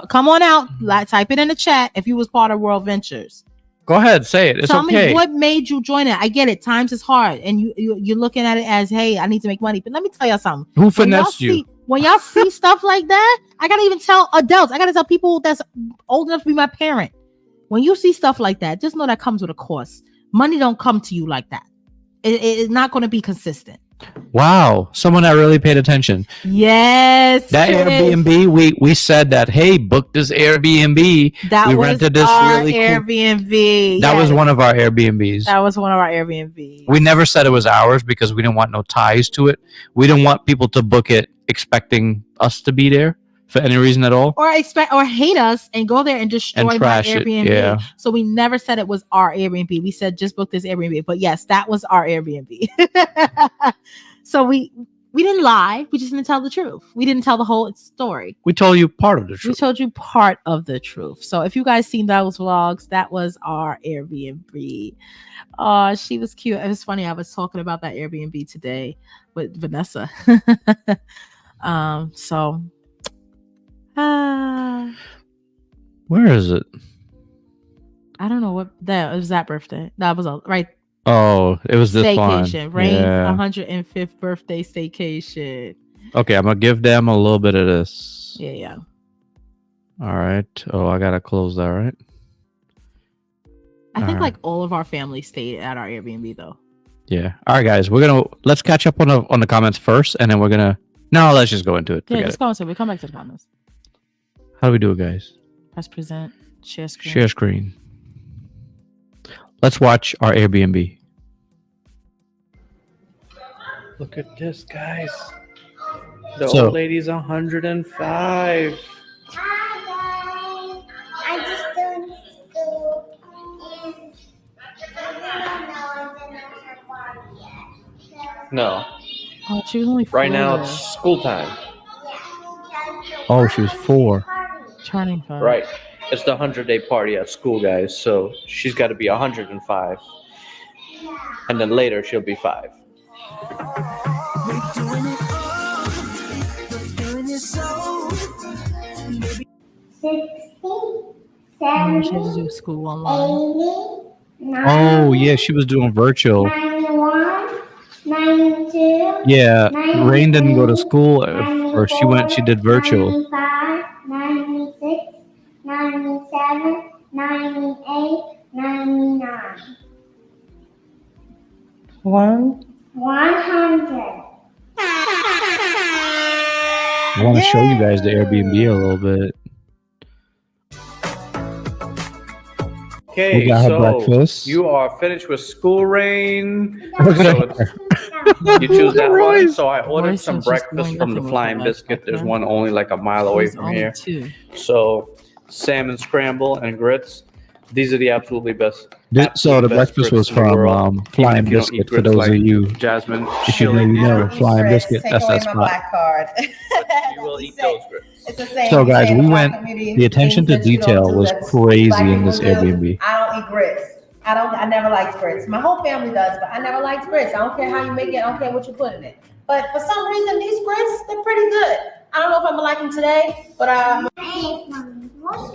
Come on out, type it in the chat if you was part of World Ventures. Go ahead, say it. It's Tell okay. me what made you join it. I get it. Times is hard, and you're looking at it as, hey, I need to make money. But let me tell y'all something. Who finessed you? When y'all see stuff like that, I gotta even tell adults. I gotta tell people that's old enough to be my parent. When you see stuff like that, just know that comes with a cost. Money don't come to you like that. It's not going to be consistent. Wow, someone that really paid attention. Yes, that Airbnb. We said that. Hey, book this Airbnb. That we was rented this our really Airbnb. Cool. That was one of our Airbnbs. That was one of our Airbnbs. We never said it was ours because we didn't want no ties to it. We didn't want people to book it expecting us to be there for any reason at all, or hate us and go there and destroy my Airbnb. Yeah. So we never said it was our Airbnb. We said just book this Airbnb. But yes, that was our Airbnb. So we didn't lie. We just didn't tell the truth. We didn't tell the whole story. We told you part of the truth. We told you part of the truth. So if you guys seen those vlogs, that was our Airbnb. Oh, she was cute. It was funny. I was talking about that Airbnb today with Vanessa. Where is it? I don't know what that was. That birthday. That was all right. Oh, it was this staycation. one. Rain's 105th birthday staycation. Okay, I'm gonna give them a little bit of this. Yeah. All right. Oh, I gotta close that, right? I think like all of our family stayed at our Airbnb though. Yeah. All right, guys. Let's catch up on the comments first, and then let's just go into it. Yeah, let's go into it. We come back to the comments. How do we do it, guys? Press present. Share screen. Share screen. Let's watch our Airbnb. Look at this, guys. The old lady's 105. Hi, guys. I just doing school and I don't know if it's her party yet. No. Oh, she was only 4. Right now it's school time. Yeah. Oh, she was 4. Turning 5. Right. It's the 100-day party at school, guys. So she's got to be 105. And then later she'll be 5. We're doing it all. The feeling is so. 60, 70, She has to do school online. 80, 90, Oh, yeah, she was doing virtual. 91, 92. Yeah, 93, Rain didn't go to school, or she did virtual. 95, 96, 97, 98, 99. 100. I want to show you guys the Airbnb a little bit. Okay, We got her so breakfast. you are finished with school, Rain. Look at So her. you choose that one. Royce. So I ordered Royce some is just breakfast going from the nothing Flying with the Biscuit. There's breakfast. one only like a mile away There's from only here. 2. So salmon scramble and grits. These are the absolutely best. So the best breakfast was grits in the from world. Flying If you don't eat Biscuit, for grits those like of you. Jasmine, If you know, you know. Flying Biscuit, that's that spot. Black card. you will eat those grits. It's the same. So, guys, Say we in went- black community, the attention things to that you don't detail do was that's crazy black in this people do. Airbnb. I don't eat grits. I never liked grits. My whole family does, but I never liked grits. I don't care how you make it. I don't care what you put in it. But for some reason, these grits, they're pretty good. I don't know if I'm gonna like them today, but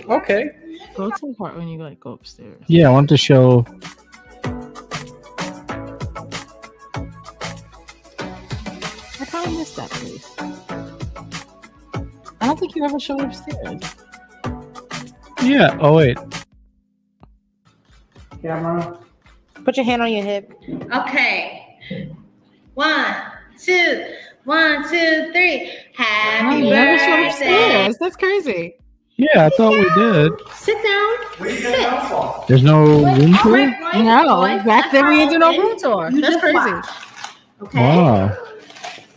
Okay. Go to the part when you go upstairs. Yeah, I want to show. I kind of missed that place. I don't think you ever showed upstairs. Yeah. Oh wait. Put your hand on your hip. Okay. 1, 2, 1, 2, 3. Happy You never showed birthday. upstairs. That's crazy. Yeah, I thought we did. Sit down. Sit. There's no room for it. No, back then we didn't do no room tour. You That's just crazy. watch. Okay. Wow.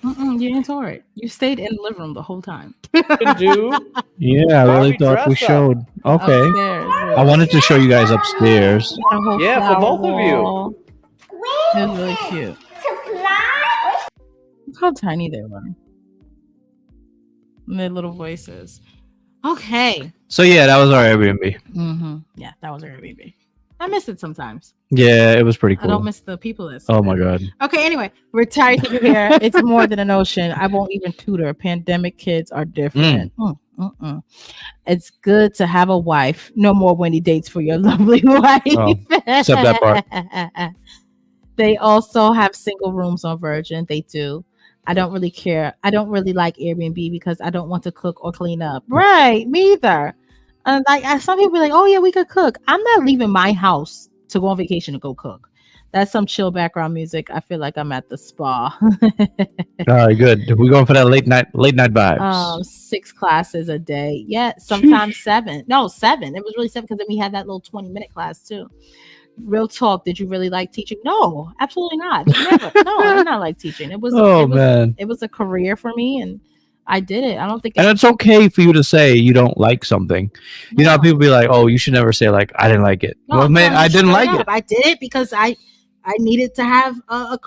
You didn't tour it. You stayed in the living room the whole time. Can do. Yeah, I really Barbie thought we dress up. showed. Okay. Upstairs. I wanted to show you guys upstairs. We had a whole Yeah, for flower both of you. wall. It was really cute. Supply? Look how tiny they were. And their little voices. Okay. So yeah, that was our Airbnb. Yeah, that was Airbnb. I miss it sometimes. Yeah, it was pretty I don't cool. miss the people that. Oh my god. Okay, anyway, we're tired to be here. It's more than an ocean. I won't even tutor. Pandemic kids are different. It's good to have a wife. No more Wendy dates for your lovely wife. Oh, except that part. They also have single rooms on Virgin. They do. I don't really care. I don't really like Airbnb because I don't want to cook or clean up. Right, me either. Some people be like, oh yeah, we could cook. I'm not leaving my house to go on vacation to go cook. That's some chill background music. I feel like I'm at the spa. All right, good. We're going for that late night vibes. 6 classes a day. Yeah, sometimes 7. No, 7. It was really 7 because then we had that little 20-minute class too. Real talk. Did you really like teaching? No, absolutely not. Never. No, I did not like teaching. It was a career for me, and I did it. I don't think. And it's okay for you to say you don't like something. You know, people be like, "Oh, you should never say like I didn't like it." No, well, man, I didn't like it. I did it because I needed to have a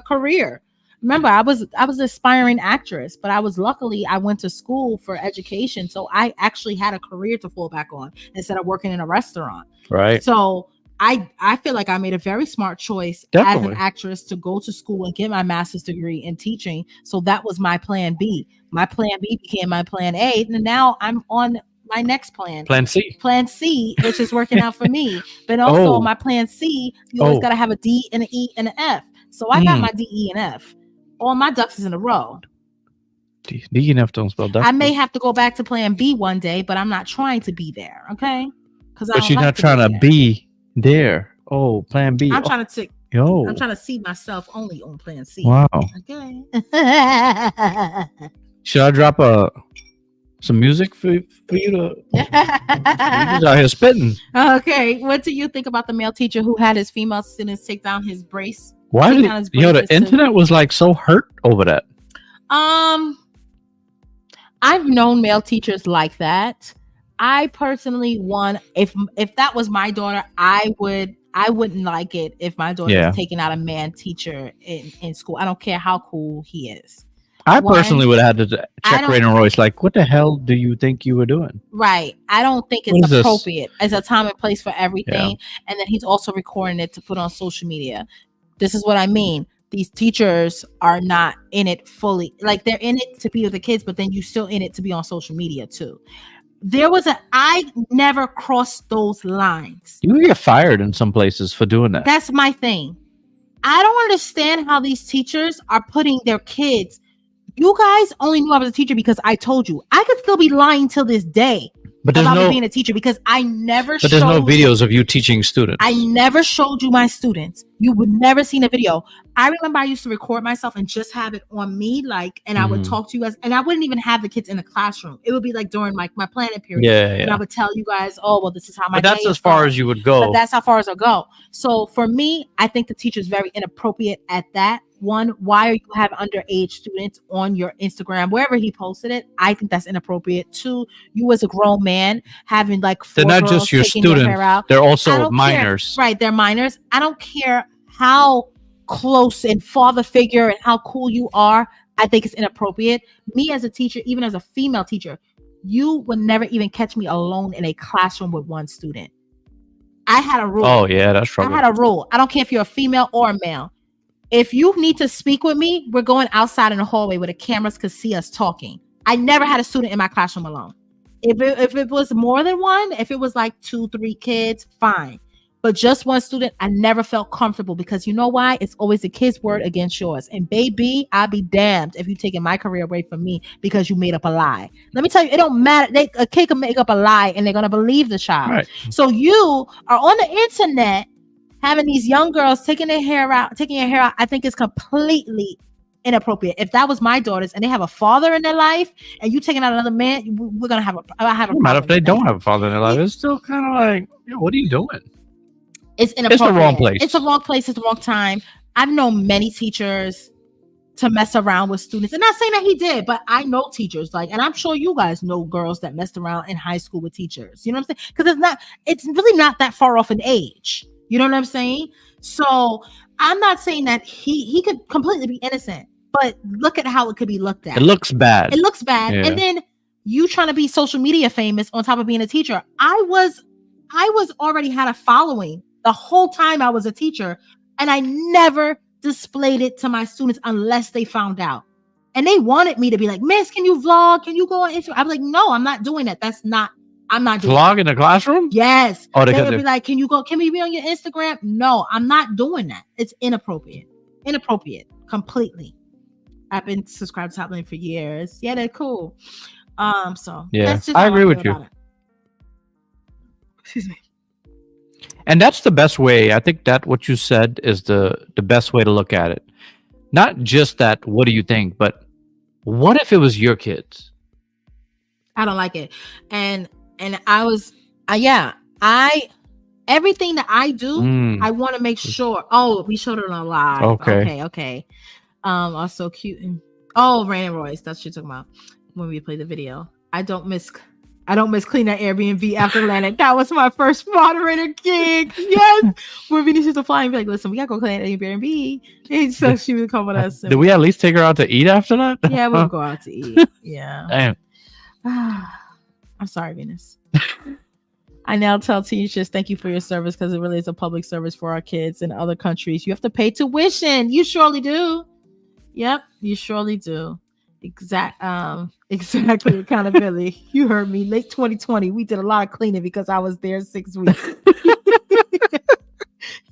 career. Remember, I was an aspiring actress, but I went to school for education, so I actually had a career to fall back on instead of working in a restaurant. Right. So I feel like I made a very smart choice as an actress to go to school and get my master's degree in teaching. So that was my plan B. My plan B became my plan A, and now I'm on my next plan. Plan C. Plan C, which is working out for me. But also my plan C, you always got to have a D and an E and an F. So I got my D, E, and F. All my ducks is in a row. D and F don't spell duck. I may have to go back to plan B one day, but I'm not trying to be there. Okay? But you're not trying to be there. Oh, plan B. I'm trying to I'm trying to see myself only on plan C. Wow. Okay. Should I drop some music for you to? You're out here spitting. Okay. What do you think about the male teacher who had his female students take down his brace? Why did the internet was like so hurt over that? I've known male teachers like that. I personally if that was my daughter, I wouldn't like it if my daughter was taking out a man teacher in school. I don't care how cool he is. I personally would have had to check Ray and Royce. Like, what the hell do you think you were doing? Right. I don't think it's appropriate. It's a time and place for everything. Yeah. And then he's also recording it to put on social media. This is what I mean. These teachers are not in it fully. Like, they're in it to be with the kids, but then you're still in it to be on social media too. I never crossed those lines. You get fired in some places for doing that. That's my thing. I don't understand how these teachers are putting their kids. You guys only knew I was a teacher because I told you. I could still be lying till this day about being a teacher because I never showed. But there's no videos of you teaching students. I never showed you my students. You would never seen a video. I remember I used to record myself and just have it on me, and I would talk to you guys, and I wouldn't even have the kids in the classroom. It would be like during my planning period. And I would tell you guys, this is how my day is. But that's as far as you would go. But that's how far as I'll go. So for me, I think the teacher's very inappropriate at that. One, why are you having underage students on your Instagram, wherever he posted it? I think that's inappropriate. 2, you as a grown man having like 4 they're not just your students, they're also minors. Right, they're minors. I don't care how close and father figure and how cool you are. I think it's inappropriate. Me as a teacher, even as a female teacher, you would never even catch me alone in a classroom with one student. I had a rule. Oh yeah, that's trouble. I had a rule. I don't care if you're a female or a male. If you need to speak with me, we're going outside in the hallway where the cameras could see us talking. I never had a student in my classroom alone. If it was more than one, if it was like 2, 3 kids, fine. But just one student, I never felt comfortable because you know why? It's always the kid's word against yours. And baby, I'll be damned if you're taking my career away from me because you made up a lie. Let me tell you, it don't matter. A kid can make up a lie and they're going to believe the child. Right. So you are on the internet having these young girls taking your hair out. I think is completely inappropriate. If that was my daughters and they have a father in their life and you taking out another man, we're going to have a problem. Matter if they don't have a father in their life, it's still kind of like, what are you doing? It's inappropriate. It's the wrong place. It's the wrong place. It's the wrong time. I've known many teachers to mess around with students. And not saying that he did, but I know teachers like, and I'm sure you guys know girls that messed around in high school with teachers. You know what I'm saying? Because it's really not that far off in age. You know what I'm saying? So I'm not saying that he could completely be innocent, but look at how it could be looked at. It looks bad. It looks bad. Yeah. And then you trying to be social media famous on top of being a teacher. I was already had a following the whole time I was a teacher, and I never displayed it to my students unless they found out. And they wanted me to be like, Miss, can you vlog? Can you go on Instagram? I'm like, no, I'm not doing that. I'm not doing Vlog in the classroom? Yes. Oh, they would be like, can we be on your Instagram? No, I'm not doing that. It's inappropriate. Completely. I've been subscribed to Top Lane for years. Yeah, they're cool. So yeah, that's just I how agree feel with you. about it. Excuse me. And that's the best way. I think that what you said is the best way to look at it. Not just that, what do you think, but what if it was your kids? I don't like it. And I was, everything that I do, I want to make sure. Oh, we showed it on live. Okay. Also cute. And Rain and Royce, that's what you're talking about when we play the video. I don't miss cleaning that Airbnb after Atlantic. That was my first moderator gig. Yes. Where Vinny used to fly and be like, listen, we gotta go clean that Airbnb. And so she would come with us. Did we at least take her out to eat after that? Yeah, we'll go out to eat. Yeah. Damn. I'm sorry, Venus. I now tell teachers, thank you for your service, because it really is a public service for our kids in other countries. You have to pay tuition. You surely do. Yep, you surely do. Exactly. Accountability. You heard me. Late 2020, we did a lot of cleaning because I was there 6 weeks.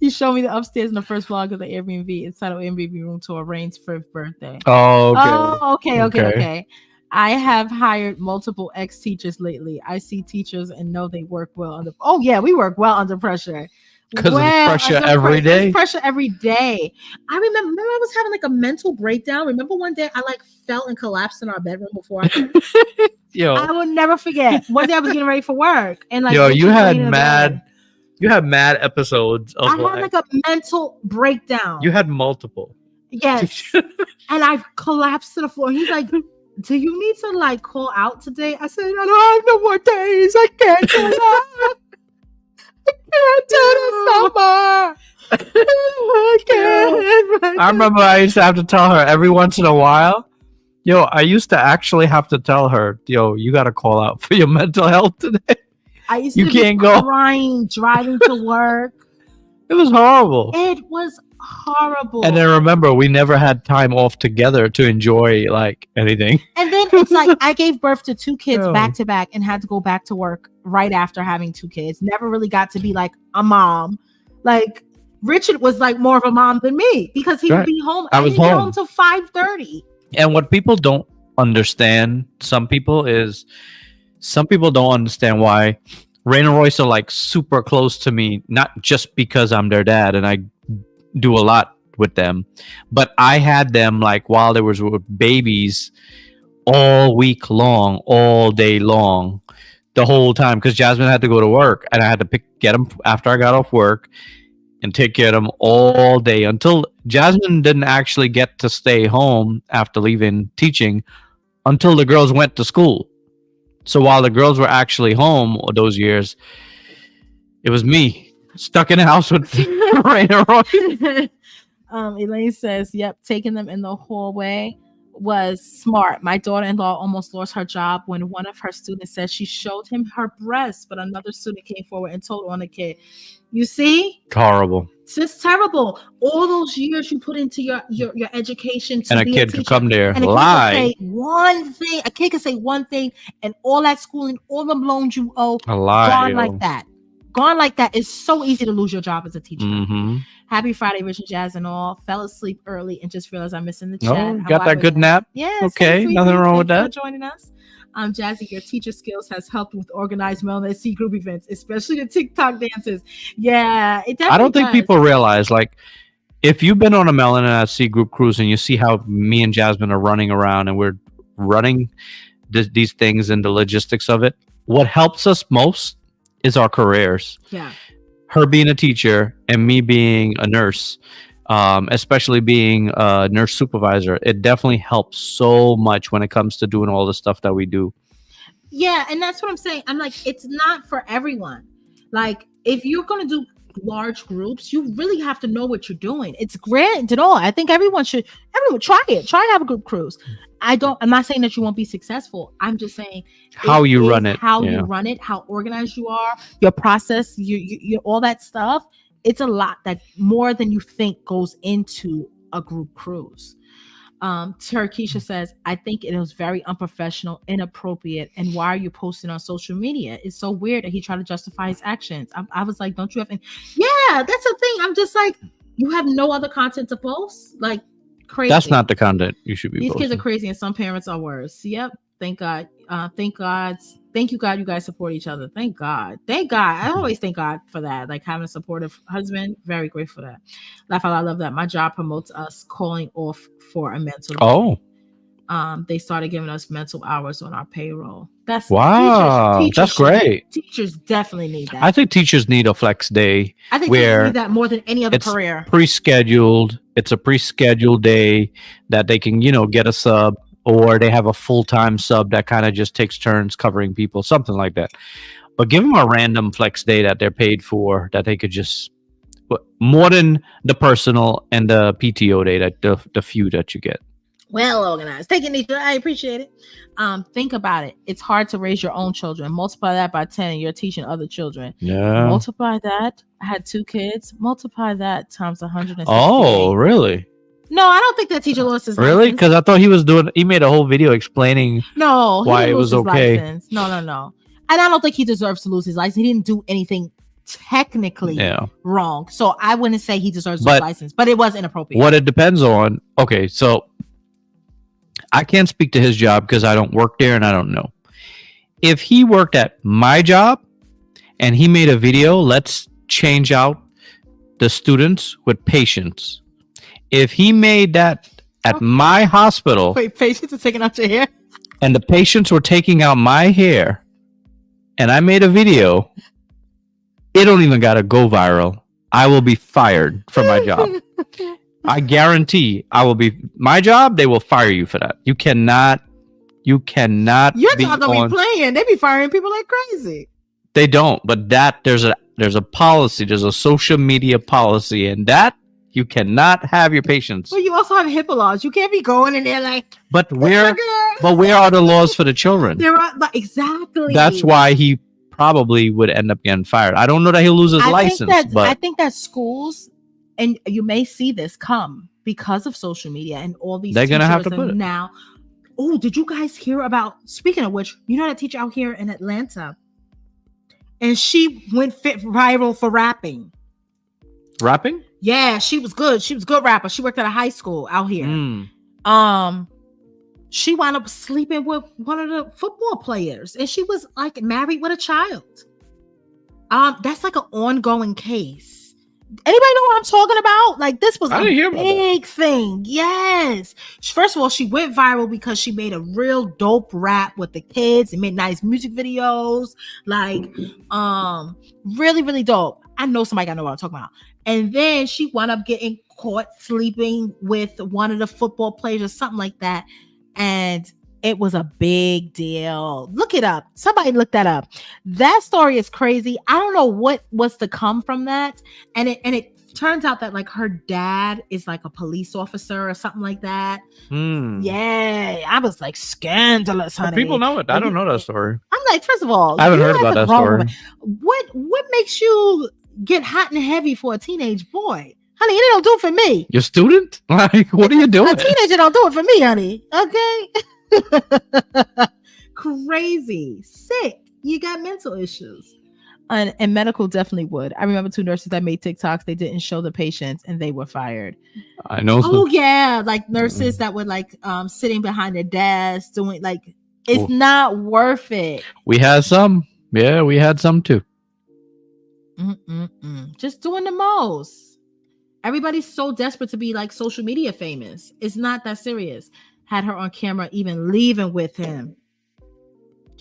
He showed me the upstairs in the first vlog of the Airbnb inside of Airbnb room to Rain's 5th birthday. Oh, Okay. I have hired multiple ex-teachers lately. I see teachers and know they work well under. Oh yeah, we work well under pressure. Because pressure every day. Pressure every day. I remember I was having like a mental breakdown. Remember one day I like fell and collapsed in our bedroom before. I will never forget. One day I was getting ready for work, and like you had mad episodes of I had like a mental breakdown. You had multiple. Yes. And I collapsed to the floor. He's like, do you need to like call out today? I said, I don't have no more days. I can't do that. I remember I used to have to tell her every once in a while. I used to actually have to tell her, you got to call out for your mental health today. I used to be crying, driving to work. It was horrible. It was horrible. And then remember, we never had time off together to enjoy like anything. And then it's like I gave birth to 2 kids back to back and had to go back to work right after having 2 kids. Never really got to be like a mom. Like Richard was like more of a mom than me because he would be home. I was home till 5:30. And what people don't understand, some people don't understand why Rain and Royce are like super close to me, not just because I'm their dad and I do a lot with them, but I had them like while they were babies all week long, all day long, the whole time, because Jasmine had to go to work and I had to get them after I got off work and take care of them all day until Jasmine didn't actually get to stay home after leaving teaching until the girls went to school. So while the girls were actually home those years, it was me stuck in the house with Rain and Royce. Elaine says, yep, taking them in the hallway was smart. My daughter-in-law almost lost her job when one of her students said she showed him her breast, but another student came forward and told on the kid. You see? Horrible. It's just terrible. All those years you put into your education to and be a kid could come there and lie. A kid can say one thing and all that schooling, all the loans you owe, a lie, gone like that. Gone like that. It's so easy to lose your job as a teacher. Mm-hmm. Happy Friday, Rich and Jazz and all. Fell asleep early and just realized I'm missing the chat. Oh, got that good nap? Yeah. Okay, nothing wrong with that. For joining us. Jazzy, your teacher skills has helped with organized Melanin C group events, especially the TikTok dances. Yeah, it definitely I don't think does. people realize, like, if you've been on a Melanin at Sea group cruise and you see how me and Jasmine are running around and we're running these things and the logistics of it, what helps us most is our careers. Yeah. Her being a teacher and me being a nurse, Especially being a nurse supervisor. It definitely helps so much when it comes to doing all the stuff that we do. Yeah, and that's what I'm saying. I'm like, it's not for everyone. Like, if you're gonna do large groups, you really have to know what you're doing. It's great and all. I think everyone should try it. Try to have a group cruise. I'm not saying that you won't be successful. I'm just saying How you run it. how Yeah. you run it, how organized you are, your process, you all that stuff. It's a lot that more than you think goes into a group cruise. Turkisha says, I think it was very unprofessional, inappropriate, and why are you posting on social media? It's so weird that he tried to justify his actions. I was like, don't you have any? Yeah, that's the thing. I'm just like, you have no other content to post? Like, crazy. That's not the content you should be These posting. kids are crazy, and some parents are worse. Yep. Thank God. Thank you, God. You guys support each other. Thank God. I always thank God for that. Like having a supportive husband. Very grateful for that. Laugh out loud. I love that. My job promotes us calling off for a mental day. Oh, They started giving us mental hours on our payroll. That's wow. teachers That's should- great. Teachers definitely need that. I think teachers need a flex day. I think where teachers need that more than any other it's career. pre-scheduled. It's a pre-scheduled day that they can, get a sub, or they have a full-time sub that kind of just takes turns covering people, something like that. But give them a random flex day that they're paid for, that they could just more than the personal and the PTO day, that the few that you get. Well organized. Thank you, Nisha. I appreciate it. Think about it. It's hard to raise your own children. Multiply that by 10 and you're teaching other children. Yeah. Multiply that. I had 2 kids. Multiply that times 168. Oh, really? No, I don't think that teacher lost his Really? license. Because I thought he made a whole video explaining. No, he why didn't it lose was his okay. license. No. And I don't think he deserves to lose his license. He didn't do anything technically wrong. So I wouldn't say he deserves his license, but it was inappropriate. What it depends on. Okay, so I can't speak to his job because I don't work there and I don't know. If he worked at my job and he made a video, let's change out the students with patients. If he made that at my hospital. Wait, patients are taking out your hair? And the patients were taking out my hair and I made a video, it don't even gotta go viral. I will be fired from my job. I guarantee I will be. My job, they will fire you for that. You cannot. Your job don't be playing. They be firing people like crazy. They don't, but there's a policy. There's a social media policy, and that you cannot have your patients. Well, you also have HIPAA laws. You can't be going in there like. But where are the laws for the children? There are exactly. That's why he probably would end up getting fired. I don't know that he'll lose his license, but I think that schools, and you may see this come because of social media and all these. They're gonna have to put it now. Oh, did you guys hear about? Speaking of which, you know that teacher out here in Atlanta, and she went viral for rapping. Rapping? Yeah, she was good. She was a good rapper. She worked at a high school out here. She wound up sleeping with one of the football players, and she was like married with a child. That's like an ongoing case. Anybody know what I'm talking about? Like, this was a big thing. Yes. First of all, she went viral because she made a real dope rap with the kids and made nice music videos. Like, really, really dope. I know somebody got to know what I'm talking about. And then she wound up getting caught sleeping with one of the football players or something like that. And it was a big deal. Look it up. Somebody look that up. That story is crazy. I don't know what was to come from that. And it turns out that like her dad is like a police officer or something like that. Yeah. I was like scandalous, honey. People know it. I don't know that story. I'm like, first of all, I haven't heard about that story. What makes you get hot and heavy for a teenage boy? Honey, it don't do it for me. Your student? Like, what are you doing? A teenager don't do it for me, honey. Okay. Crazy. Sick. You got mental issues. And medical definitely would. I remember 2 nurses that made TikToks. They didn't show the patients and they were fired. I know. Oh, yeah. Like nurses that were like sitting behind their desk doing like, it's not worth it. We had some. Yeah, we had some too. Just doing the most. Everybody's so desperate to be like social media famous. It's not that serious. Had her on camera even leaving with him.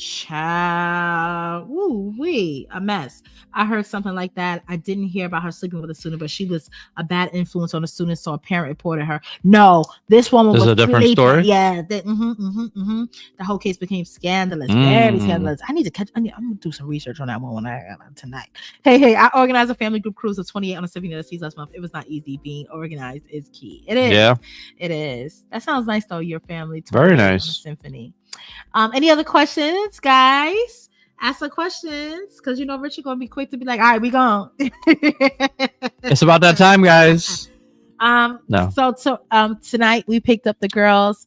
Child, ooh, a mess. I heard something like that. I didn't hear about her sleeping with a student, but she was a bad influence on the student, so a parent reported her. No, this woman This is was a different sleeping. story? Yeah, the whole case became scandalous, very scandalous. I'm gonna do some research on that one when I tonight. Hey, I organized a family group cruise of 28 on the Symphony of the Seas last month. It was not easy. Being organized is key. It is. Yeah. It is. That sounds nice though. Your family. Very 28 on nice. the Symphony. Any other questions, guys? Ask the questions, because Richard gonna be quick to be like, all right, we gone. It's about that time, guys. No. So tonight we picked up the girls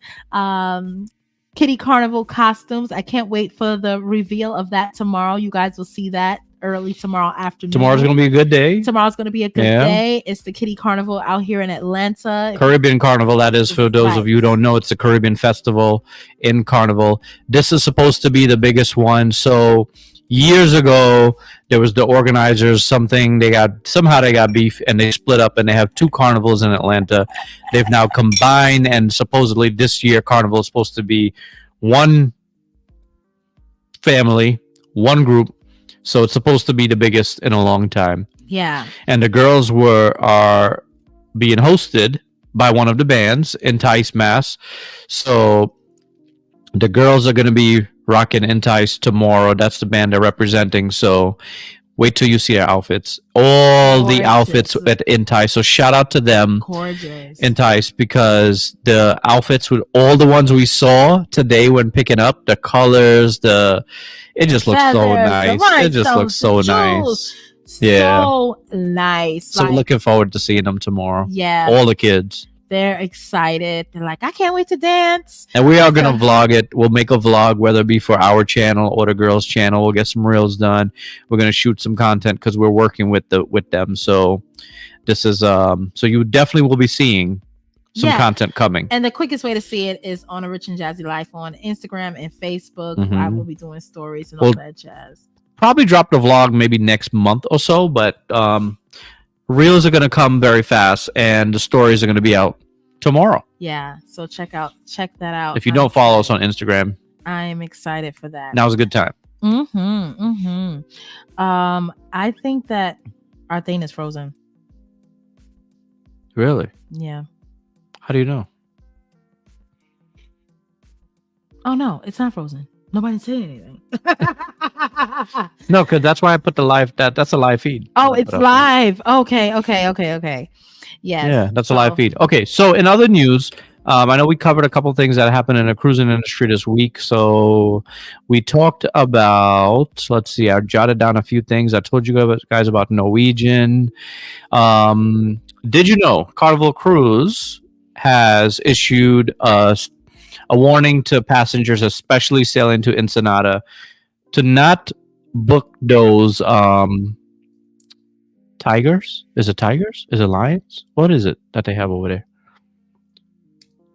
kitty carnival costumes. I can't wait for the reveal of that tomorrow. You guys will see that early tomorrow afternoon. Tomorrow's gonna be a good day. Tomorrow's gonna be a good day. It's the Kitty Carnival out here in Atlanta. Caribbean Carnival, that is, for those of you who don't know, it's the Caribbean Festival in Carnival. This is supposed to be the biggest one. So years ago, there was the organizers, somehow they got beef and they split up and they have two carnivals in Atlanta. They've now combined, and supposedly this year Carnival is supposed to be one family, one group. So it's supposed to be the biggest in a long time. Yeah. And the girls are being hosted by one of the bands, Entice Mass. So the girls are going to be rocking Entice tomorrow. That's the band they're representing. So wait till you see their outfits. All the outfits at Entice. So shout out to them. Gorgeous. Entice, because the outfits with all the ones we saw today when picking up, the colors, it just looks so nice. It just looks so nice. Yeah. So nice. So looking forward to seeing them tomorrow. Yeah. All the kids. They're excited. They're like, I can't wait to dance. And we are going to vlog it. We'll make a vlog, whether it be for our channel or the girls' channel. We'll get some reels done. We're going to shoot some content because we're working with them. So this is so you definitely will be seeing some content coming. And the quickest way to see it is on a Rich and Jazzy Life on Instagram and Facebook. I will be doing stories and all that jazz. Probably drop the vlog maybe next month or so, but reels are going to come very fast and the stories are going to be out tomorrow. Yeah, so check that out. If you don't follow us on Instagram, I am excited for that. now's a good time. I think that our thing is frozen. Really? Yeah. How do you know? Oh no, it's not frozen. Nobody said anything. No, because that's why I put the live. That's a live feed. Oh, it's live. Okay. Yes. Yeah, that's a live feed. Okay, so in other news, I know we covered a couple things that happened in the cruising industry this week. So we talked about, let's see, I jotted down a few things. I told you guys about Norwegian. Did you know Carnival Cruise has issued a warning to passengers, especially sailing to Ensenada, to not book those tigers? Is it tigers? Is it lions? What is it that they have over there?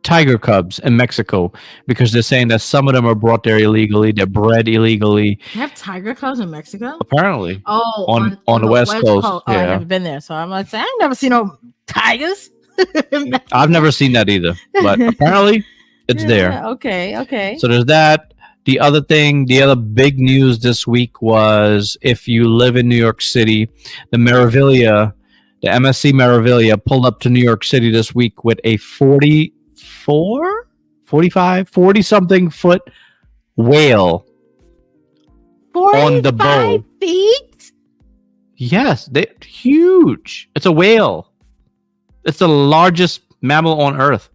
Tiger cubs in Mexico, because they're saying that some of them are brought there illegally. They're bred illegally. They have tiger cubs in Mexico? Apparently. Oh, on the West Coast. Oh, yeah. I've never been there, so I'm like, I ain't never seen no tigers. I've never seen that either, but apparently it's there. Okay. So there's that. The other big news this week was, if you live in New York City, the MSC Meraviglia pulled up to New York City this week with a 40-something foot whale on the bow. 45 feet? Yes, they're huge. It's a whale. It's the largest mammal on Earth.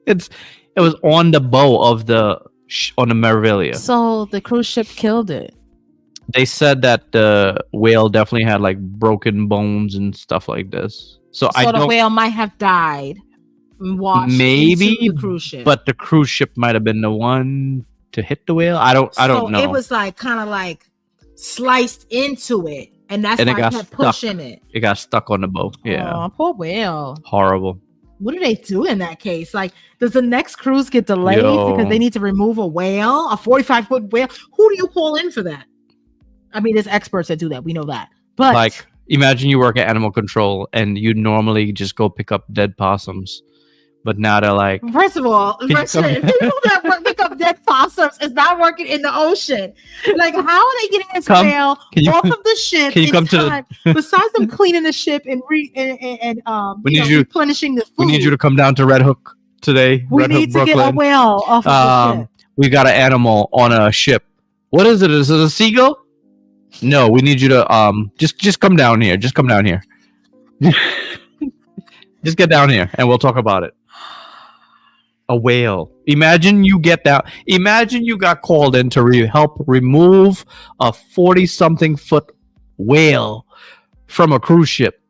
It was on the bow of on the Meraviglia. So the cruise ship killed it. They said that the whale definitely had like broken bones and stuff like this. So the whale might have died and washed maybe into the cruise ship. But the cruise ship might have been the one to hit the whale. I don't know. It was like kind of like sliced into it, and that's why it kept pushing it. It got stuck on the bow. Yeah. Oh, poor whale. Horrible. What do they do in that case? Like, does the next cruise get delayed because they need to remove a whale, a 45-foot whale? Who do you call in for that? I mean, there's experts that do that. We know that. But like, imagine you work at animal control and you normally just go pick up dead possums. but now they're like, First of all, you Richard, come- people that pick up dead possums is not working in the ocean. Like, how are they getting this Come- whale can you- off of the ship can you in come to the- time? Besides them cleaning the ship and We need you- replenishing the food, we need you to come down to Red Hook today. we Red need Hook, to get a Brooklyn. whale off of the ship. We got an animal on a ship. What is it? Is it a seagull? No, we need you to just come down here. Just come down here. Just get down here and we'll talk about it. A whale. Imagine you get down. Imagine you got called in to help remove a 40-something foot whale from a cruise ship.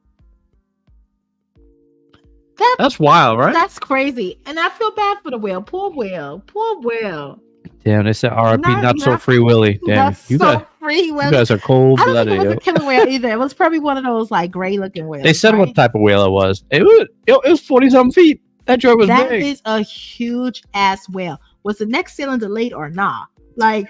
That's wild, right? That's crazy. And I feel bad for the whale. Poor whale. Poor whale. Damn, they said RIP, not so not- free Willy. Damn, That's you so guys, free. you guys are cold I don't think blooded. it was a killer whale either. It was probably one of those like gray looking whales. They said right? what type of whale it was. It was 40-something feet. That joint was That big. is a huge ass whale. Was the next sailing delayed or nah? Like,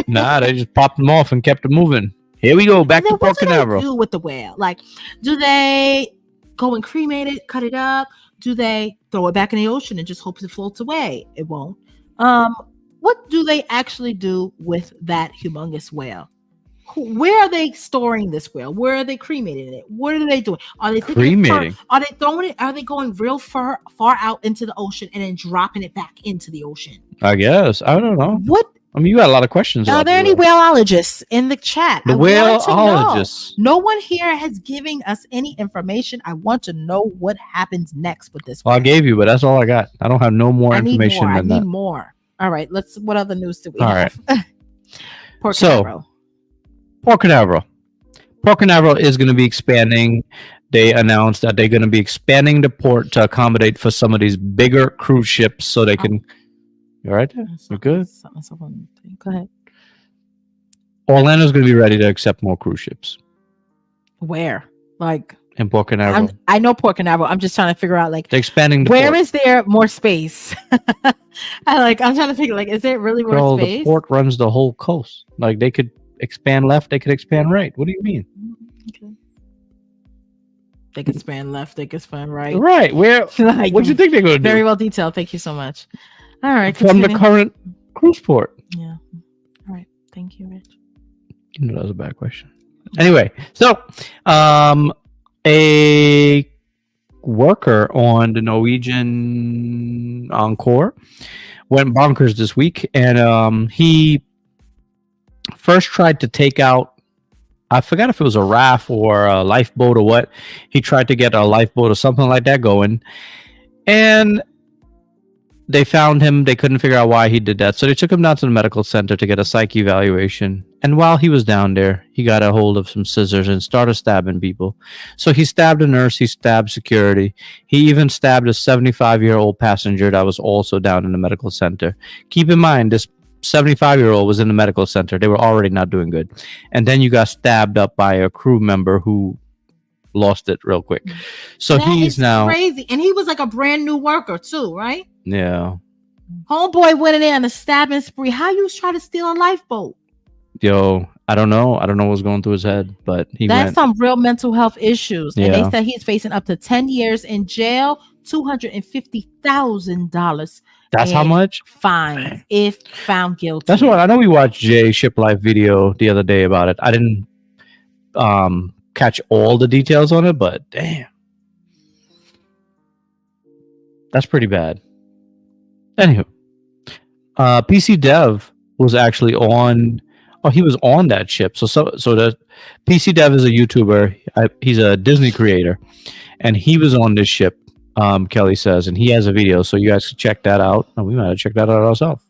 Nah, they just popped them off and kept it moving. Here we go, back and to then what Port do they Canaveral. do with the whale? Like, do they go and cremate it, cut it up? Do they throw it back in the ocean and just hope it floats away? It won't. What do they actually do with that humongous whale? Where are they storing this whale? Where are they cremating it? What are they doing? Are they taking Cremating? Are they throwing it? Are they going real far out into the ocean and then dropping it back into the ocean? I guess. I don't know. What I mean, you got a lot of questions. are about there the any whale. whaleologists in the chat? The I want to know. whaleologists. No one here has given us any information. I want to know what happens next with this. Well, I whale. gave you, but that's all I got. I don't have no more I need information more. I than need that. more. All right. What other news do we All have? Port So- Canaveral. Port Canaveral. Port Canaveral is going to be expanding. They announced that they're going to be expanding the port to accommodate for some of these bigger cruise ships so they can. You all right there? You good? Go ahead. Orlando's going to be ready to accept more cruise ships Where? Like, in Port Canaveral. I know Port Canaveral. I'm just trying to figure out, like, They're expanding the where port. is there more space? I'm trying to figure, like, is there really more Girl, space? the port runs the whole coast. Like, they could expand left, they could expand right. What do you mean? Okay. They can span left, they can span right. Right. Where? Like, What do you think they're going to do? very well detailed. Thank you so much. All right. From the continue. current cruise port. Yeah. All right. Thank you, Rich. You know that was a bad question. Anyway, so a worker on the Norwegian Encore went bonkers this week, and he first tried to take out, I forgot if it was a raft or a lifeboat or what. He tried to get a lifeboat or something like that going, and they found him. They couldn't figure out why he did that, so they took him down to the medical center to get a psych evaluation. And while he was down there, he got a hold of some scissors and started stabbing people. So he stabbed a nurse, he stabbed security, he even stabbed a 75-year-old passenger that was also down in the medical center. Keep in mind, this 75-year-old was in the medical center. They were already not doing good. And then you got stabbed up by a crew member who lost it real quick. So That he's is now, crazy. And he was like a brand new worker too, right? yeah. Homeboy went in there on a stabbing spree. How you try to steal a lifeboat? Yo, I don't know. I don't know what's going through his head, but he That's went. some real mental health issues. And Yeah. they said he's facing up to 10 years in jail, $250,000 That's how and much? fines if found guilty. That's what I know. We watched Jay Ship Life video the other day about it. I didn't catch all the details on it, but damn, that's pretty bad. Anywho, PC Dev was actually on. Oh, he was on that ship. So the PC Dev is a YouTuber. He's a Disney creator, and he was on this ship. Kelly says, and he has a video, so you guys can check that out. And we might have checked that out ourselves.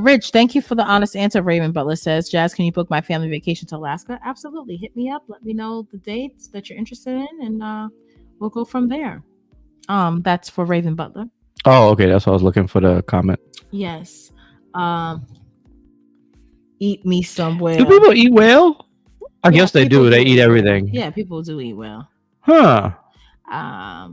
Rich, thank you for the honest answer. Raven Butler says, Jazz, can you book my family vacation to Alaska? Absolutely. Hit me up. Let me know the dates that you're interested in, and we'll go from there. That's for Raven Butler. Oh, okay. That's what I was looking for the comment. Yes. Eat me some whale. Do people eat whale? I Yeah, guess they people do. They eat everything. Yeah, people do eat whale. Huh. I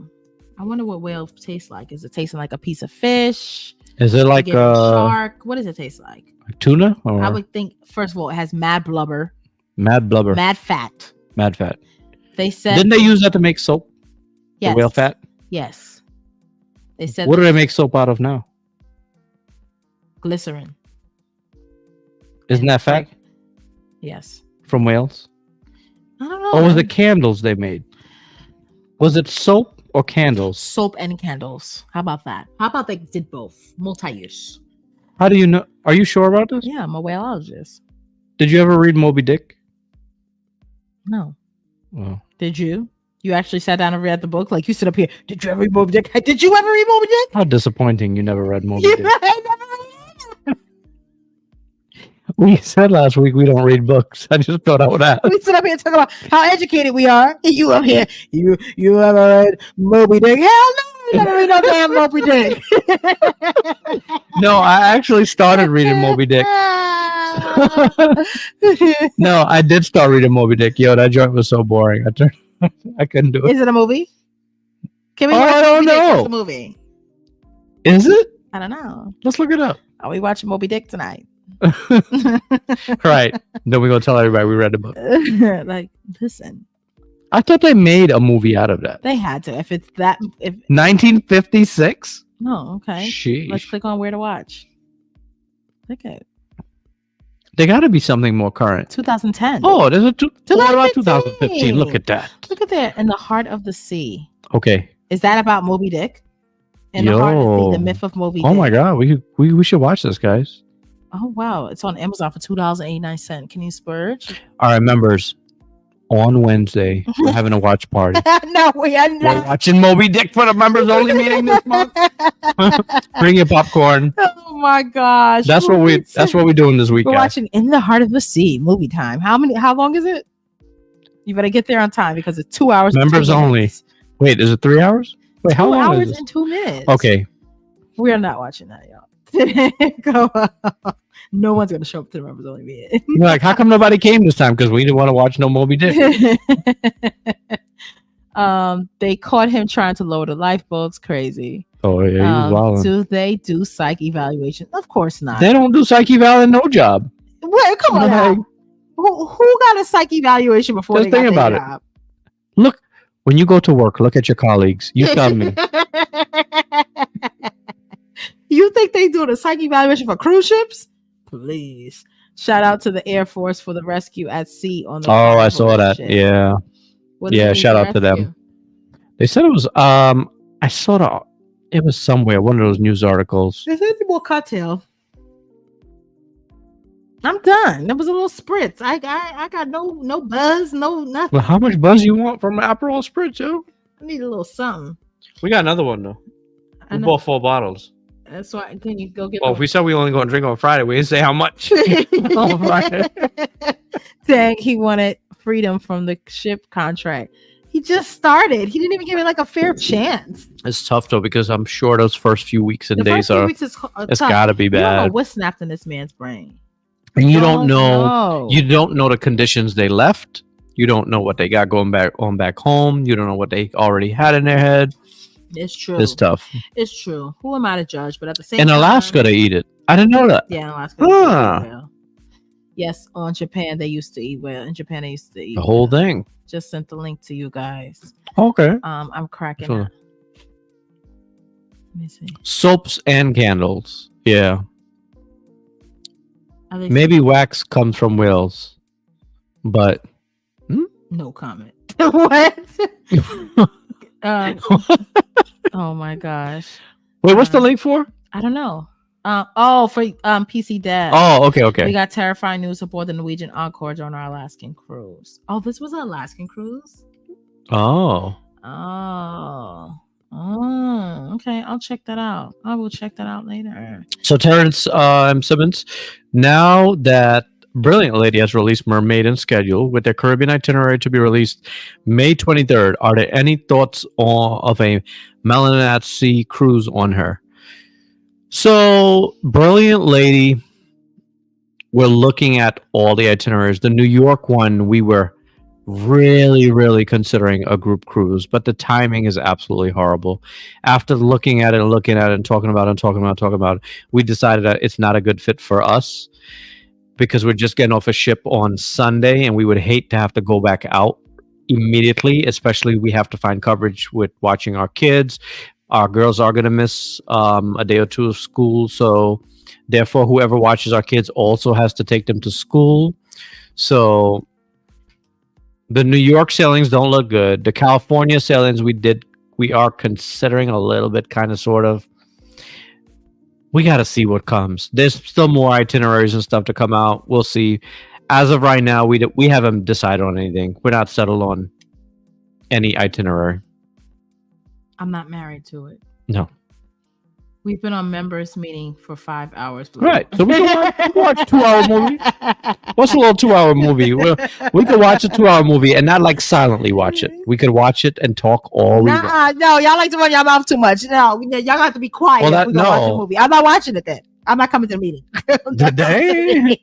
wonder what whale tastes like. Is it tasting like a piece of fish? Is it like Get a shark? What does it taste like? tuna or I would think, first of all, it has mad blubber, mad blubber, mad fat. mad fat? They said, Didn't they use that to make soap? yes, The whale fat? Yes. They said What do they make soap out of now? glycerin. Isn't that fat Yes. from whales? I don't know. Or was it candles they made? Was it soap or candles? soap and candles? How about that? How about they did both? Multi-use. How do you know? Are you sure about this? Yeah, I'm a whaleologist. Did you ever read Moby Dick? No. Well, Did you? You actually sat down and read the book? Like you sit up here. Did you ever read Moby Dick? Did you ever read Moby Dick? how disappointing you never read Moby You Dick. never read it. We said last week we don't read books. I just thought I would ask. We sit up here and talk about how educated we are. And you up here. You ever read Moby Dick? Hell no, you never read no damn Moby Dick. No, I actually started reading Moby Dick. No, I did start reading Moby Dick. Yo, that joint was so boring. I couldn't do it. Is it a movie? Can we Oh, watch I don't Moby Dick? know. It's a movie. Is it? I don't know. Let's look it up. Are we watching Moby Dick tonight? Right. Then we're going to tell everybody we read the book. Like, listen, I thought they made a movie out of that. they had to. If it's that, if 1956? no, okay. Sheesh. Let's click on where to watch. Click it. They got to be something more current. 2010. Oh, there's a what about 2015? 2015? Look at that. Look at that. In the Heart of the Sea. Okay. Is that about Moby Dick? In the Heart of the Sea, the Yo. myth of Moby Oh Dick. my God. We should watch this, guys. Oh wow, it's on Amazon for $2.89. Can you splurge? All right, members. On Wednesday, we're having a watch party. No, we are We're not. watching Moby Dick for the members only meeting this month. Bring your popcorn. Oh my gosh. That's what we're doing this week, We're guys. watching In the Heart of the Sea movie time. How long is it? You better get there on time because it's 2 hours. and Members 2 only. minutes. Wait, is it 3 hours? Wait, how 2 long hours is this? and 2 minutes. Okay. We are not watching that, y'all. Go on. No one's gonna show up to the members only meeting. You're like, how come nobody came this time? Because we didn't want to watch no Moby Dick. They caught him trying to lower the lifeboats. Crazy. Oh, yeah, he was wilding. Do they do psych evaluation? Of course not. They don't do psych eval in no job. Wait, come on Like, now. Who got a psych evaluation before Just they got think their about it. job? Look, when you go to work, look at your colleagues. You tell me. You think they do the psych evaluation for cruise ships? Please. Shout out to the Air Force for the rescue at sea on the Oh, I Carnival saw that. ship. Yeah. What did Yeah, they shout do out to them. rescue? They said it was I saw it was somewhere, one of those news articles. Is there any more cocktail? I'm done. That was a little spritz. I got no buzz, no nothing. Well, how much buzz you want from Aperol Spritz, yo? I need a little something. We got another one though. I We know. bought 4 bottles. That's why. Can you go get? Well, if we said we only going to drink on Friday, we didn't say how much. On Friday. Dang, he wanted freedom from the ship contract. He just started. He didn't even give it like a fair chance. It's tough though because I'm sure those first few weeks and The days first few are. weeks is It's tough. got to be You don't know bad. what snapped in this man's brain. And you don't know. know. You don't know the conditions they left. You don't know what they got going back home. You don't know what they already had in their head. It's true. It's tough. It's true. Who am I to judge? But at the same In time, Alaska, they eat it. I didn't know that. Yeah, in Alaska. Huh. They eat whale. Yes, on Japan they used to eat whale. In Japan they used to eat The whole whale. thing. Just sent the link to you guys. Okay. I'm cracking Sure. up. Let me see. Soaps and candles. Yeah. At least Maybe wax comes from whales. But no comment. What? Oh my gosh. wait, what's the link for? I don't know. For PC Dad. Oh, okay, We okay. got terrifying news aboard the Norwegian Encore during our Alaskan cruise. Oh, this was an Alaskan cruise? Oh. Okay. I'll check that out. I will check that out later. So Terrence M. Simmons, now that Brilliant Lady has released Mermaid schedule with their Caribbean itinerary to be released May 23rd, are there any thoughts of a Melanin at Sea cruise on her? So Brilliant Lady, we're looking at all the itineraries. The New York one, we were really considering a group cruise, but the timing is absolutely horrible. After looking at it and talking about it, we decided that it's not a good fit for us because we're just getting off a ship on Sunday and we would hate to have to go back out immediately, especially we have to find coverage with watching our kids, our girls are gonna miss a day or two of school, so therefore, whoever watches our kids also has to take them to school. So the New York sailings don't look good. The California sailings we are considering a little bit, kind of, sort of. We got to see what comes. There's still more itineraries and stuff to come out. We'll see. As of right now, we haven't decided on anything. We're not settled on any itinerary. I'm not married to it. No. We've been on members meeting for 5 hours. Right. So we can watch a 2-hour movie. What's a little 2-hour movie? We could watch a 2-hour movie and not like silently watch it. We could watch it and talk all we want. No, y'all like to run your mouth too much. No, y'all have to be quiet. Well, if we gonna watch the movie. I'm not watching it then. I'm not coming to the meeting. Today?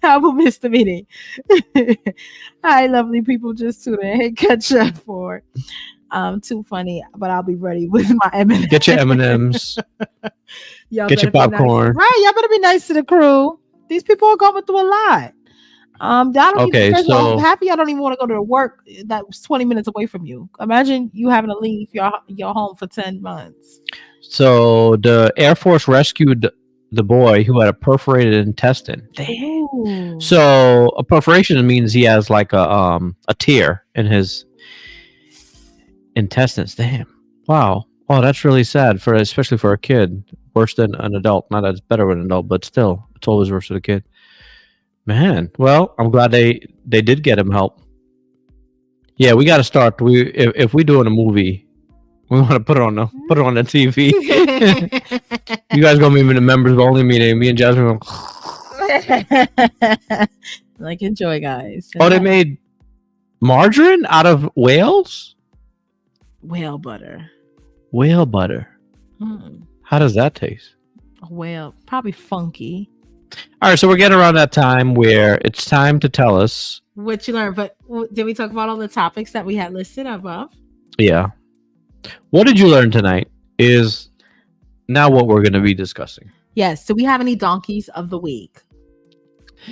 I will miss the meeting. Hi, lovely people. Just tune in. Hey, catch up for too funny, but I'll be ready with my M&Ms. Get your M&Ms. Y'all Get your better be popcorn. nice. Right, y'all better be nice to the crew. These people are going through a lot. Okay, so half of y'all don't even want to go to work that was 20 minutes away from you. Imagine you having to leave your home for 10 months. So the Air Force rescued the boy who had a perforated intestine. Ooh. So a perforation means he has like a tear in his intestines. Damn. Wow. Oh, that's really sad especially for a kid. Worse than an adult. Not that it's better with an adult, but still, it's always worse with a kid. Man. Well, I'm glad they did get him help. Yeah, we got to start. If we doing a movie, we want to put it on the TV. You guys gonna be in the members only meeting. Me and Jasmine. Like, enjoy, guys. Oh, they made margarine out of whales? Whale butter. Whale butter. How does that taste? Whale, probably funky. All right, so we're getting around that time where it's time to tell us what you learned. But did we talk about all the topics that we had listed above? Yeah. What did you learn tonight is now what we're going to be discussing. Yes. Do we have any donkeys of the week?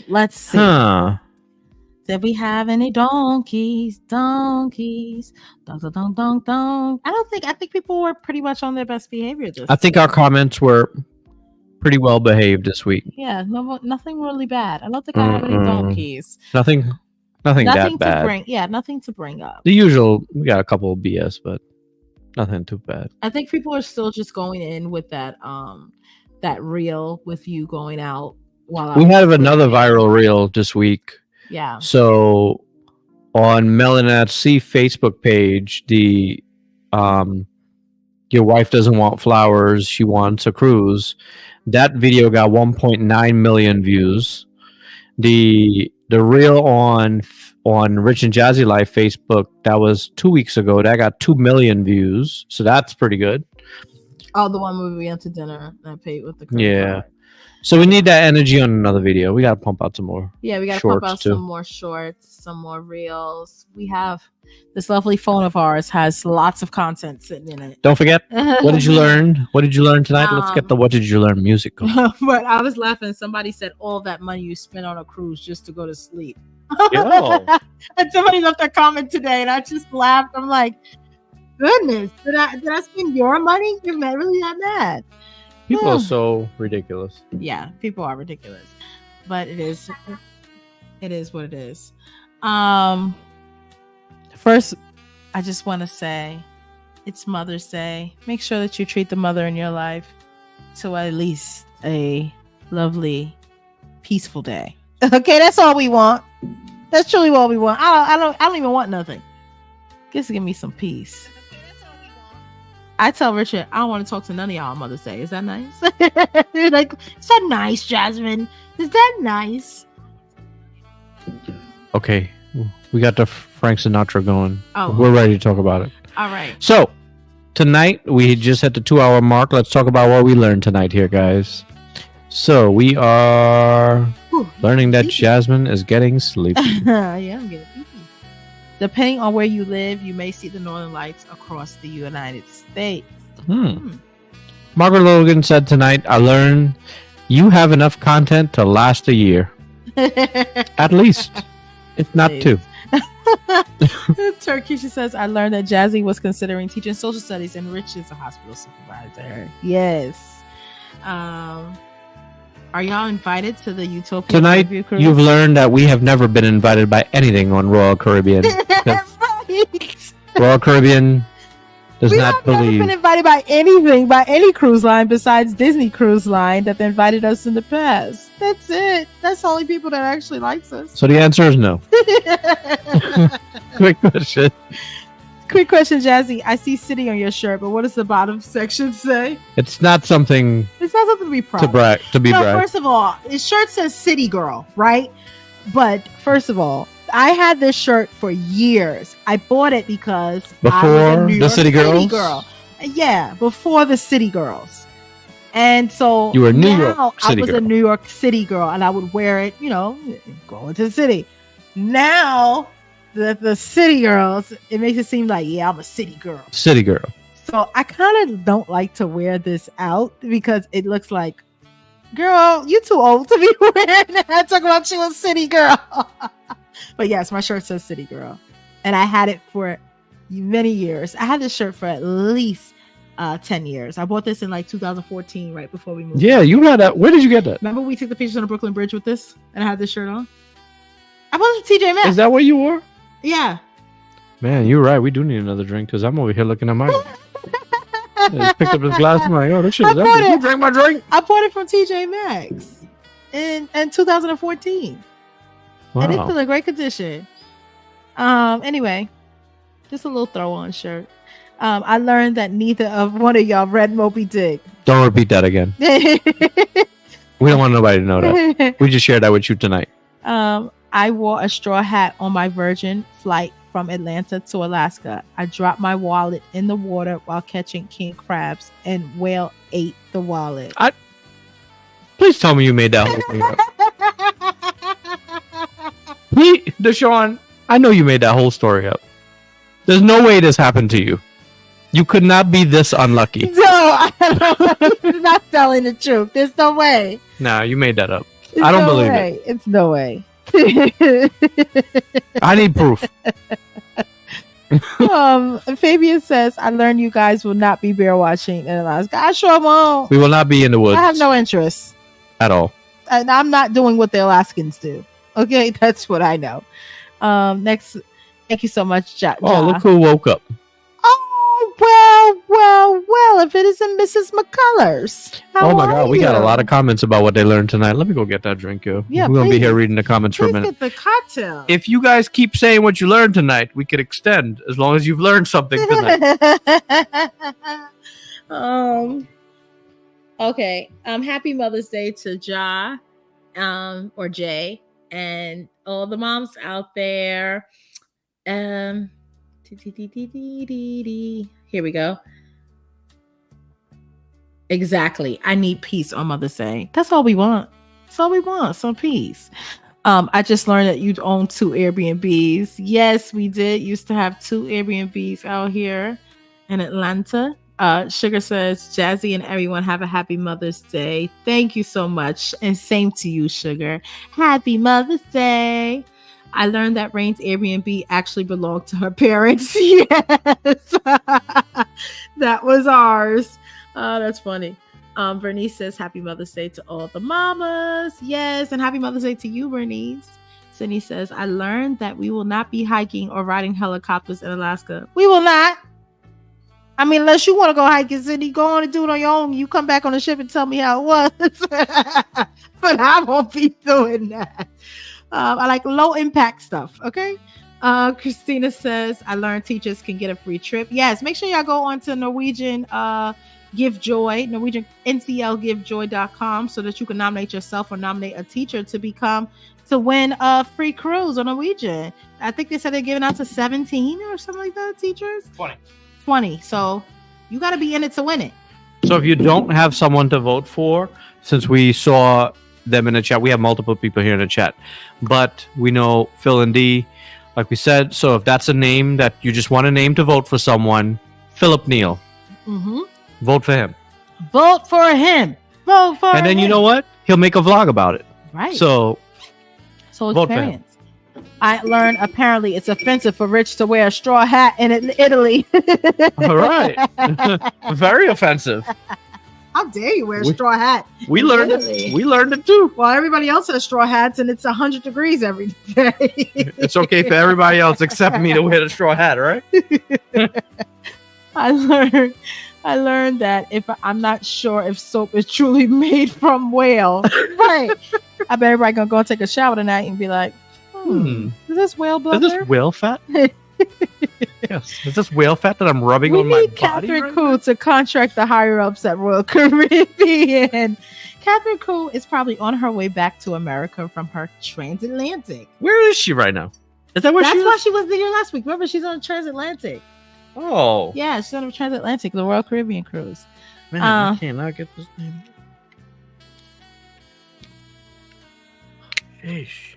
Let's see. Did we have any donkeys? Donkeys. Dong, dong, dong, dong, dong. I think people were pretty much on their best behavior this I think week. our comments were pretty well behaved this week. Yeah, nothing really bad. I don't think I have any donkeys. Nothing that bad. Nothing to bring up. The usual, we got a couple of BS, but nothing too bad. I think people are still just going in with that reel with you going out while we have another viral reel this week. Yeah. So on MELANIN at Sea Facebook page, the your wife doesn't want flowers, she wants a cruise. That video got 1.9 million views. The reel on Rich and Jazzy Life Facebook, that was 2 weeks ago, that got 2 million views, so that's pretty good. Oh, the one where we went to dinner and I paid with the Yeah. card. So we need that energy on another video. We gotta pump out some more. Yeah, we gotta shorts pump out too. some more shorts, some more reels. We have this lovely phone of ours has lots of content sitting in it. Don't forget, what did you learn? What did you learn tonight? Let's get the what did you learn music going. But I was laughing. Somebody said all that money you spent on a cruise just to go to sleep. Yo. And somebody left a comment today, and I just laughed. I'm like, goodness, did I spend your money? You're really that mad? People are so ridiculous. Yeah, people are ridiculous, but it is what it is. First, I just want to say it's Mother's Day. Make sure that you treat the mother in your life to at least a lovely, peaceful day. Okay, that's all we want. That's truly what we want. I don't even want nothing. Just give me some peace. I tell Richard, I don't want to talk to none of y'all on Mother's Day. Is that nice? They're like, is that nice, Jasmine? Is that nice? Okay, we got the Frank Sinatra going. Oh, we're ready to talk about it. All right. So tonight we just hit the 2-hour mark. Let's talk about what we learned tonight here, guys. So we are learning that Jasmine is getting sleepy. Yeah, I'm getting sleepy. Depending on where you live, you may see the northern lights across the United States. Margaret Logan said tonight, I learned you have enough content to last a year. At least. If not two. Turkey, she says, I learned that Jazzy was considering teaching social studies and Rich is a hospital supervisor. Yes. Are y'all invited to the Utopia Tonight, Review Cruise? you've learned that we have never been invited by anything on Royal Caribbean. Right. Royal Caribbean does We not have never believe. been invited by anything, by any cruise line besides Disney Cruise Line that they invited us in the past. That's it. That's the only people that actually likes us. So the answer is no. Quick question. Quick question, Jazzy. I see city on your shirt, but what does the bottom section say? It's not something It's not something to be proud to brag. To be No, brag. first of all, his shirt says City Girl, right? But first of all, I had this shirt for years. I bought it because I was a Before New the York City Girls? girl. Yeah, before the City Girls. And so You were a New now York City I was girl. a New York City girl, and I would wear it, going to the city. Now the City Girls, it makes it seem like, yeah, I'm a city girl. City girl. So I kind of don't like to wear this out because it looks like, girl, you too old to be wearing that. Talk about you a city girl. But yes, my shirt says city girl. And I had it for many years. I had this shirt for at least 10 years. I bought this in like 2014, right before we moved. Yeah, you had that. Where did you get that? Remember we took the pictures on the Brooklyn Bridge with this? And I had this shirt on? I bought it from TJ Maxx. Is that what you wore? Yeah. Man, you're right. We do need another drink because I'm over here looking at mine. I just picked up his glass. I'm like, oh, this shit is I bought empty. it. You drank my drink? I bought it from TJ Maxx in 2014. And it's Wow. still in great condition. Anyway, just a little throw on shirt. I learned that neither of one of y'all read Moby Dick. Don't repeat that again. We don't want nobody to know that. We just shared that with you tonight. I wore a straw hat on my Virgin flight from Atlanta to Alaska. I dropped my wallet in the water while catching king crabs, and whale ate the wallet. Please tell me you made that whole thing up. Please, Deshaun, I know you made that whole story up. There's no way this happened to you. You could not be this unlucky. No, I'm not telling the truth. There's no way. Nah, you made that up. There's I don't no believe way. It's no way. I need proof. Fabian says, I learned you guys will not be bear watching in Alaska. I sure won't. We will not be in the woods I have no interest. at all. And I'm not doing what the Alaskans do. Okay, that's what I know. Next, thank you so much, Ja. Oh, look who woke up. Oh, well, if it isn't Mrs. McCullers. How Oh my are God, we got a you? lot of comments about what they learned tonight. Let me go get that drink, yo. Yeah, We're going to be please. here reading the comments for a Please minute. get the cocktail. If you guys keep saying what you learned tonight, we could extend as long as you've learned something tonight. Okay. Happy Mother's Day to Ja, or Jay, and all the moms out there. Here we go. Exactly. I need peace on Mother's Day. That's all we want. That's all we want. Some peace. I just learned that you own 2 Airbnbs. Yes, we did. Used to have 2 Airbnbs out here in Atlanta. Sugar says, Jazzy and everyone have a happy Mother's Day. Thank you so much. And same to you, Sugar. Happy Mother's Day. I learned that Rain's Airbnb actually belonged to her parents. Yes. That was ours. Oh, that's funny. Bernice says, happy Mother's Day to all the mamas. Yes. And happy Mother's Day to you, Bernice. Sydney says, I learned that we will not be hiking or riding helicopters in Alaska. We will not. I mean, unless you want to go hiking, Sydney, go on and do it on your own. You come back on the ship and tell me how it was. But I won't be doing that. I like low impact stuff. Okay. Christina says, I learned teachers can get a free trip. Yes. Make sure y'all go on to Norwegian GiveJoy, Norwegian NCLGiveJoy.com, so that you can nominate yourself or nominate a teacher to win a free cruise on Norwegian. I think they said they're giving out to 17 or something like that, teachers. 20. So you got to be in it to win it. So if you don't have someone to vote for, since we saw them in the chat, we have multiple people here in the chat, but we know Phil and Dee, like we said. So if that's a name that you just want a name to vote for someone, Philip Neal, vote for him. Vote for him. Vote for him. And then you know what? He'll make a vlog about it. Right. So So vote for him. experience. I learned apparently it's offensive for Rich to wear a straw hat in Italy. All right. Very offensive. How dare you wear a straw hat? We in learned Italy? it. We learned it too. Well, everybody else has straw hats and it's 100 degrees every day. It's okay for everybody else except me to wear the straw hat, right? I learned that if I'm not sure if soap is truly made from whale, right? I bet everybody gonna go take a shower tonight and be like, is this whale Is blubber? this whale fat? Yes. Is this whale fat that I'm rubbing We on my need body? Catherine right Koo to contract the higher ups at Royal Caribbean. Catherine Koo is probably on her way back to America from her transatlantic. Where is she right now? Is that where That's she why is? she was here last week. Remember, she's on transatlantic. Oh. Yeah, she's on a transatlantic, the Royal Caribbean cruise. Man, I cannot get this name. Sheesh.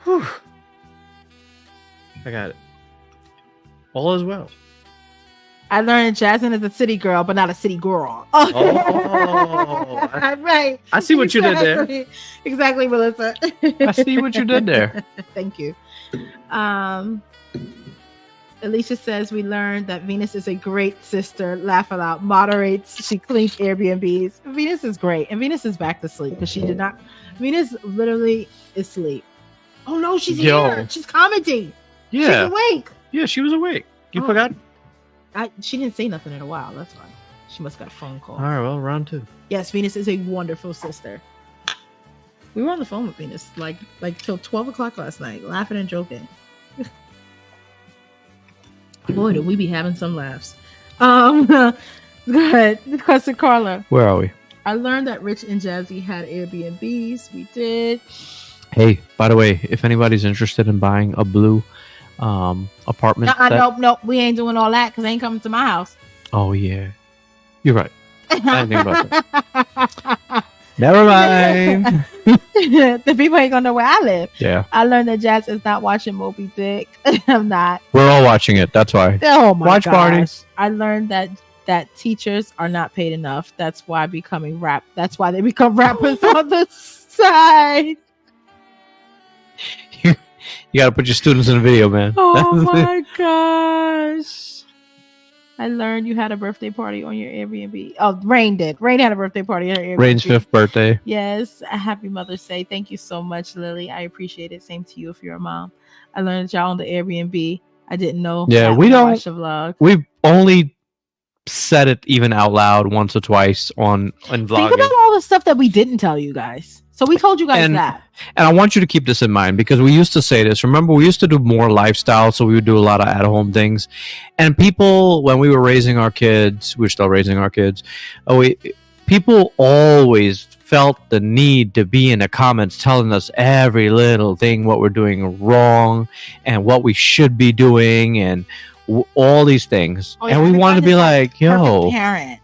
Whew. I got it. All is well. I learned Jasmine is a city girl, but not a city girl. Oh, right. I see what you did there. Exactly, Melissa. I see what you did there. Thank you. Alicia says we learned that Venus is a great sister. Laugh aloud. Moderates. She cleans Airbnbs. Venus is great, and Venus is back to sleep because she did not. Venus literally is asleep. Oh no, she's here. She's commenting. Yeah. She's awake. Yeah, she was awake. You Oh. forgot? She didn't say nothing in a while. That's why. She must got a phone call. All right, well, round 2. Yes, Venus is a wonderful sister. We were on the phone with Venus like till 12 o'clock last night, laughing and joking. Boy, do we be having some laughs. Go ahead. Question, Carla. Where are we? I learned that Rich and Jazzy had Airbnbs. We did. Hey, by the way, if anybody's interested in buying a blue apartment. Nope. We ain't doing all that because they ain't coming to my house. Oh, yeah. You're right. I didn't think about that. Never mind. The people ain't gonna know where I live. Yeah. I learned that Jazz is not watching Moby Dick. I'm not. We're all watching it. That's why. Oh my Watch gosh. parties. I learned that teachers are not paid enough. That's why they become rappers on the side. You got to put your students in a video, man. Oh my gosh. I learned you had a birthday party on your Airbnb. Oh, Rain did. Rain had a birthday party on her Airbnb. Rain's 5th birthday. Yes. A happy Mother's Day. Thank you so much, Lily. I appreciate it. Same to you if you're a mom. I learned that y'all on the Airbnb. I didn't know. Yeah, that we when I don't- watched the vlog. We've only said it even out loud once or twice on Think vlogging. about all the stuff that we didn't tell you guys. So we told you guys And- that. And I want you to keep this in mind because we used to say this. Remember, we used to do more lifestyle, so we would do a lot of at-home things. And people, when we were raising our kids, we're still raising our kids. People always felt the need to be in the comments telling us every little thing, what we're doing wrong, and what we should be doing, and all these things. Oh, yeah, and we wanted to be everybody's like, yo, Perfect parent.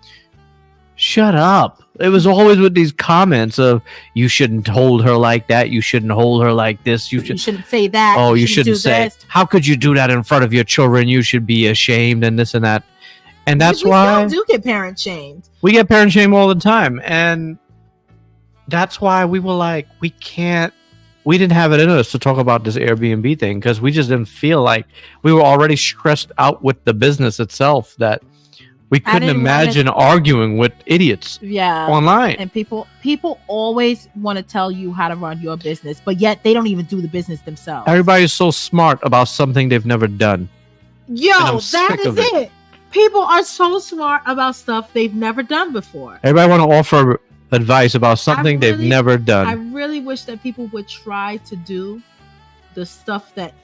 shut up. It was always with these comments of you shouldn't hold her like that, you shouldn't hold her like this, You shouldn't say that. oh, you do shouldn't say this. how could you do that in front of your children, you should be ashamed, and this and that. And that's we why still do get parent shamed. we get parent shame all the time. And that's why we were like, we didn't have it in us to talk about this Airbnb thing because we just didn't feel like we were already stressed out with the business itself that we couldn't didn't imagine arguing with idiots Yeah. online. And people always want to tell you how to run your business, but yet they don't even do the business themselves. Everybody's so smart about something they've never done. Yo, I'm that sick is of it. it. People are so smart about stuff they've never done before. Everybody want to offer advice about something they've really- never done. I really wish that people would try to do the stuff that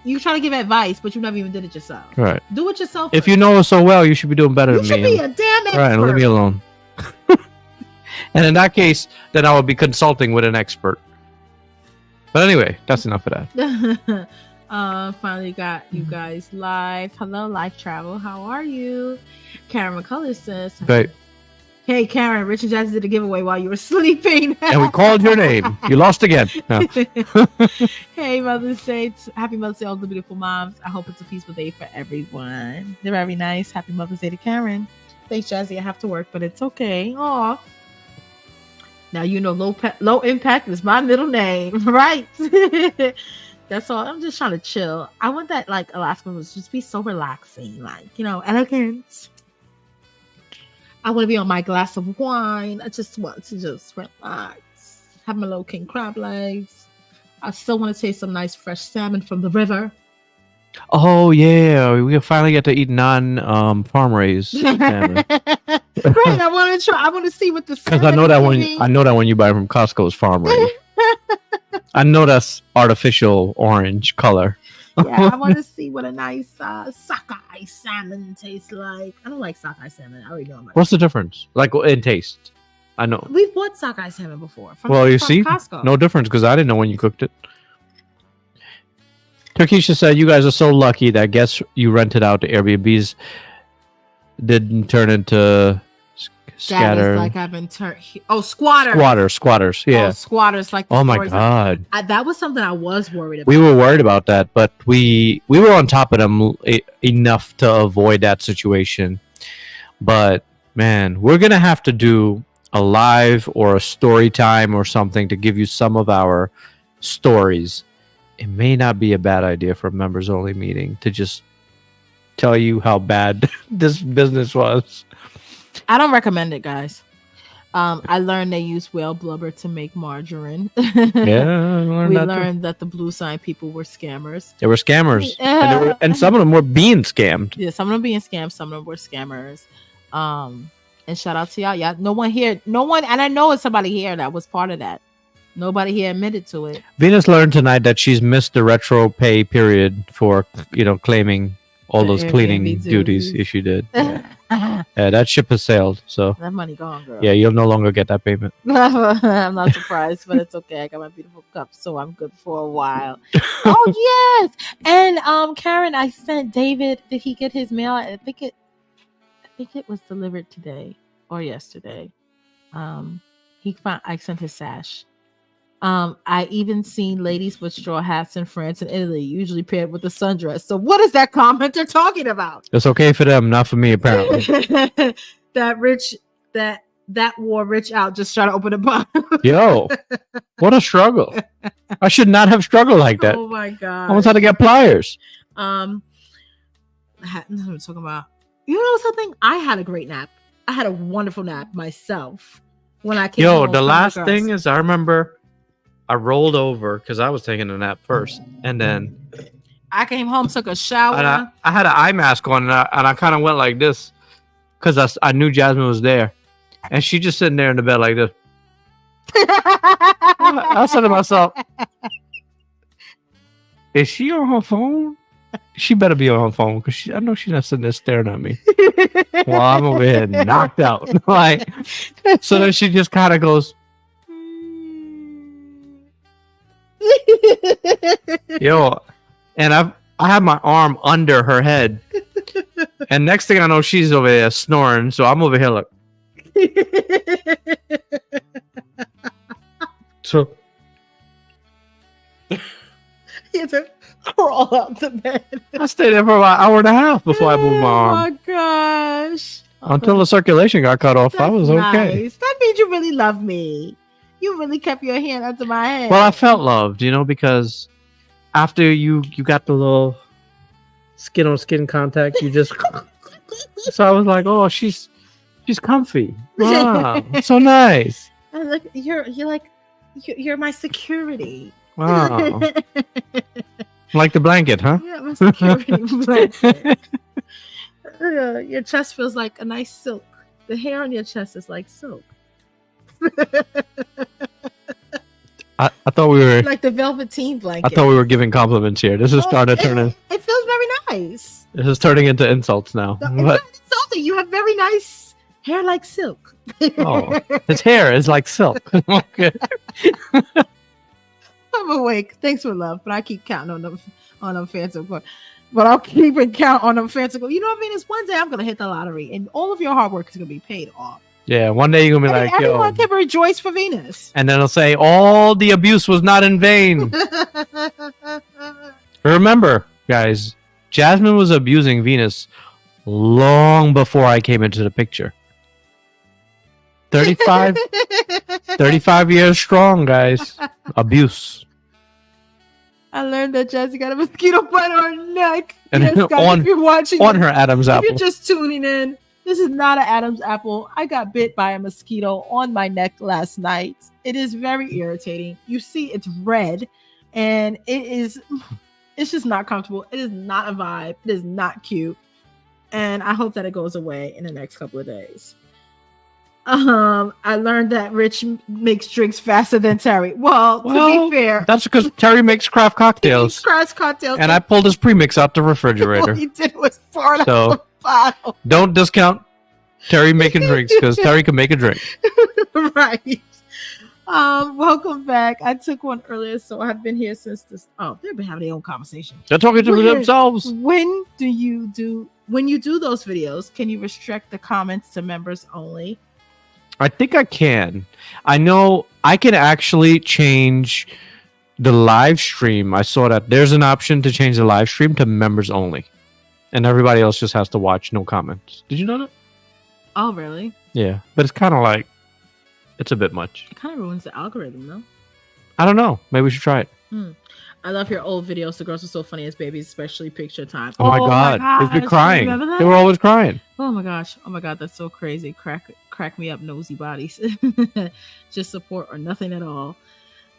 you try to give advice, but you never even did it yourself. Right. Do it yourself. If first. you know it so well, you should be doing better you than should me. be a damn expert. Right, and leave me alone. And in that case, then I would be consulting with an expert. But anyway, that's enough of that. Finally got you guys live. Hello, Life Travel. How are you? Karen McCullers says, But hey, Karen, Richard Jazzy did a giveaway while you were sleeping. and we called your name. You lost again. No. Hey, Mother's Day. Happy Mother's Day, all the beautiful moms. I hope it's a peaceful day for everyone. They're very nice. Happy Mother's Day to Karen. Thanks, Jazzy. I have to work, but it's okay. Aw. Now you know low impact is my middle name, right? That's all. I'm just trying to chill. I want that like Alaska was just be so relaxing, like elegant. I want to be on my glass of wine. I just want to just relax, have my little king crab legs. I still want to taste some nice fresh salmon from the river. Oh yeah, we finally get to eat farm raised salmon. Great, I want to try. I want to see what the Because I know that when you buy from Costco is farm raised. I know that's artificial orange color. Yeah, I want to see what a nice sockeye salmon tastes like. I don't like sockeye salmon. I already know. What's the difference? Like in taste? I know. We've bought sockeye salmon before. You see, Costco. no difference because I didn't know when you cooked it. Turkisha said, "You guys are so lucky that guests you rented out to Airbnbs didn't turn into scatter." Like I've been squatters. Squatters. Yeah. Oh, squatters. Like. Oh my god. That was something I was worried about. We were worried about that, but we were on top of them enough to avoid that situation. But man, we're gonna have to do a live or a story time or something to give you some of our stories. It may not be a bad idea for a members only meeting to just tell you how bad this business was. I don't recommend it, guys. I learned they use whale blubber to make margarine. Yeah, we learned that the blue sign people were scammers. They were scammers, and some of them were being scammed. Yeah, some of them being scammed, some of them were scammers. And shout out to y'all. Yeah, no one, and I know it's somebody here that was part of that. Nobody here admitted to it. Venus learned tonight that she's missed the retro pay period for claiming all those cleaning duties she did. Yeah. That ship has sailed, so that money gone, girl. Yeah, you'll no longer get that payment. I'm not surprised, but it's okay. I got my beautiful cup, so I'm good for a while. Oh yes, and Karen, I sent David. Did he get his mail? I think it was delivered today or yesterday. I sent his sash. I even seen ladies with straw hats in France and Italy, usually paired with a sundress. So what is that commenter talking about? It's okay for them, not for me, apparently. that wore rich out just trying to open a bottle. Yo, what a struggle. I should not have struggled like that. Oh my god. I almost had to get pliers. I'm talking about. You know something? I had a great nap. I had a wonderful nap myself when I came home. The last thing is I remember I rolled over because I was taking a nap first, and then I came home, took a shower. And I had an eye mask on, and I kind of went like this because I knew Jasmine was there, and she just sitting there in the bed like this. I said to myself, "Is she on her phone? She better be on her phone because I know she's not sitting there staring at me while I'm over here knocked out." So then she just kind of goes. Yo, and I have my arm under her head, and next thing I know, she's over there snoring. So I'm over here like, so you had to crawl out the bed. I stayed there for about an hour and a half before I moved my arm. Oh my gosh! Until the circulation got cut off, I was okay. Nice. That means you really love me. You really kept your hand under my head. Well, I felt loved, because after you got the little skin on skin contact, you just so I was like, oh, she's comfy. Wow, so nice. You're my security. Wow. Like the blanket, huh? Yeah, my security blanket. Your chest feels like a nice silk. The hair on your chest is like silk. I thought we were like the velveteen blanket. I thought we were giving compliments here. This is starting to turn in. It feels very nice. This is turning into insults now. No, it's not insulting. You have very nice hair like silk. Oh, his hair is like silk. Okay. I'm awake. Thanks for love, but I keep counting on them fancy. But I'll keep it count on them fancy. You know what I mean? It's one day I'm gonna hit the lottery, and all of your hard work is gonna be paid off. Yeah, one day you're gonna be like, everyone can rejoice for Venus. And then it'll say, all the abuse was not in vain. Remember, guys, Jasmine was abusing Venus long before I came into the picture. 35 35 years strong, guys. Abuse. I learned that Jazzy got a mosquito bite on her neck. And Yes, guys, on- if you're watching On this, her Adam's if apple. you're just tuning in, this is not an Adam's apple. I got bit by a mosquito on my neck last night. It is very irritating. You see, it's red, and it's just not comfortable. It is not a vibe. It is not cute. And I hope that it goes away in the next couple of days. I learned that Rich makes drinks faster than Terry. Well, to be fair, That's because Terry makes craft cocktails. crash cocktails. And I pulled his premix out the refrigerator. What he did was pour it out So- the bottle. Don't discount Terry making drinks because Terry can make a drink. Right. Welcome back. I took one earlier, so I've been here since this. Oh, they've been having their own conversation. They're talking to Weird. themselves. When you do those videos, can you restrict the comments to members only? I think I can. I know I can actually change the live stream. I saw that there's an option to change the live stream to members only. And everybody else just has to watch, no comments. Did you know that? Oh, really? Yeah. But it's kind of like, it's a bit much. It kind of ruins the algorithm, though. I don't know. Maybe we should try it. I love your old videos. The girls are so funny as babies, especially picture time. Oh my God. They've been gosh, crying. remember that? They were always crying. Oh my gosh. Oh my God. That's so crazy. Crack me up, nosy bodies. Just support or nothing at all.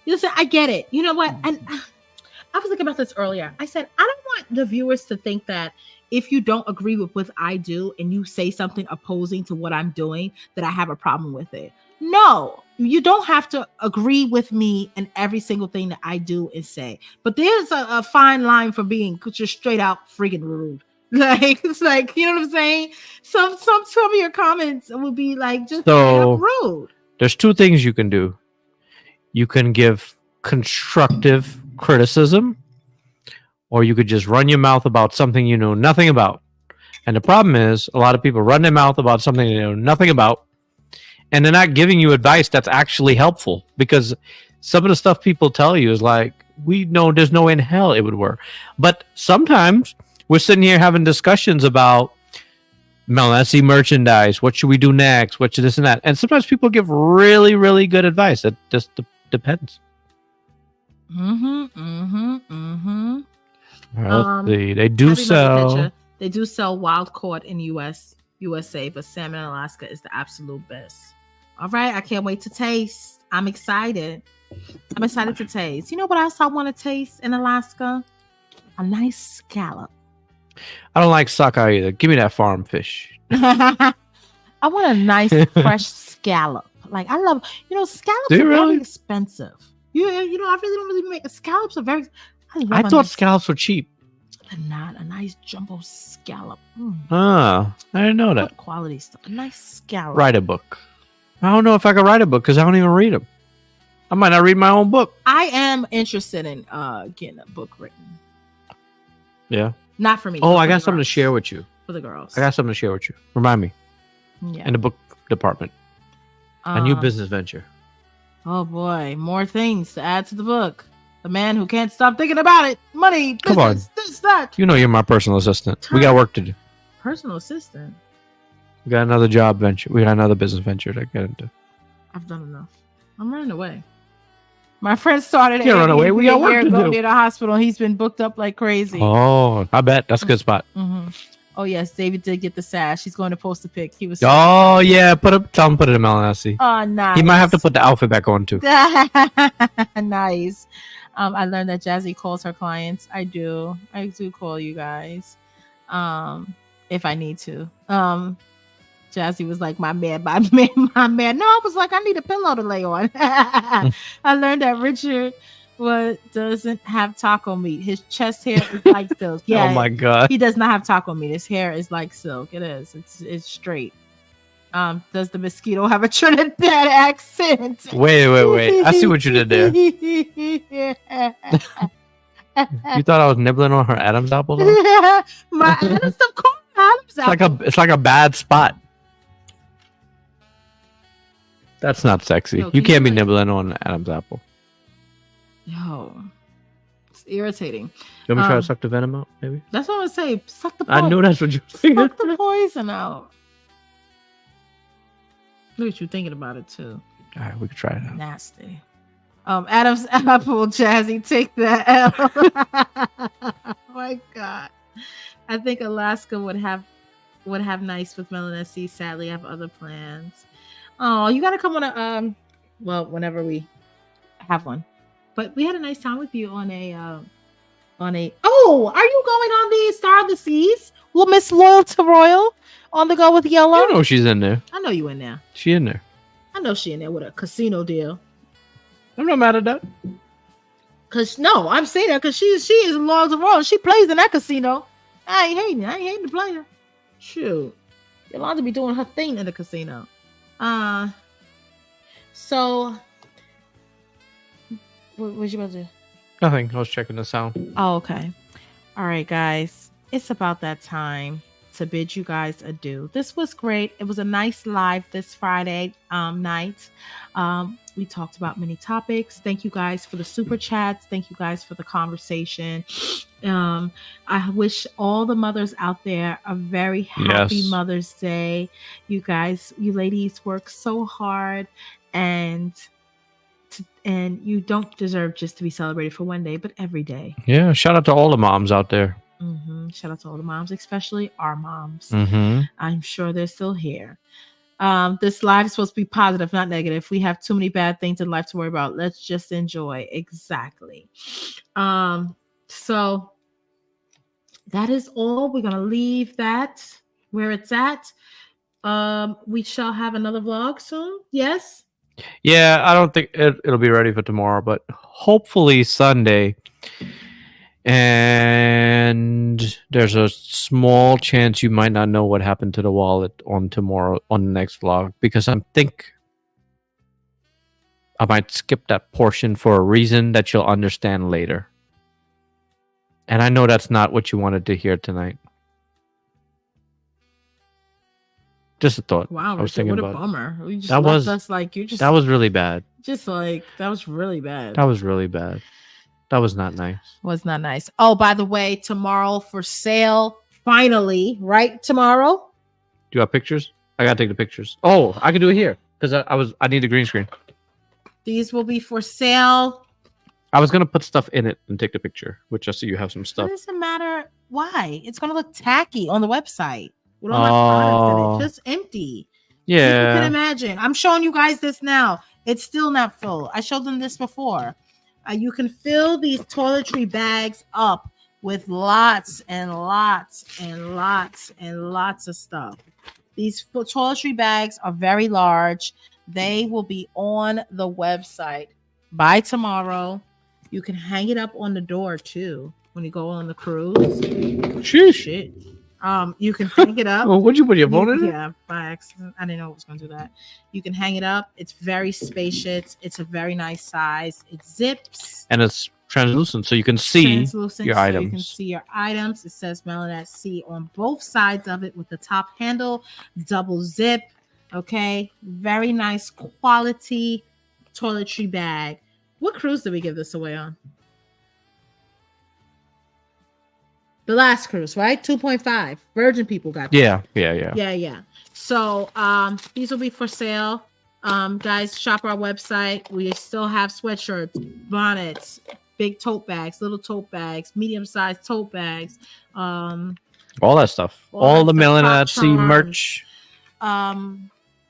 Listen, I get it. You know what? And I was thinking about this earlier. I said, I don't want the viewers to think that if you don't agree with what I do and you say something opposing to what I'm doing, that I have a problem with it. No, you don't have to agree with me in every single thing that I do and say. But there's a fine line for being just straight out friggin' rude. Like, it's like, you know what I'm saying? Some of your comments will be like just straight up rude. There's two things you can do. You can give constructive criticism, or you could just run your mouth about something you know nothing about. And the problem is, a lot of people run their mouth about something they know nothing about, and they're not giving you advice that's actually helpful, because some of the stuff people tell you is like, we know there's no way in hell it would work. But sometimes we're sitting here having discussions about MELANIN merchandise. What should we do next? What should this and that? And sometimes people give really, really good advice. It just depends. All right, let's see. They do sell. They do sell wild caught in USA, but salmon in Alaska is the absolute best. All right, I can't wait to taste. I'm excited. I'm excited to taste. You know what else I want to taste in Alaska? A nice scallop. I don't like sockeye either. Give me that farm fish. I want a nice fresh scallop. Like, I love, scallops Do you are really? very expensive. I really don't really make scallops are very. I thought scallops were cheap. They're not. A nice jumbo scallop. Ah, I didn't know that. Good quality stuff. A nice scallop. Write a book. I don't know if I could write a book because I don't even read them. I might not read my own book. I am interested in getting a book written. Yeah. Not for me. Oh, but I for got the something to girls. share with you. For the girls. I got something to share with you. Remind me. Yeah. In the book department. A new business venture. Oh boy, more things to add to the book. The man who can't stop thinking about it. Money, business, Come on. this, that. You know you're my personal assistant. We got work to do. Personal assistant. We got another job venture. We got another business venture to get into. I've done enough. I'm running away. My friend started. Can't run away. We got work to do. Near the hospital. He's been booked up like crazy. Oh, I bet. That's a good spot. Mm-hmm. Oh yes, David did get the sash. He's going to post a pic. He was. Oh, yeah. Tell him put it in MELANIN. Oh, nice. He might have to put the outfit back on, too. Nice. I learned that Jazzy calls her clients. I do call you guys. If I need to. Jazzy was like, my man. No, I was like, I need a pillow to lay on. I learned that Richard doesn't have taco meat. His chest hair is like silk. Yeah. Oh my God. He does not have taco meat. His hair is like silk. It is. It's straight. Does the mosquito have a Trinidad accent? Wait. I see what you did there. You thought I was nibbling on her Adam's apple, though? My Adam's stuff called Adam's apple. It's like a bad spot. That's not sexy. Yo, You can can't be you, like- nibbling on Adam's apple. Yo, it's irritating. You want me to try to suck the venom out, maybe? That's what I would say. Suck the poison. I knew that's what you were thinking. Suck the poison out. Look at you thinking about it too. All right, we can try it out. Nasty. Adam's apple, Jazzy, take that L. Oh my God. I think Alaska would have nice with Melanin C. Sadly, I have other plans. Oh, you gotta come on a well, whenever we have one. But we had a nice time with you on a oh, are you going on the Star of the Seas? Will Miss Loyal to Royal on the go with Yellow? You know she's in there. I know you in there. She in there. I know she in there with a casino deal. I'm not mad at that. Cause no, I'm saying that because she is loyal to Royal. She plays in that casino. I ain't hating it. I ain't hating the player. Shoot. Yolanda be doing her thing in the casino. So what was you about to do? Nothing. I was checking the sound. Oh, okay. All right, guys. It's about that time to bid you guys adieu. This was great. It was a nice live this Friday night. We talked about many topics. Thank you guys for the super chats. Thank you guys for the conversation. I wish all the mothers out there a very happy Mother's Day. You guys, you ladies work so hard, and you don't deserve just to be celebrated for one day, but every day. Yeah, shout out to all the moms out there. Shout out to all the moms, especially our moms. Mm-hmm. I'm sure they're still here. This live is supposed to be positive, not negative. We have too many bad things in life to worry about. Let's just enjoy. Exactly. So that is all. We're gonna leave that where it's at. We shall have another vlog soon. Yes. Yeah, I don't think it'll be ready for tomorrow, but hopefully Sunday. And there's a small chance you might not know what happened to the wallet on tomorrow on the next vlog, because I think I might skip that portion for a reason that you'll understand later. And I know that's not what you wanted to hear tonight. Just a thought. Wow, I was Richard, thinking what a about bummer. You just that left was us like you just that was really bad. just like that was really bad. That was really bad. That was not nice. Was not nice. Oh, by the way, tomorrow for sale. Finally, right? Tomorrow. Do you have pictures? I gotta take the pictures. Oh, I can do it here because I need the green screen. These will be for sale. I was gonna put stuff in it and take the picture, which just so you have some It stuff. doesn't matter why. It's gonna look tacky on the website. We don't have products in it. Just empty. You can Yeah. imagine. I'm showing you guys this now. It's still not full. I showed them this before. You can fill these toiletry bags up with lots and lots and lots and lots of stuff. These toiletry bags are very large. They will be on the website by tomorrow. You can hang it up on the door too when you go on the cruise. Sheesh. Shit. You can hang it up. Oh, would you put your phone in it? Yeah, by accident. I didn't know it was going to do that. You can hang it up. It's very spacious. It's a very nice size. It zips. And it's translucent, so you can see Translucent, your so items. You can see your items. It says Melanin C on both sides of it with the top handle, double zip. Okay, very nice quality toiletry bag. What cruise did we give this away on? The last cruise, right? 2.5. Virgin people got that. Yeah. So these will be for sale. Guys, shop our website. We still have sweatshirts, bonnets, big tote bags, little tote bags, medium-sized tote bags. All that stuff. All All the that stuff. Melanin Pop C charms. merch.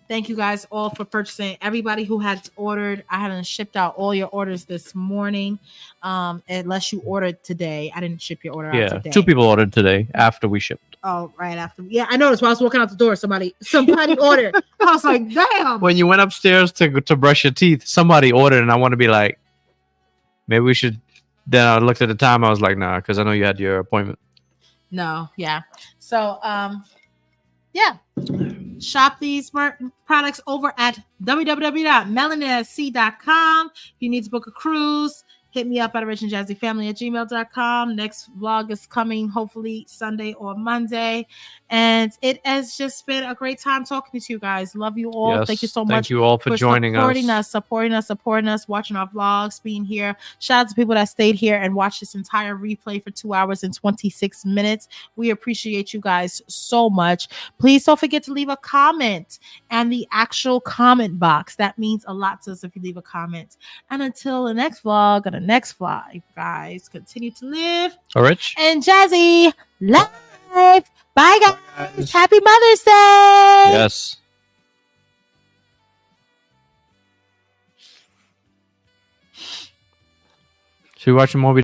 Thank you guys all for purchasing. Everybody who has ordered, I hadn't shipped out all your orders this morning. Unless you ordered today. I didn't ship your order out Yeah. today. 2 people ordered today after we shipped. Oh, right after. Yeah, I noticed while I was walking out the door, somebody ordered. I was like, damn. When you went upstairs to brush your teeth, somebody ordered, and I want to be like, maybe we should. Then I looked at the time. I was like, nah, because I know you had your appointment. No, yeah. So, yeah. Shop these products over at www.melaninc.com. If you need to book a cruise, Hit me up at originjazzyfamily@gmail.com. Next vlog is coming hopefully Sunday or Monday. And it has just been a great time talking to you guys. Love you all. Yes, Thank you so thank much you all for joining supporting us. supporting us, watching our vlogs, being here. Shout out to people that stayed here and watched this entire replay for 2 hours and 26 minutes. We appreciate you guys so much. Please don't forget to leave a comment and the actual comment box. That means a lot to us if you leave a comment. And until the next vlog and the next vlog, guys, continue to live All right. and Jazzy life. Bye, guys. Happy Mother's Day. Yes. Should we watch a movie?